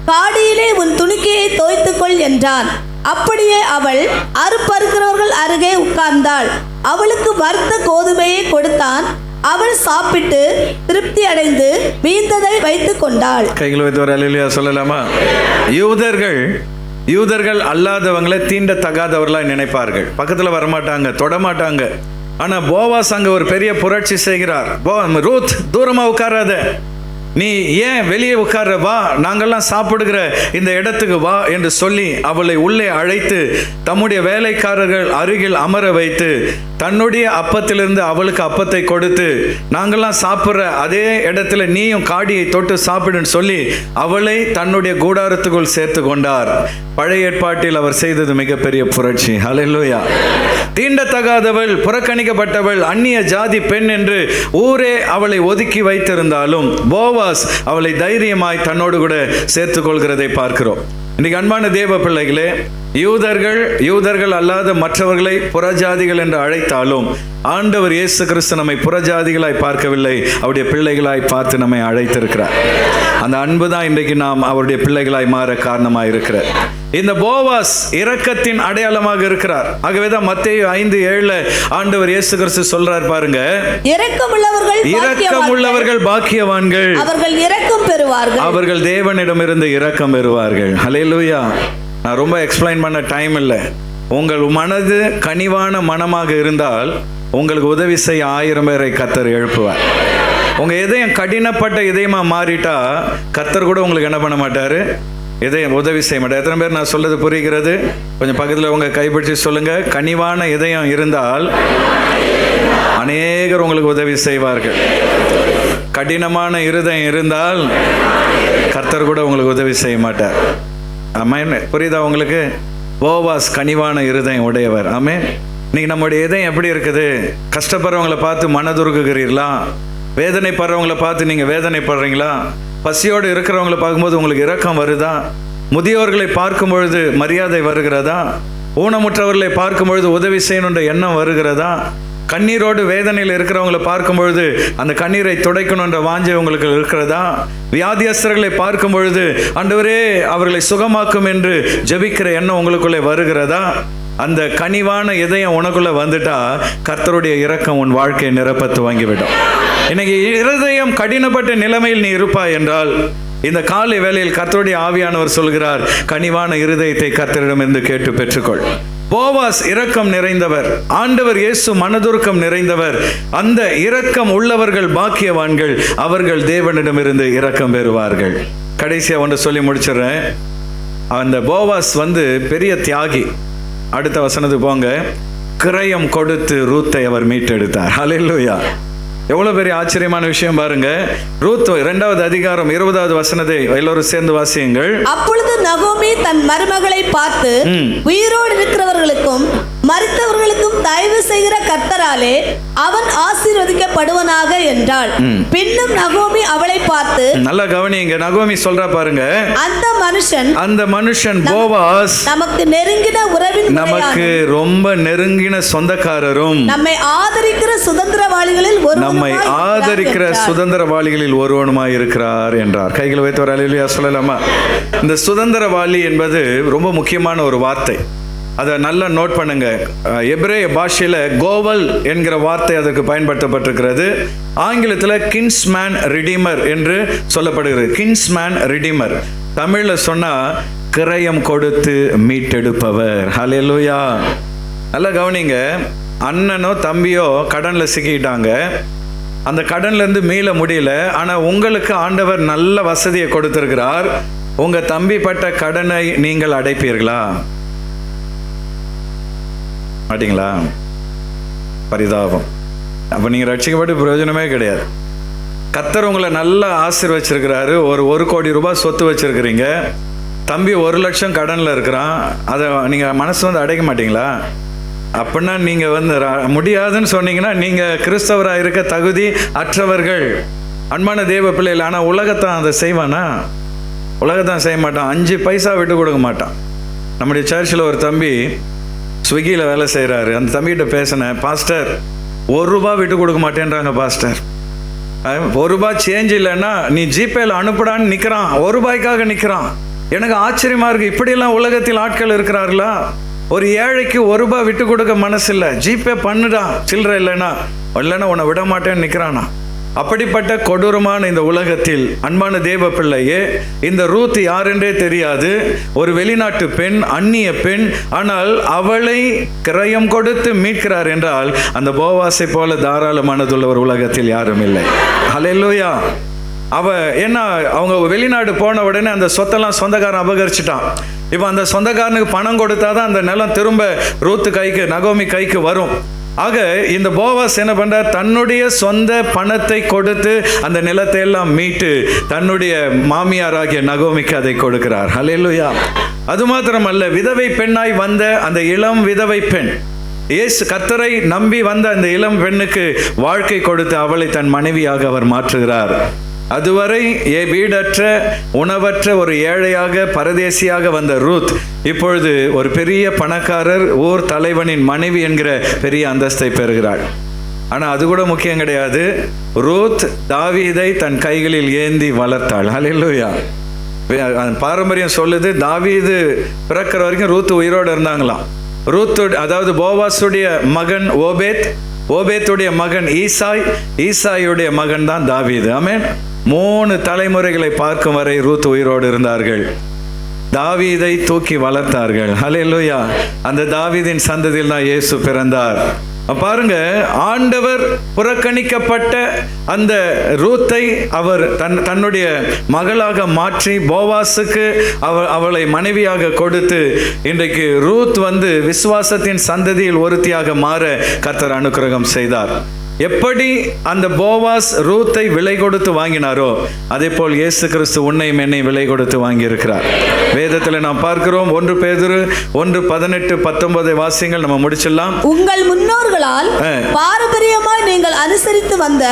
காடியிலே உன் துணிக்கையை தோய்த்துக்கொள் என்றான். அப்படியே அவள் அறுப்பறுக்கிறவர்கள் அருகே உட்கார்ந்தாள். அவளுக்கு வறுத்த கோதுமையை கொடுத்தான். அவள் சாப்பிட்டு திருப்தி அடைந்து மீந்ததை வைத்துக் கொண்டாள். கைகளை வைத்து ஒரு அல்லேலூயா சொல்லலாமா? யூதர்கள் அல்லாதவங்களை தீண்டத்தகாதவர்களாக நினைப்பார்கள், பக்கத்தில் வரமாட்டாங்க, தொடமாட்டாங்க. ஆனால் போவாஸ் அங்கே ஒரு பெரிய புரட்சி செய்கிறார். ரூத், தூரமாக உட்காராத, நீ ஏன் வெளியே உட்கார, வா, நாங்கள்லாம் சாப்பிடுகிற இந்த இடத்துக்கு வா என்று சொல்லி அவளை உள்ளே அழைத்து தம்முடைய வேலைக்காரர்கள் அருகில் அமர வைத்து தன்னுடைய அப்பத்திலிருந்து அவளுக்கு அப்பத்தை கொடுத்து, நாங்கள்லாம் சாப்பிட்ற அதே இடத்துல நீயும் காடியை தொட்டு சாப்பிடுன்னு சொல்லி அவளை தன்னுடைய கூடாரத்துக்குள் சேர்த்து கொண்டார். பழைய ஏற்பாட்டில் அவர் செய்தது மிகப்பெரிய புரட்சி. ஹல்லேலூயா. தீண்டத்தகாதவள், புறக்கணிக்கப்பட்டவள், அந்நிய ஜாதி பெண் என்று ஊரே அவளை ஒதுக்கி வைத்திருந்தாலும் போவாஸ் அவளை தைரியமாய் தன்னோடு கூட சேர்த்துக் கொள்கிறதை பார்க்கிறோம். இன்னைக்கு அன்பான தேவ பிள்ளைகளே, யூதர்கள் அல்லாத மற்றவர்களை புறஜாதிகள் என்று அழைத்தாலும் ஆண்டவர் இயேசு கிறிஸ்து நம்மை புறஜாதிகளாய் பார்க்கவில்லை, அவருடைய பிள்ளைகளாய் பார்த்து நம்மை அழைத்திருக்கிறார். அந்த அன்பு தான் இன்றைக்கு நாம் அவருடைய பிள்ளைகளாய் மாற காரணமாக இருக்கிறார். இந்த போவாஸ் இரக்கத்தின் அடையாளமாக இருக்கிறார். ஆகவேதான் மத்தேயு 5:7 ஆண்டவர் இயேசு கிறிஸ்து சொல்றார் பாருங்க, இரக்கமுள்ளவர்கள் பாக்கியவான்கள், அவர்கள் இரக்கம் பெறுவார்கள், அவர்கள் தேவனிடமிருந்து இரக்கம் பெறுவார்கள். ஹல்லேலூயா. நான் ரொம்ப எக்ஸ்பிளைன் பண்ண டைம் இல்லை. உங்கள் மனது கனிவான மனமாக இருந்தால் உங்களுக்கு உதவி செய்ய 1000 பேரை கர்த்தர் எழுப்புவார். உங்கள் இதயம் கடினப்பட்ட இதயமாக மாறிட்டா கர்த்தர் கூட உங்களுக்கு என்ன பண்ண மாட்டார், இதயம் உதவி செய்ய மாட்டார். எத்தனை பேர் நான் சொல்றது புரிகிறது? கொஞ்சம் பக்கத்தில் உங்கள் கைப்பிடிச்சு சொல்லுங்க. கனிவான இதயம் இருந்தால் அநேகர் உங்களுக்கு உதவி செய்வார்கள். கடினமான இருதயம் இருந்தால் கர்த்தர் கூட உங்களுக்கு உதவி செய்ய மாட்டார். ஆமென். புரியுதா உங்களுக்கு? போவாஸ் கனிவான இருதயம் உடையவர். ஆமென். இன்னைக்கு நம்முடைய இதயம் எப்படி இருக்குது? கஷ்டப்படுறவங்களை பார்த்து மனதுருகுகிறீர்களா? வேதனைப்படுறவங்களை பார்த்து நீங்கள் வேதனைப்படுறீங்களா? பசியோடு இருக்கிறவங்களை பார்க்கும்போது உங்களுக்கு இரக்கம் வருதா? முதியோர்களை பார்க்கும் பொழுது மரியாதை வருகிறதா? ஊனமுற்றவர்களை பார்க்கும் பொழுது உதவி செய்யணுன்ற எண்ணம் வருகிறதா? கண்ணீரோடு வேதனையில் இருக்கிறவங்களை பார்க்கும் பொழுது அந்த கண்ணீரை துடைக்கணுன்ற வாஞ்சை உங்களுக்கு இருக்கிறதா? வியாதியஸ்தர்களை பார்க்கும் பொழுது ஆண்டவரே அவர்களை சுகமாக்கும் என்று ஜெபிக்கிற எண்ணம் உங்களுக்குள்ளே வருகிறதா? அந்த கனிவான இதயம் உனக்குள்ள வந்துட்டா கர்த்தருடைய இரக்கம் உன் வாழ்க்கையை நிரப்ப துவங்கிவிடும். இன்னைக்கு இருதயம் கடினப்பட்ட நிலைமையில் நீ இருப்பாய் என்றால் இந்த காலை வேளையில் கர்த்தருடைய ஆவியானவர் சொல்கிறார், கனிவான இருதயத்தை கர்த்தரிடமிருந்து கேட்டு பெற்றுக்கொள். போவாஸ் இரக்கம் நிறைந்தவர், ஆண்டவர் இயேசு மனதுருக்கம் நிறைந்தவர். அந்த இரக்கம் உள்ளவர்கள் பாக்கியவான்கள், அவர்கள் தேவனிடமிருந்து இரக்கம் பெறுவார்கள். கடைசியா ஒன்று சொல்லி முடிச்சிடுறேன். அந்த போவாஸ் பெரிய தியாகி. அடுத்த வசனத்துக்கு போங்க. கிரயம் கொடுத்து ரூத்தை அவர் மீட்டெடுத்தார். ஹல்லேலூயா! எவ்வளவு பெரிய ஆச்சரியமான விஷயம் பாருங்க. ரூத் 2வது அதிகாரம் 20வது வசனத்தை எல்லோரும் சேர்ந்து வாசியுங்கள். அப்பொழுது நகோமி தன் மருமகளை பார்த்து, உயிரோடு இருக்கிறவர்களுக்கும் மரித்தவர்களுக்கும் தயவு செய்கிற கர்த்தராலே அவன் ஆசீர்வதிக்கப்படுவனாக என்றாள். பின்னும் நகோமி அவளை பார்த்து, நல்லா கவனிங்க, நகோமி சொல்றா பாருங்க, அந்த மனுஷன் போவாஸ் நமக்கு நெருங்கின உறவின், நமக்கு ரொம்ப நெருங்கின சொந்தக்காரரும், நம்மை ஆதரிக்கிற சுதந்திரவாளிகளில் ஒருவனுமாய் இருக்கிறார் என்றார். கைகளை வைத்து ஒரு அல்லேலூயா சொல்லலாமா? இந்த சுதந்திரவாளி என்பது ரொம்ப முக்கியமான ஒரு வார்த்தை. அதை நல்லா நோட் பண்ணுங்க. எபிரேய பாஷையில் கோவல் என்கிற வார்த்தை அதற்கு பயன்படுத்தப்பட்டிருக்கிறது. ஆங்கிலத்தில் கின்ஸ்மேன் ரிடீமர் என்று சொல்லப்படுகிறது. கின்ஸ்மேன் ரிடீமர் தமிழில் சொன்னா கிரயம் கொடுத்து மீட்டெடுப்பவர். ஹல்லேலூயா! நல்லா கவனிங்க. அண்ணனோ தம்பியோ கடனில் சிக்கிட்டாங்க. அந்த கடன்லேருந்து மீள முடியல. ஆனால் உங்களுக்கு ஆண்டவர் நல்ல வசதியை கொடுத்திருக்கிறார். உங்கள் தம்பி பட்ட கடனை நீங்கள் அடைப்பீர்களா? மாட்டீங்களா? பரிதாபம். அப்போ நீங்கள் ரட்சிக்கப்பட்டு பிரயோஜனமே கிடையாது. கர்த்தர் உங்களை நல்லா ஆசீர்வச்சிருக்கிறாரு. ஒரு 1 கோடி ரூபாய் சொத்து வச்சிருக்கிறீங்க. தம்பி 1 லட்சம் கடனில் இருக்கிறான். அதை நீங்கள் மனசு அடைக்க மாட்டீங்களா? அப்படின்னா நீங்கள் முடியாதுன்னு சொன்னீங்கன்னா நீங்கள் கிறிஸ்தவராக இருக்க தகுதி அற்றவர்கள். அன்பான தேவ பிள்ளைகள். ஆனால் உலகத்தான் அதை செய்வானா? உலகத்தான் செய்ய மாட்டான். 5 பைசா விட்டு கொடுக்க மாட்டான். நம்முடைய சர்ச்சில் ஒரு தம்பி ஸ்விக்கியில் வேலை செய்கிறாரு. அந்த தம்பிகிட்ட பேசினேன், பாஸ்டர் 1 ரூபா விட்டு கொடுக்க மாட்டேன்றாங்க பாஸ்டர். 1 ரூபாய் சேஞ்ச் இல்லைன்னா நீ ஜிபேல அனுப்புடான்னு நிற்கிறான். 1 ரூபாய்க்காக நிற்கிறான். எனக்கு ஆச்சரியமா இருக்கு. இப்படியெல்லாம் உலகத்தில் ஆட்கள் இருக்கிறார்களா? ஒரு ஏழைக்கு 1 ரூபாய் விட்டு கொடுக்க மனசு இல்லை. ஜிபே பண்ணுடா, சில்லற இல்லைன்னா உன்னை விட மாட்டேன்னு நிற்கிறானா? அப்படிப்பட்ட கொடூரமான இந்த உலகத்தில் அன்பான தேவ பிள்ளையே, இந்த ரூத் யாரென்றே தெரியாது. ஒரு வெளிநாட்டு பெண், அந்நிய பெண். ஆனால் அவளை கிரயம் கொடுத்து மீட்கிறார் என்றால் அந்த போவாசை போல தாராள மனதுள்ளவர் உலகத்தில் யாரும் இல்லை. ஹல்லேலூயா! அவங்க வெளிநாடு போன உடனே அந்த சொத்தெல்லாம் சொந்தக்காரன் அபகரிச்சிட்டான். இப்போ அந்த சொந்தக்காரனுக்கு பணம் கொடுத்தாதான் அந்த நிலம் திரும்ப ரூத்து கைக்கு, நகோமி கைக்கு வரும். ஆக இந்த போவாஸ் என்ன பண்றார்? தன்னுடைய சொந்த பணத்தை கொடுத்து அந்த நிலத்தை எல்லாம் மீட்டு தன்னுடைய மாமியாராகிய நகோமிக்கு அதை கொடுக்கிறார். ஹல்லேலூயா! அது மாத்திரமல்ல, விதவை பெண்ணாய் வந்த அந்த இளம் விதவை பெண், இயேசு கர்த்தரை நம்பி வந்த அந்த இளம் பெண்ணுக்கு வாழ்க்கை கொடுத்து அவளை தன் மனைவியாக அவர் மாற்றுகிறார். அதுவரை வீடற்ற உணவற்ற ஒரு ஏழையாக பரதேசியாக வந்த ரூத் இப்பொழுது ஒரு பெரிய பணக்காரர், ஊர் தலைவனின் மனைவி என்கிற பெரிய அந்தஸ்தை பெறுகிறாள். ஆனால் அது கூட முக்கியம் கிடையாது. ரூத் தாவீதை தன் கைகளில் ஏந்தி வளர்த்தாள். ஹல்லேலூயா! பாரம்பரியம் சொல்லுது, தாவீது பிறக்கிற வரைக்கும் ரூத் உயிரோடு இருந்தாங்களாம். ரூத் அதாவது போவாசுடைய மகன் ஓபேத், ஓபேத்துடைய மகன் ஈசாய், ஈசாயுடைய மகன் தான் தாவீது. ஆமென். 3 தலைமுறைகளை பார்க்கும் வரை ரூத் உயிரோடு இருந்தார்கள். தாவீதை தூக்கி வளர்த்தார்கள். ஹல்லேலூயா! அந்த தாவீதின் சந்ததியில் தான் இயேசு பிறந்தார். பாருங்க, ஆண்டவர் புறக்கணிக்கப்பட்ட அந்த ரூத்தை அவர் தன்னுடைய மகளாக மாற்றி போவாசுக்கு அவளை மனைவியாக கொடுத்து இன்றைக்கு ரூத் விசுவாசத்தின் சந்ததியில் ஒருத்தியாக மாற கர்த்தர் அனுக்கிரகம் செய்தார். எப்படி அந்த போவாஸ் ரூத்தை விலை கொடுத்து வாங்கினாரோ அதே போல் இயேசு கிறிஸ்து உன்னையும் என்னை விலை கொடுத்து வாங்கி இருக்கிறார். வேதத்தில் நாம் பார்க்கிறோம். 1 பேதுரு 1:18-19 வாசியங்கள் நம்ம முடிச்சிடலாம். உங்கள் முன்னோர்களால் பாரம்பரியமாய் நீங்கள் அனுசரித்து வந்த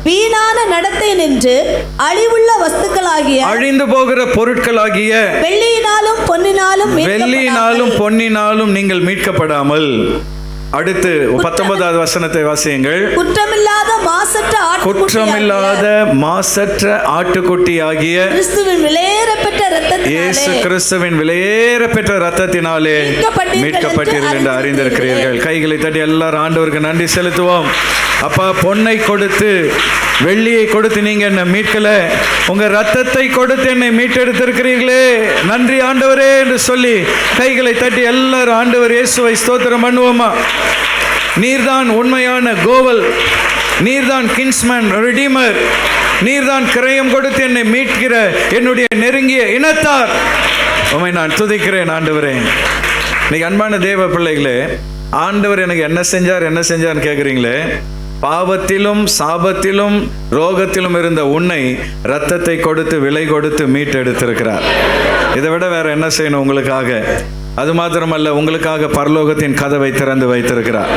வீணான நடத்தை நின்று அழிவுள்ள வஸ்துக்களாகிய, அழிந்து போகிற பொருட்களாகிய வெள்ளியினாலும் பொன்னினாலும் நீங்கள் மீட்கப்படாமல், அடுத்து 19வது வசனத்தை வாசியுங்கள். குற்றமில்லாத மாசற்ற குற்றமில்லாத மாசற்ற ஆட்டுக்குட்டியாகிய கிறிஸ்துவின் விலையேறப்பெற்ற இயேசு இரத்தத்தினாலே கிறிஸ்துவின் விலையேறப்பெற்ற இரத்தத்தினாலே மீட்கப்பட்டீர்கள் என்று அறிந்திருக்கிறீர்கள். கைகளை தட்டி எல்லாரும் ஆண்டவருக்கு நன்றி செலுத்துவோம். அப்பா, பொன்னை கொடுத்து வெள்ளியை கொடுத்து நீங்க என்னை மீட்கல, உங்க ரத்தத்தை கொடுத்து என்னை மீட்டெடுத்திருக்கிறீர்களே, நன்றி ஆண்டவரே என்று சொல்லி கைகளை தட்டி எல்லாரும் ஆண்டவர் இயேசுவை ஸ்தோத்திரம் பண்ணுவோமா. நீர்தான் உண்மையான கோவல், நீர்தான் கின்ஸ்மேன் ரிடீமர், நீர்தான் கிரயம் கொடுத்து என்னை மீட்கிற என்னுடைய நெருங்கிய இனத்தார், உம்மை நான் துதிக்கிறேன் ஆண்டவரே. இன்னைக்கு அன்பான தேவ பிள்ளைகளே, ஆண்டவர் எனக்கு என்ன செஞ்சார்னு கேட்குறீங்களே. பாவத்திலும் சாபத்திலும் ரோகத்திலும் இருந்த உன்னை இரத்தத்தை கொடுத்து விலை கொடுத்து மீட்டெடுத்திருக்கிறார். இதை விட வேற என்ன செய்யணும் உங்களுக்காக? அது மாத்திரமல்ல, உங்களுக்காக பரலோகத்தின் கதவை திறந்து வைத்திருக்கிறார்.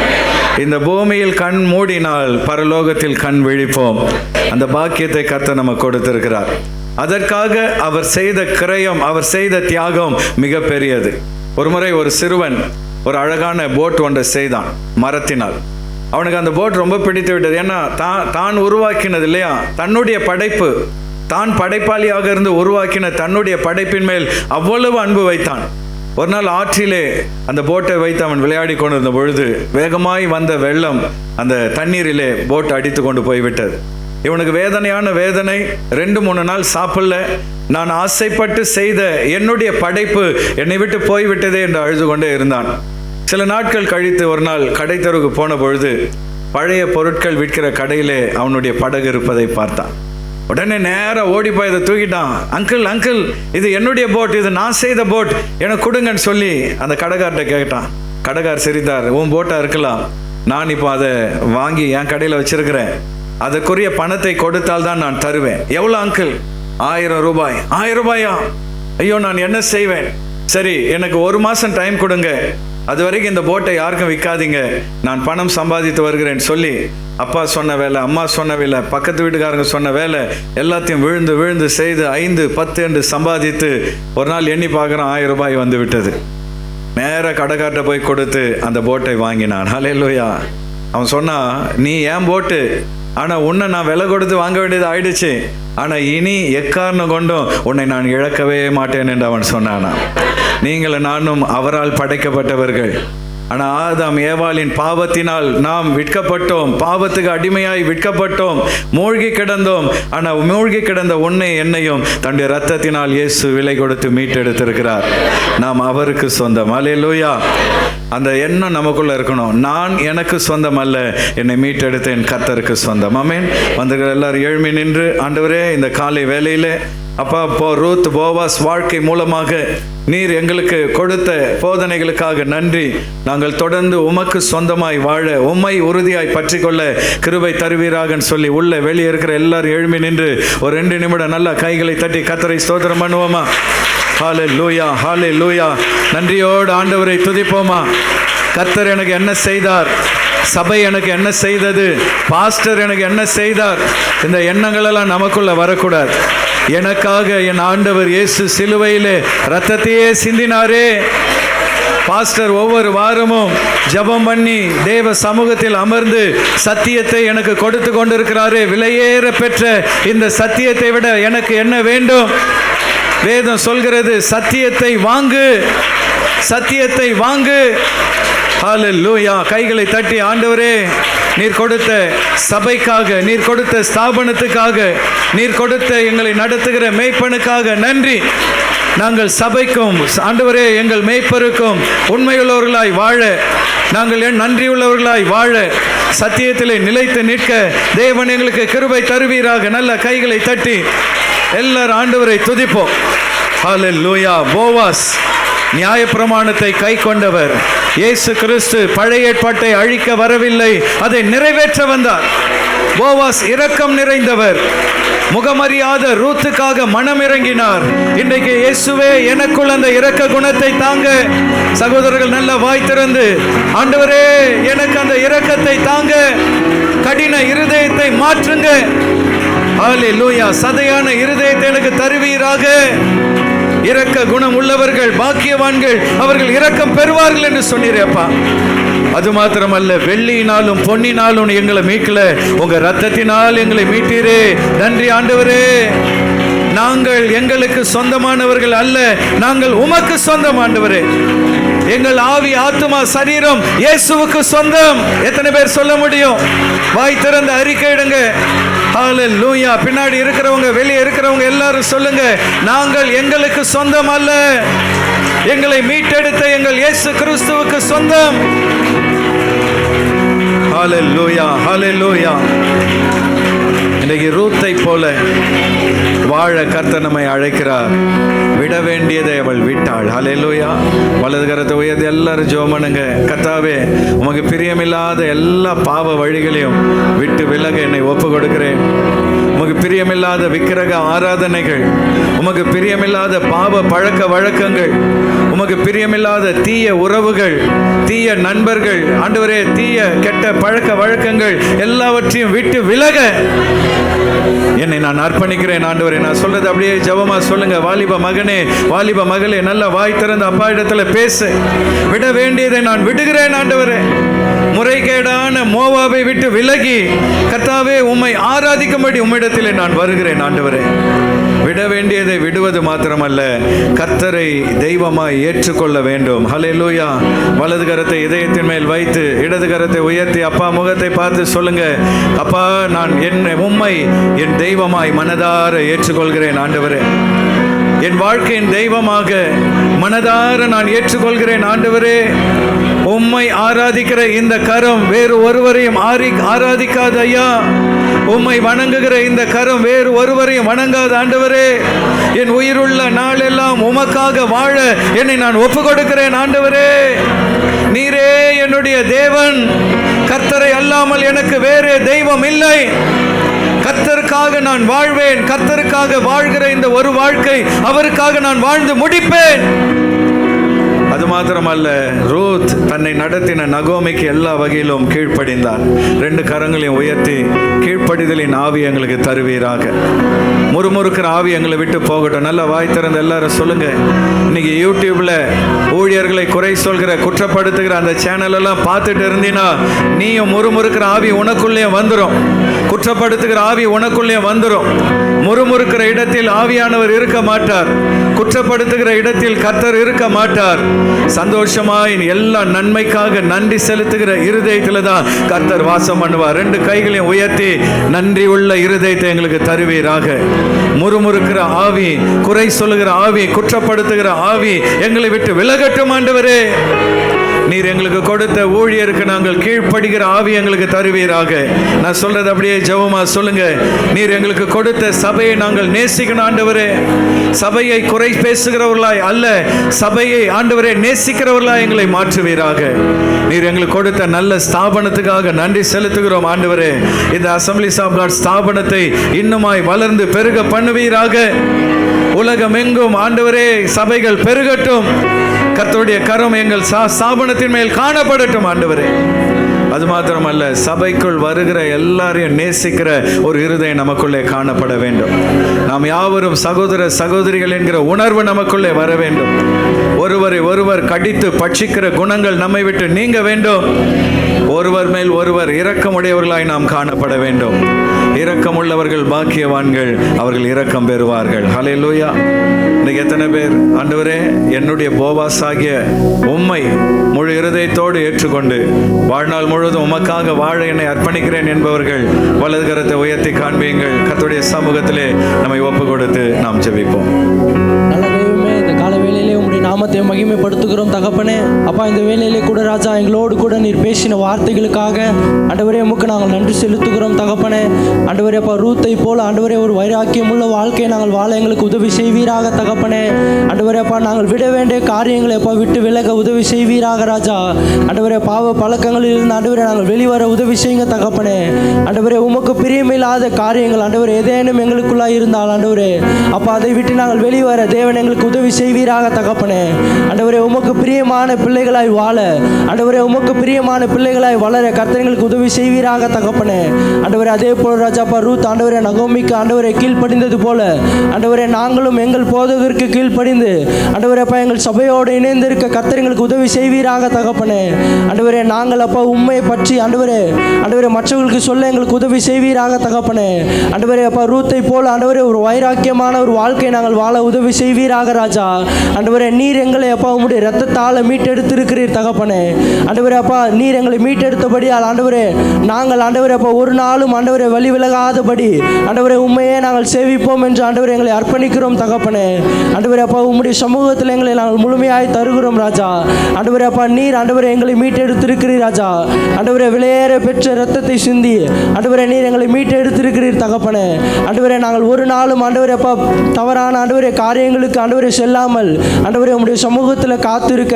இந்த பூமியில் கண் மூடினால் பரலோகத்தில் கண் விழிப்போம். அந்த பாக்கியத்தை கர்த்தர் நமக்கு கொடுத்திருக்கிறார். அதற்காக அவர் செய்த கிரயம், அவர் செய்த தியாகம் மிக பெரியது. ஒரு முறை ஒரு சிறுவன் ஒரு அழகான போட் ஒன்றை செய்தான் மரத்தினால். அவனுக்கு அந்த போட் ரொம்ப பிடித்து விட்டது. ஏன்னா தான் உருவாக்கினது இல்லையா, தன்னுடைய படைப்பு, தான் படைப்பாளியாக இருந்து உருவாக்கின தன்னுடைய படைப்பின் மேல் அவ்வளவு அன்பு வைத்தான். ஒரு நாள் ஆற்றிலே அந்த போட்டை வைத்து அவன் விளையாடி கொண்டிருந்த பொழுது வேகமாய் வந்த வெள்ளம் அந்த தண்ணீரிலே போட் அடித்து கொண்டு போய்விட்டது. இவனுக்கு வேதனையான வேதனை. 2-3 நாள் சாப்பிடல. நான் ஆசைப்பட்டு செய்த என்னுடைய படைப்பு என்னை விட்டு போய்விட்டதே என்று அழுது கொண்டே இருந்தான். சில நாட்கள் கழித்து ஒரு நாள் கடை தெருவுக்கு போன பொழுது பழைய பொருட்கள் விற்கிற கடையிலே அவனுடைய படகு இருப்பதை பார்த்தான். உடனே நேராக ஓடி போய் இதை தூக்கிட்டான். அங்கிள், இது என்னுடைய போட், இது நான் செய்த போட், எனக்கு கொடுங்கன்னு சொல்லி அந்த கடைக்கார்ட்ட கேட்டான். கடைக்கார் சிரித்தார். உன் போட்டாக இருக்கலாம், நான் இப்போ அதை வாங்கி என் கடையில் வச்சிருக்கிறேன், அதற்குரிய பணத்தை கொடுத்தால் தான் நான் தருவேன். எவ்வளோ அங்கிள்? 1000 ரூபாய். 1000 ரூபாயா? ஐயோ, நான் என்ன செய்வேன்? சரி, எனக்கு 1 மாதம் டைம் கொடுங்க, அது வரைக்கும் இந்த போட்டை யாருக்கும் விற்காதீங்க, நான் பணம் சம்பாதித்து வருகிறேன் சொல்லி அப்பா சொன்ன வேலை, அம்மா சொன்ன வேலை, பக்கத்து வீட்டுக்காரங்க சொன்ன வேலை எல்லாத்தையும் விழுந்து செய்து 5, 10 என்று சம்பாதித்து ஒரு நாள் எண்ணி பார்க்குறான், 1000 ரூபாய் வந்து விட்டது. நேராக கடைக்கார்ட்ட போய் கொடுத்து அந்த போட்டை வாங்கினான். ஹல்லேலூயா. அவன் சொன்னான், நீ ஏன் போட்டு, ஆனால் உன்னை நான் விலை கொடுத்து வாங்க வேண்டியது ஆயிடுச்சு, ஆனால் இனி எக்காரணம் கொண்டும் உன்னை நான் இழக்கவே மாட்டேன் என்று அவன் சொன்னானா. நீங்கள் நானும் அவரால் படைக்கப்பட்டவர்கள். ஆனால் ஆதாம் ஏவாளின் பாவத்தினால் நாம் விற்கப்பட்டோம், பாவத்துக்கு அடிமையாய் விற்கப்பட்டோம், மூழ்கி கிடந்தோம். ஆனால் மூழ்கி கிடந்த உன்னை என்னையும் தன்னுடைய இரத்தத்தினால் இயேசு விலை கொடுத்து மீட்டெடுத்திருக்கிறார். நாம் அவருக்கு சொந்தம். அல்லேலூயா. அந்த எண்ணம் நமக்குள்ள இருக்கணும். நான் எனக்கு சொந்தம் அல்ல, என்னை மீட்டெடுத்த என் கர்த்தருக்கு சொந்தம். ஆமென். வந்தவர்கள் எல்லாரும் எழும்பி நின்று, ஆண்டவரே, இந்த காலை வேளையிலே அப்பா, ரூத் போவாஸ் வாழ்க்கை மூலமாக நீர் எங்களுக்கு கொடுத்த போதனைகளுக்காக நன்றி. நாங்கள் தொடர்ந்து உமக்கு சொந்தமாய் வாழ, உம்மை உறுதியாய் பற்றி கொள்ள கிருபை தருவீராக சொல்லி உள்ள வெளியே இருக்கிற எல்லாரும் எழும்பி நின்று ஒரு 2 நிமிடம் நல்லா கைகளை தட்டி கர்த்தரை ஸ்தோத்திரம் பண்ணுவோமா. ஹல்லேலூயா, ஹல்லேலூயா. நன்றியோடு ஆண்டவரை துதிப்போமா. கர்த்தர் எனக்கு என்ன செய்தார், சபை எனக்கு என்ன செய்தது, பாஸ்டர் எனக்கு என்ன செய்தார், இந்த எண்ணங்களெல்லாம் நமக்குள்ள வரக்கூடாது. எனக்காக என் ஆண்டவர் இயேசு சிலுவையிலே இரத்தத்தையே சிந்தினாரே. பாஸ்டர் ஒவ்வொரு வாரமும் ஜெபம் பண்ணி தேவ சமூகத்தில் அமர்ந்து சத்தியத்தை எனக்கு கொடுத்து கொண்டிருக்கிறாரே. விலையேற பெற்ற இந்த சத்தியத்தை விட எனக்கு என்ன வேண்டும்? வேதம் சொல்கிறது, சத்தியத்தை வாங்கு, சத்தியத்தை வாங்கு. ஹல்லேலூயா. கைகளை தட்டி, ஆண்டவரே, நீர் கொடுத்த சபைக்காக, நீர் கொடுத்த ஸ்தாபனத்துக்காக, நீர் கொடுத்த எங்களை நடத்துகிற மேய்ப்பனுக்காக நன்றி. நாங்கள் சபைக்கும் ஆண்டவரே எங்கள் மேய்ப்பருக்கும் உண்மையுள்ளவர்களாய் வாழ, நாங்கள் நன்றியுள்ளவர்களாய் வாழ, சத்தியத்திலே நிலைத்து நிற்க தேவன் எங்களுக்கு கிருபை தருவீராக. நல்ல கைகளை தட்டி எல்லாரும் ஆண்டவரை துதிப்போம். ஹல்லேலூயா. போவாஸ் நியாயப்பிரமாணத்தை கை கொண்டவர். இயேசு கிறிஸ்து பழைய ஏற்பாட்டை அழிக்க வரவில்லை, அதை நிறைவேற்ற வந்தார். போவாஸ் இரக்கம் நிறைந்தவர். முகமறியாத ரூத்துக்காக மனம் இறங்கினார். இன்றைக்கு இயேசுவே எனக்குள் அந்த இரக்க குணத்தை தாங்க. சகோதரர்கள் நல்ல வாய் திறந்து, ஆண்டவரே எனக்கு அந்த இரக்கத்தை தாங்க, கடின இருதயத்தை மாற்றுங்க. ஹல்லேலூயா. சதையான இருதயத்தை எனக்கு தருவீராக. இரக்க குணம் உள்ளவர்கள் பாக்கியவான்கள், அவர்கள் இரக்கம் பெறுவார்கள் என்று சொன்னீரேப்பா. அது மாத்திரமல்ல, வெள்ளியினாலும் பொன்னினாலும் எங்களை மீட்கல, உங்க ரத்தத்தினால் எங்களை மீட்டீரே. நன்றி ஆண்டவரே. நாங்கள் எங்களுக்கு சொந்தமானவர்கள் அல்ல, நாங்கள் உமக்கு சொந்தம் ஆண்டவரே. எங்கள் ஆவி, ஆத்துமா, சரீரம் இயேசுவுக்கு சொந்தம். எத்தனை பேர் சொல்ல முடியும்? வாய் திறந்து அறிக்கையிடுங்க. ஹல்லேலூயா. பின்னாடி இருக்கிறவங்க, வெளியே இருக்கிறவங்க எல்லாரும் சொல்லுங்க, நாங்கள் எங்களுக்கு சொந்தம் அல்ல, எங்களை மீட்டெடுத்த எங்கள் இயேசு கிறிஸ்துவுக்கு சொந்தம். ஹல்லேலூயா, ஹல்லேலூயா. இன்னைக்கு ரூத்தை போல வாழ கர்த்தர் நம்மை அழைக்கிறார். விட வேண்டியதை அவள் விட்டாள். ஹல்லேலூயா. வலது கரத்தை உயர்த்தி எல்லாரும் ஜெபம் பண்ணுங்க. கர்த்தாவே, உமக்கு பிரியமில்லாத எல்லா பாவ வழிகளையும் விட்டு விலக என்னை ஒப்பு கொடுக்கிறேன். உமக்கு பிரியமில்லாத விக்கிரக ஆராதனைகள், உமக்கு பிரியமில்லாத பாவ பழக்க வழக்கங்கள், உமக்கு பிரியமில்லாத தீய உறவுகள், தீய நண்பர்கள், ஆண்டவரே தீய கெட்ட பழக்க வழக்கங்கள் எல்லாவற்றையும் விட்டு விலக என்னை நான் அர்ப்பணிக்கிறேன் ஆண்டவரே. நான் சொல்றது அப்படியே ஜெபமா சொல்லுங்க. வாலிப மகனே, வாலிப மகளே, நல்ல வாய் திறந்து அப்பா இடத்துல பேசு. விட வேண்டியதை நான் விடுகிறேன் ஆண்டவரே. முறைகேடான மோவாவை விட்டு விலகி கர்த்தாவே உம்மை ஆராதிக்கும்படி உம்மிடத்திலே நான் வருகிறேன் ஆண்டவரே. விட வேண்டியதை விடுவது மாத்திரமல்ல, கர்த்தரை தெய்வமாய் ஏற்றுக்கொள்ள வேண்டும். ஹல்லேலூயா. வலது கரத்தை இதயத்தின் மேல் வைத்து இடது கரத்தை உயர்த்தி அப்பா முகத்தை பார்த்து சொல்லுங்க, அப்பா நான் உம்மை என் தெய்வமாய் மனதார ஏற்றுக்கொள்கிறேன் ஆண்டவரே. என் வாழ்க்கையின் தெய்வமாக மனதார நான் ஏற்றுக்கொள்கிறேன் ஆண்டவரே. உம்மை ஆராதிக்கிற இந்த கரம் வேறு ஒருவரையும் ஆராதிக்காத ஐயா. உம்மை வணங்குகிற இந்த கரம் வேறு ஒருவரையும் வணங்காத ஆண்டவரே. என் உயிருள்ள நாளெல்லாம் உமக்காக வாழ என்னை நான் ஒப்பு கொடுக்கிறேன் ஆண்டவரே. நீரே என்னுடைய தேவன். கர்த்தரை அல்லாமல் எனக்கு வேறு தெய்வம் இல்லை. கர்த்தருக்காக நான் வாழ்வேன். கர்த்தருக்காக வாழ்கிற இந்த ஒரு வாழ்க்கை அவருக்காக நான் வாழ்ந்து முடிப்பேன். அது மாத்திரமல்ல, ரூத் தன்னை நடத்தின நகோமிக்கு எல்லா வகையிலும் கீழ்ப்படிந்தார். 2 கரங்களையும் உயர்த்தி கீழ்ப்படிதலின் ஆவி எங்களுக்கு தருவீராக. முறுமுறுக்கிற ஆவி எங்களை விட்டு போகட்டும். நல்ல வாய் திறந்து எல்லாரும் சொல்லுங்க. இன்னைக்கு யூடியூப்ல ஊழியர்களை குறை சொல்கிற, குற்றப்படுத்துகிற அந்த சேனல் எல்லாம் பார்த்துட்டு இருந்தீங்கன்னா நீயும் முறுமுறுக்கிற ஆவி உனக்குள்ளே வந்துடும். குற்றப்படுத்துகிற ஆவி உனக்குள்ளே வந்துடும். முறுமுறுக்கிற இடத்தில் ஆவியானவர் இருக்க மாட்டார். குற்றப்படுத்துகிற இடத்தில் கர்த்தர் இருக்க மாட்டார். சந்தோஷமாய் எல்லா நன்மைக்காக நன்றி செலுத்துகிற இருதயத்துல தான் கர்த்தர் வாசம் பண்ணுவார். 2 கைகளையும் உயர்த்தி நன்றி உள்ள இருதயத்தை எங்களுக்கு தருவீராக. முறுமுறுக்கிற ஆவி, குறை சொல்லுகிற ஆவி, குற்றப்படுத்துகிற ஆவி எங்களை விட்டு விலகட்டும் ஆண்டவரே. நீர் எங்களுக்கு கொடுத்த ஊழியருக்கு நாங்கள் கீழ்ப்படுகிற ஆவி எங்களுக்கு தருவீராக. நான் சொல்றது அப்படியே ஜெபமா சொல்லுங்க. நீர் எங்களுக்கு கொடுத்த சபையை நாங்கள் நேசிக்கணும் ஆண்டவரே. சபையை குறை பேசுகிறவர்களாய் அல்ல, சபையை ஆண்டவரே நேசிக்கிறவர்களாய் எங்களை மாற்றுவீராக. நீர் எங்களுக்கு கொடுத்த நல்ல ஸ்தாபனத்துக்காக நன்றி செலுத்துகிறோம் ஆண்டவரே. இந்த அசம்பிளிஸ் ஆஃப் காட் ஸ்தாபனத்தை இன்னுமாய் வளர்ந்து பெருக பண்ணுவீராக. உலகம் எங்கும் ஆண்டவரே சபைகள் பெருகட்டும். கர்த்தருடைய கரம் எங்கள் ஸ்தாபனத்தின் மேல் காணப்படட்டும் ஆண்டவரே. அது மாத்திரமல்ல, சபைக்குள் வருகிற எல்லாரையும் நேசிக்கிற ஒரு இருதயம் நமக்குள்ளே காணப்பட வேண்டும். நாம் யாவரும் சகோதர சகோதரிகள் என்கிற உணர்வு நமக்குள்ளே வர வேண்டும். ஒருவரை ஒருவர் கடித்து பட்சிக்கிற குணங்கள் நம்மை விட்டு நீங்க வேண்டும். ஒருவர் மேல் ஒருவர் இரக்கமுடையவர்களாய் நாம் காணப்பட வேண்டும். இரக்கமுள்ளவர்கள் பாக்கியவான்கள், அவர்கள் இரக்கம் பெறுவார்கள். ஹல்லேலூயா. இன்னைக்கு எத்தனை பேர் ஆண்டவரே என்னுடைய போவாஸ் ஆகிய உம்மை முழு இருதயத்தோடு ஏற்றுக்கொண்டு வாழ்நாள் முழுவதும் உமக்காக வாழ என்னை அர்ப்பணிக்கிறேன் என்பவர்கள் வலது கரத்தை உயர்த்தி காண்பீங்கள். கர்த்தருடைய சமூகத்திலே நம்மை ஒப்பு கொடுத்து நாம் ஜெபிப்போம். நல்ல தெய்வமே, இந்த கால வேளையிலே உம்முடைய நாமத்தை மகிமைப்படுத்துகிறோம் தகப்பனே. அப்பா, இந்த வேளையிலே கூட ராஜா எங்களோடு கூட நீர் பேசின வார்த்தைகளுக்காக ஆண்டவரே உமக்கு நாங்கள் நன்றி செலுத்துகிறோம் தகப்பனே. ஆண்டவரே அப்பா, ரூத்தை போல ஆண்டவரே ஒரு வைராக்கியம் உள்ள வாழ்க்கையை நாங்கள் வாழ எங்களுக்கு உதவி செய்வீராக தகப்பனே. ஆண்டவரே அப்பா, நாங்கள் விட வேண்டிய காரியங்களை அப்பா விட்டு விலக உதவி செய்வீராக ராஜா. ஆண்டவரே, பாவ பழக்கங்களில் இருந்து ஆண்டவரே நாங்கள் வெளிவர உதவி செய்யுங்க தகப்பனே. ஆண்டவரே, உமக்கு பிரியமில்லாத காரியங்கள் ஆண்டவரே ஏதேனும் எங்களுக்குள்ளாக இருந்தால் ஆண்டவரே அப்பா அதை விட்டு நாங்கள் வெளிவர தேவன் எங்களுக்கு உதவி செய்வீராக தகப்பனே. ஆண்டவரே உமக்கு பிரியமான பிள்ளைகளாய் வாழ, ஆண்டவரே உமக்கு பிரியமான பிள்ளைகளாய் வளர கர்த்தர் எங்களுக்கு உதவி செய்வீராக தகப்பனே. ஆண்டவரே அதே போல ராஜாப்பா ரூத் ஆண்டவரே நகோமிக்கு ஆண்டவரே கீழ்ப்படிந்தது போல ஆண்டவரே நாங்களும் எங்கள் போதகருக்கு கீழ்ப்படிந்து ஆண்டவரே அப்பா எங்கள் சபையோடு இணைந்து இருக்க கர்த்தர் எங்களுக்கு உதவி செய்வீராக தகப்பனே. ஆண்டவரே நாங்கள் அப்பா உண்மையை பற்றி ஆண்டவரே மற்றவர்களுக்கு சொல்ல எங்களுக்கு உதவி செய்வீராக தகப்பனே. ஆண்டவரே அப்பா ரூத்தை போல ஆண்டவரே ஒரு வைராக்கியமான ஒரு வாழ்க்கை நாங்கள் வாழ உதவி செய்வீராக ராஜா. ஆண்டவரே நீர் எங்களை அப்பா உம்முடைய இரத்தத்தால் மீட்டெடுத்திருக்கிறீர் தகப்பனே. ஆண்டவரே அப்பா நீர் எங்களை மீட்டெடுத்தபடியால் ஆண்டவரே நாங்கள் ஆண்டவரே அப்பா ஒரு நாளும் ஆண்டவரே வழி விலகாதபடி ஆண்டவரே உண்மையே நாங்கள் சேவிப்போம் என்று ஆண்டவரே எங்களை அர்ப்பணிக்கிறோம் தகப்பனே. ஆண்டவரே அப்பா உம்முடைய சமூகத்தில் எங்களை நாங்கள் முழுமையாய் தருகிறோம் ராஜா. ஆண்டவரே அப்பா நீர் ஆண்டவரே எங்களை மீட்டெடுத்திருக்கிறீர் ராஜா. ஆண்டவரே விலையேற பெற்ற இரத்தத்தை சிந்தி ஆண்டவரே நீர் எங்களை மீட்டெடுத்திருக்கிறீர் தகப்பனே. ஆண்டவரே நாங்கள் ஒரு நாளும் ஆண்டவரே அப்பா தவறான ஆண்டவரே காரியங்களுக்கு ஆண்டவரே செல்லாமல் ஆண்டவரே உம்முடைய சமூகத்தில் காத்திருக்க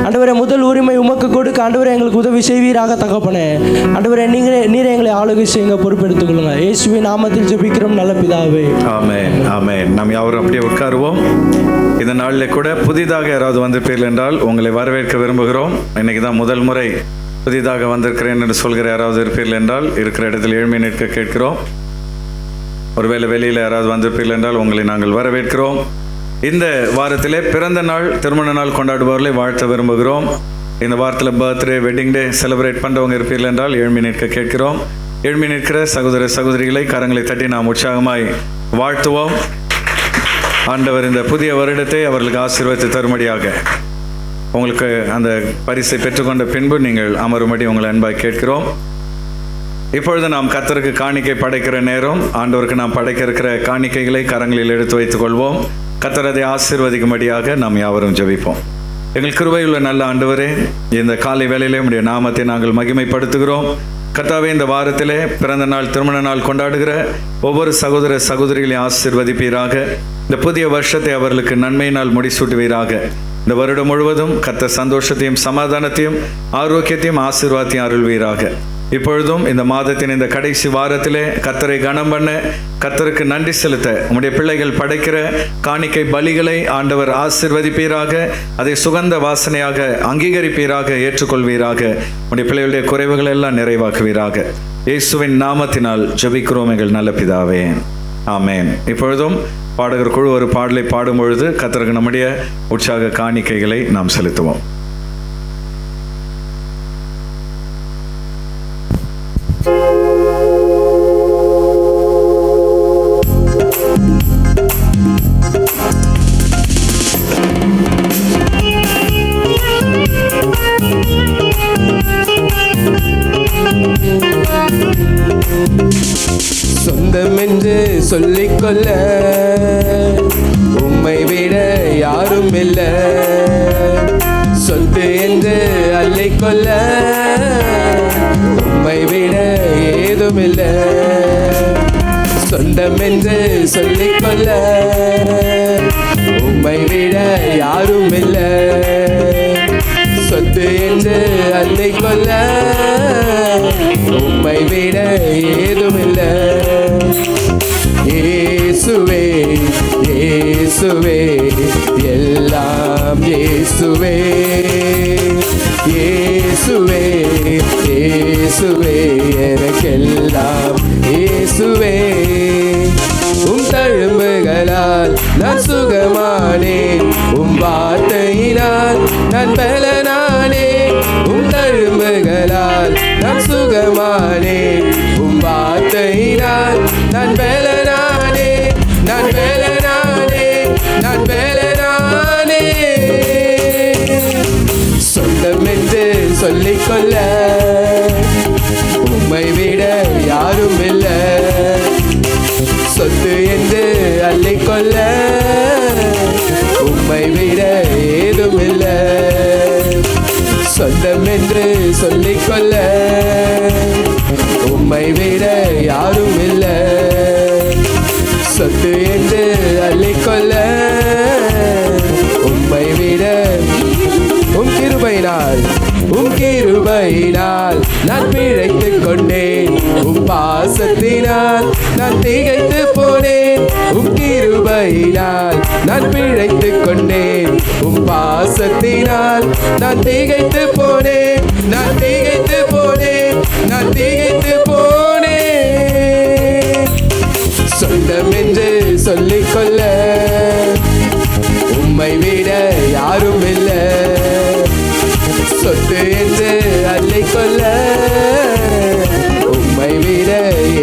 ஆண்டவரே முதல் உரிமை உமக்கு கொடுக்க ஆண்டவரே எங்களுக்கு உதவி செய்வீராக தகப்பனே. ஆண்டவரே நீரே எங்களை ஆளுகை செய்யுங்க, பொறுப்பெடுத்துக் கொள்ளுங்க. இயேசுவின் நாமத்தில் ஜெபிக்கிறோம் நல்ல பிதாவே. ஆமென் ஆமென். நாம் யாவரும் அப்படியே உட்காருவோம். இந்த நாளில் கூட புதிதாக யாராவது வந்திருப்பீர்கள் என்றால் உங்களை வரவேற்க விரும்புகிறோம். இன்னைக்கு தான் முதல் முறை புதிதாக வந்திருக்கிறேன் என்று சொல்கிற யாராவது இருப்பீர்கள் என்றால் இருக்கிற இடத்தில் எழும்பி நிற்க கேட்கிறோம். ஒருவேளை வெளியில் யாராவது வந்திருப்பீர்கள் என்றால் உங்களை நாங்கள் வரவேற்கிறோம். இந்த வாரத்திலே பிறந்த நாள் திருமண நாள் கொண்டாடுபவர்களை வாழ்த்த விரும்புகிறோம். இந்த வாரத்தில் பர்த்டே வெட்டிங் டே செலிப்ரேட் பண்ணுறவங்க இருப்பீர்கள் என்றால் எழும்பி நிற்க கேட்கிறோம். எழும்பி நிற்கிற சகோதர சகோதரிகளை கரங்களை தட்டி நாம் உற்சாகமாய் வாழ்த்துவோம். ஆண்டவர் இந்த புதிய வருடத்தை அவர்களுக்கு ஆசீர்வதித்து தரும்படியாக உங்களுக்கு அந்த பரிசை பெற்றுக்கொண்ட பின்பு நீங்கள் அமரும்படி உங்களை அன்பாய் கேட்கிறோம். இப்பொழுது நாம் கர்த்தருக்கு காணிக்கை படைக்கிற நேரம். ஆண்டவருக்கு நாம் படைக்க இருக்கிற காணிக்கைகளை கரங்களில் எடுத்து வைத்துக் கொள்வோம். கர்த்தர் அதை ஆசீர்வதிக்கும்படியாக நாம் யாவரும் ஜெபிப்போம். எங்கள் கிருபையுள்ள நல்ல ஆண்டவரே, இந்த காலை வேளையிலே உம்முடைய நாமத்தை நாங்கள் மகிமைப்படுத்துகிறோம். கர்த்தாவே, இந்த வாரத்திலே பிறந்த நாள் திருமண நாள் கொண்டாடுகிற ஒவ்வொரு சகோதர சகோதரிகளையும் ஆசீர்வதிப்பீராக. இந்த புதிய வருஷத்தை அவர்களுக்கு நன்மையினால் முடிசூட்டுவீராக. இந்த வருடம் முழுவதும் கர்த்தர் சந்தோஷத்தையும் சமாதானத்தையும் ஆரோக்கியத்தையும் ஆசீர்வாதத்தையும் அருள்வீராக. இப்பொழுதும் இந்த மாதத்தின் இந்த கடைசி வாரத்திலே கர்த்தரை கனம் பண்ண, கர்த்தருக்கு நன்றி செலுத்த உம்முடைய பிள்ளைகள் படைக்கிற காணிக்கை பலிகளை ஆண்டவர் ஆசீர்வதிப்பீராக. அதை சுகந்த வாசனையாக அங்கீகரிப்பீராக, ஏற்றுக்கொள்வீராக. உம்முடைய பிள்ளைகளுடைய குறைவுகள் எல்லாம் நிறைவாக்குவீராக. இயேசுவின் நாமத்தினால் ஜெபிக்கிறோம் எங்கள் நல்ல பிதாவே, ஆமென். இப்பொழுதும் பாடகர் குழு ஒரு பாடலை பாடும் பொழுது கர்த்தருக்கு நம்முடைய உற்சாக காணிக்கைகளை நாம் செலுத்துவோம். சொந்தம் என்று சொல்லிக்கொள்ள உம்மை விட யாரும் இல்லை. சொத்து என்று அள்ளிக்கொள்ள உம்மை விட ஏதும் இல்லை. சொந்தம் என்று சொல்லிக்கொள்ள உம்மை விட யாரும் இல்லை. சொத்து என்று அள்ளிக்கொள்ள உம்மை விட ஏதும் இல்லை. இயேசுவே இயேசுவே எல்லாம் இயேசுவே. இயேசுவே இயேசுவே எனக்கெல்லாம் இயேசுவே. உம் தழும்புகளால் நான் சுகமானேன், உம் வார்த்தையினால் நான் பலனானேன். உம் தழும்புகளால் நான் சுகமானேன், உம் வார்த்தையினால் நான் பலனானேன். நான் பலனானேன், நான் பலனானேன். சொந்தம் என்று சொல்லிக்கொள்ள உம்மை விட யாரும் இல்லை. சொத்து என்று அள்ளிக்கொள்ள உம்மை விட ஏதும் இல்லை. சொந்தம் என்று சொல்லிக்கொள்ள உம்மை விட யாரும் இல்லை. சொத்து என்று அள்ளிக்கொள்ள உம்மை விட உம் கிருபையினால் நான் பிழைத்துக் கொண்டேன். உம் பாசத்தினால் நான் திகைத்து போனேன். கொண்டேன், உம் கிருபையினால் நான் பிழைத்துக் கொண்டேன், உம் பாசத்தினால் நான் திகைத்து போனேன், நான் திகைத்து போனேன், நான் திகைத்து போனேன். சொந்தம் என்று சொல்லிக்கொள்ள உம்மை விட யாரும் இல்லை, சொத்து என்று அள்ளிக்கொள்ள உம்மை விட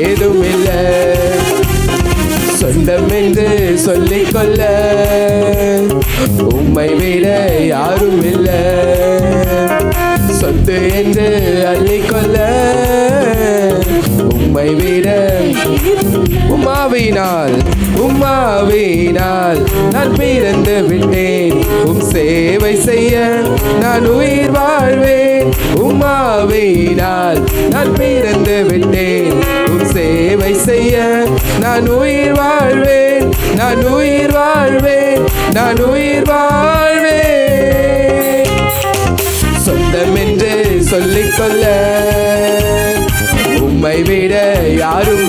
ஏதும் இல்லை. சொந்தம் என்று சொல்லிக்கொள்ள உம்மை விட யாரும் இல்லை, சொத்து என்று அள்ளிக்கொள்ள உம்மை விட. உம்மாவினால் உம்மாவினால் நான் பிறந்து விட்டேன், உம் சேவை செய்ய நான் உயிர் வாழ்வேன். உம்மாவினால் நான் பிறந்து விட்டேன், உம் சேவை செய்ய நான் உயிர் வாழ்வேன், நான் உயிர் வாழ்வேன், நான் உயிர் வாழ்வேன். சொந்தம் என்று சொல்லிக்கொள்ள உம்மை விட யாரும்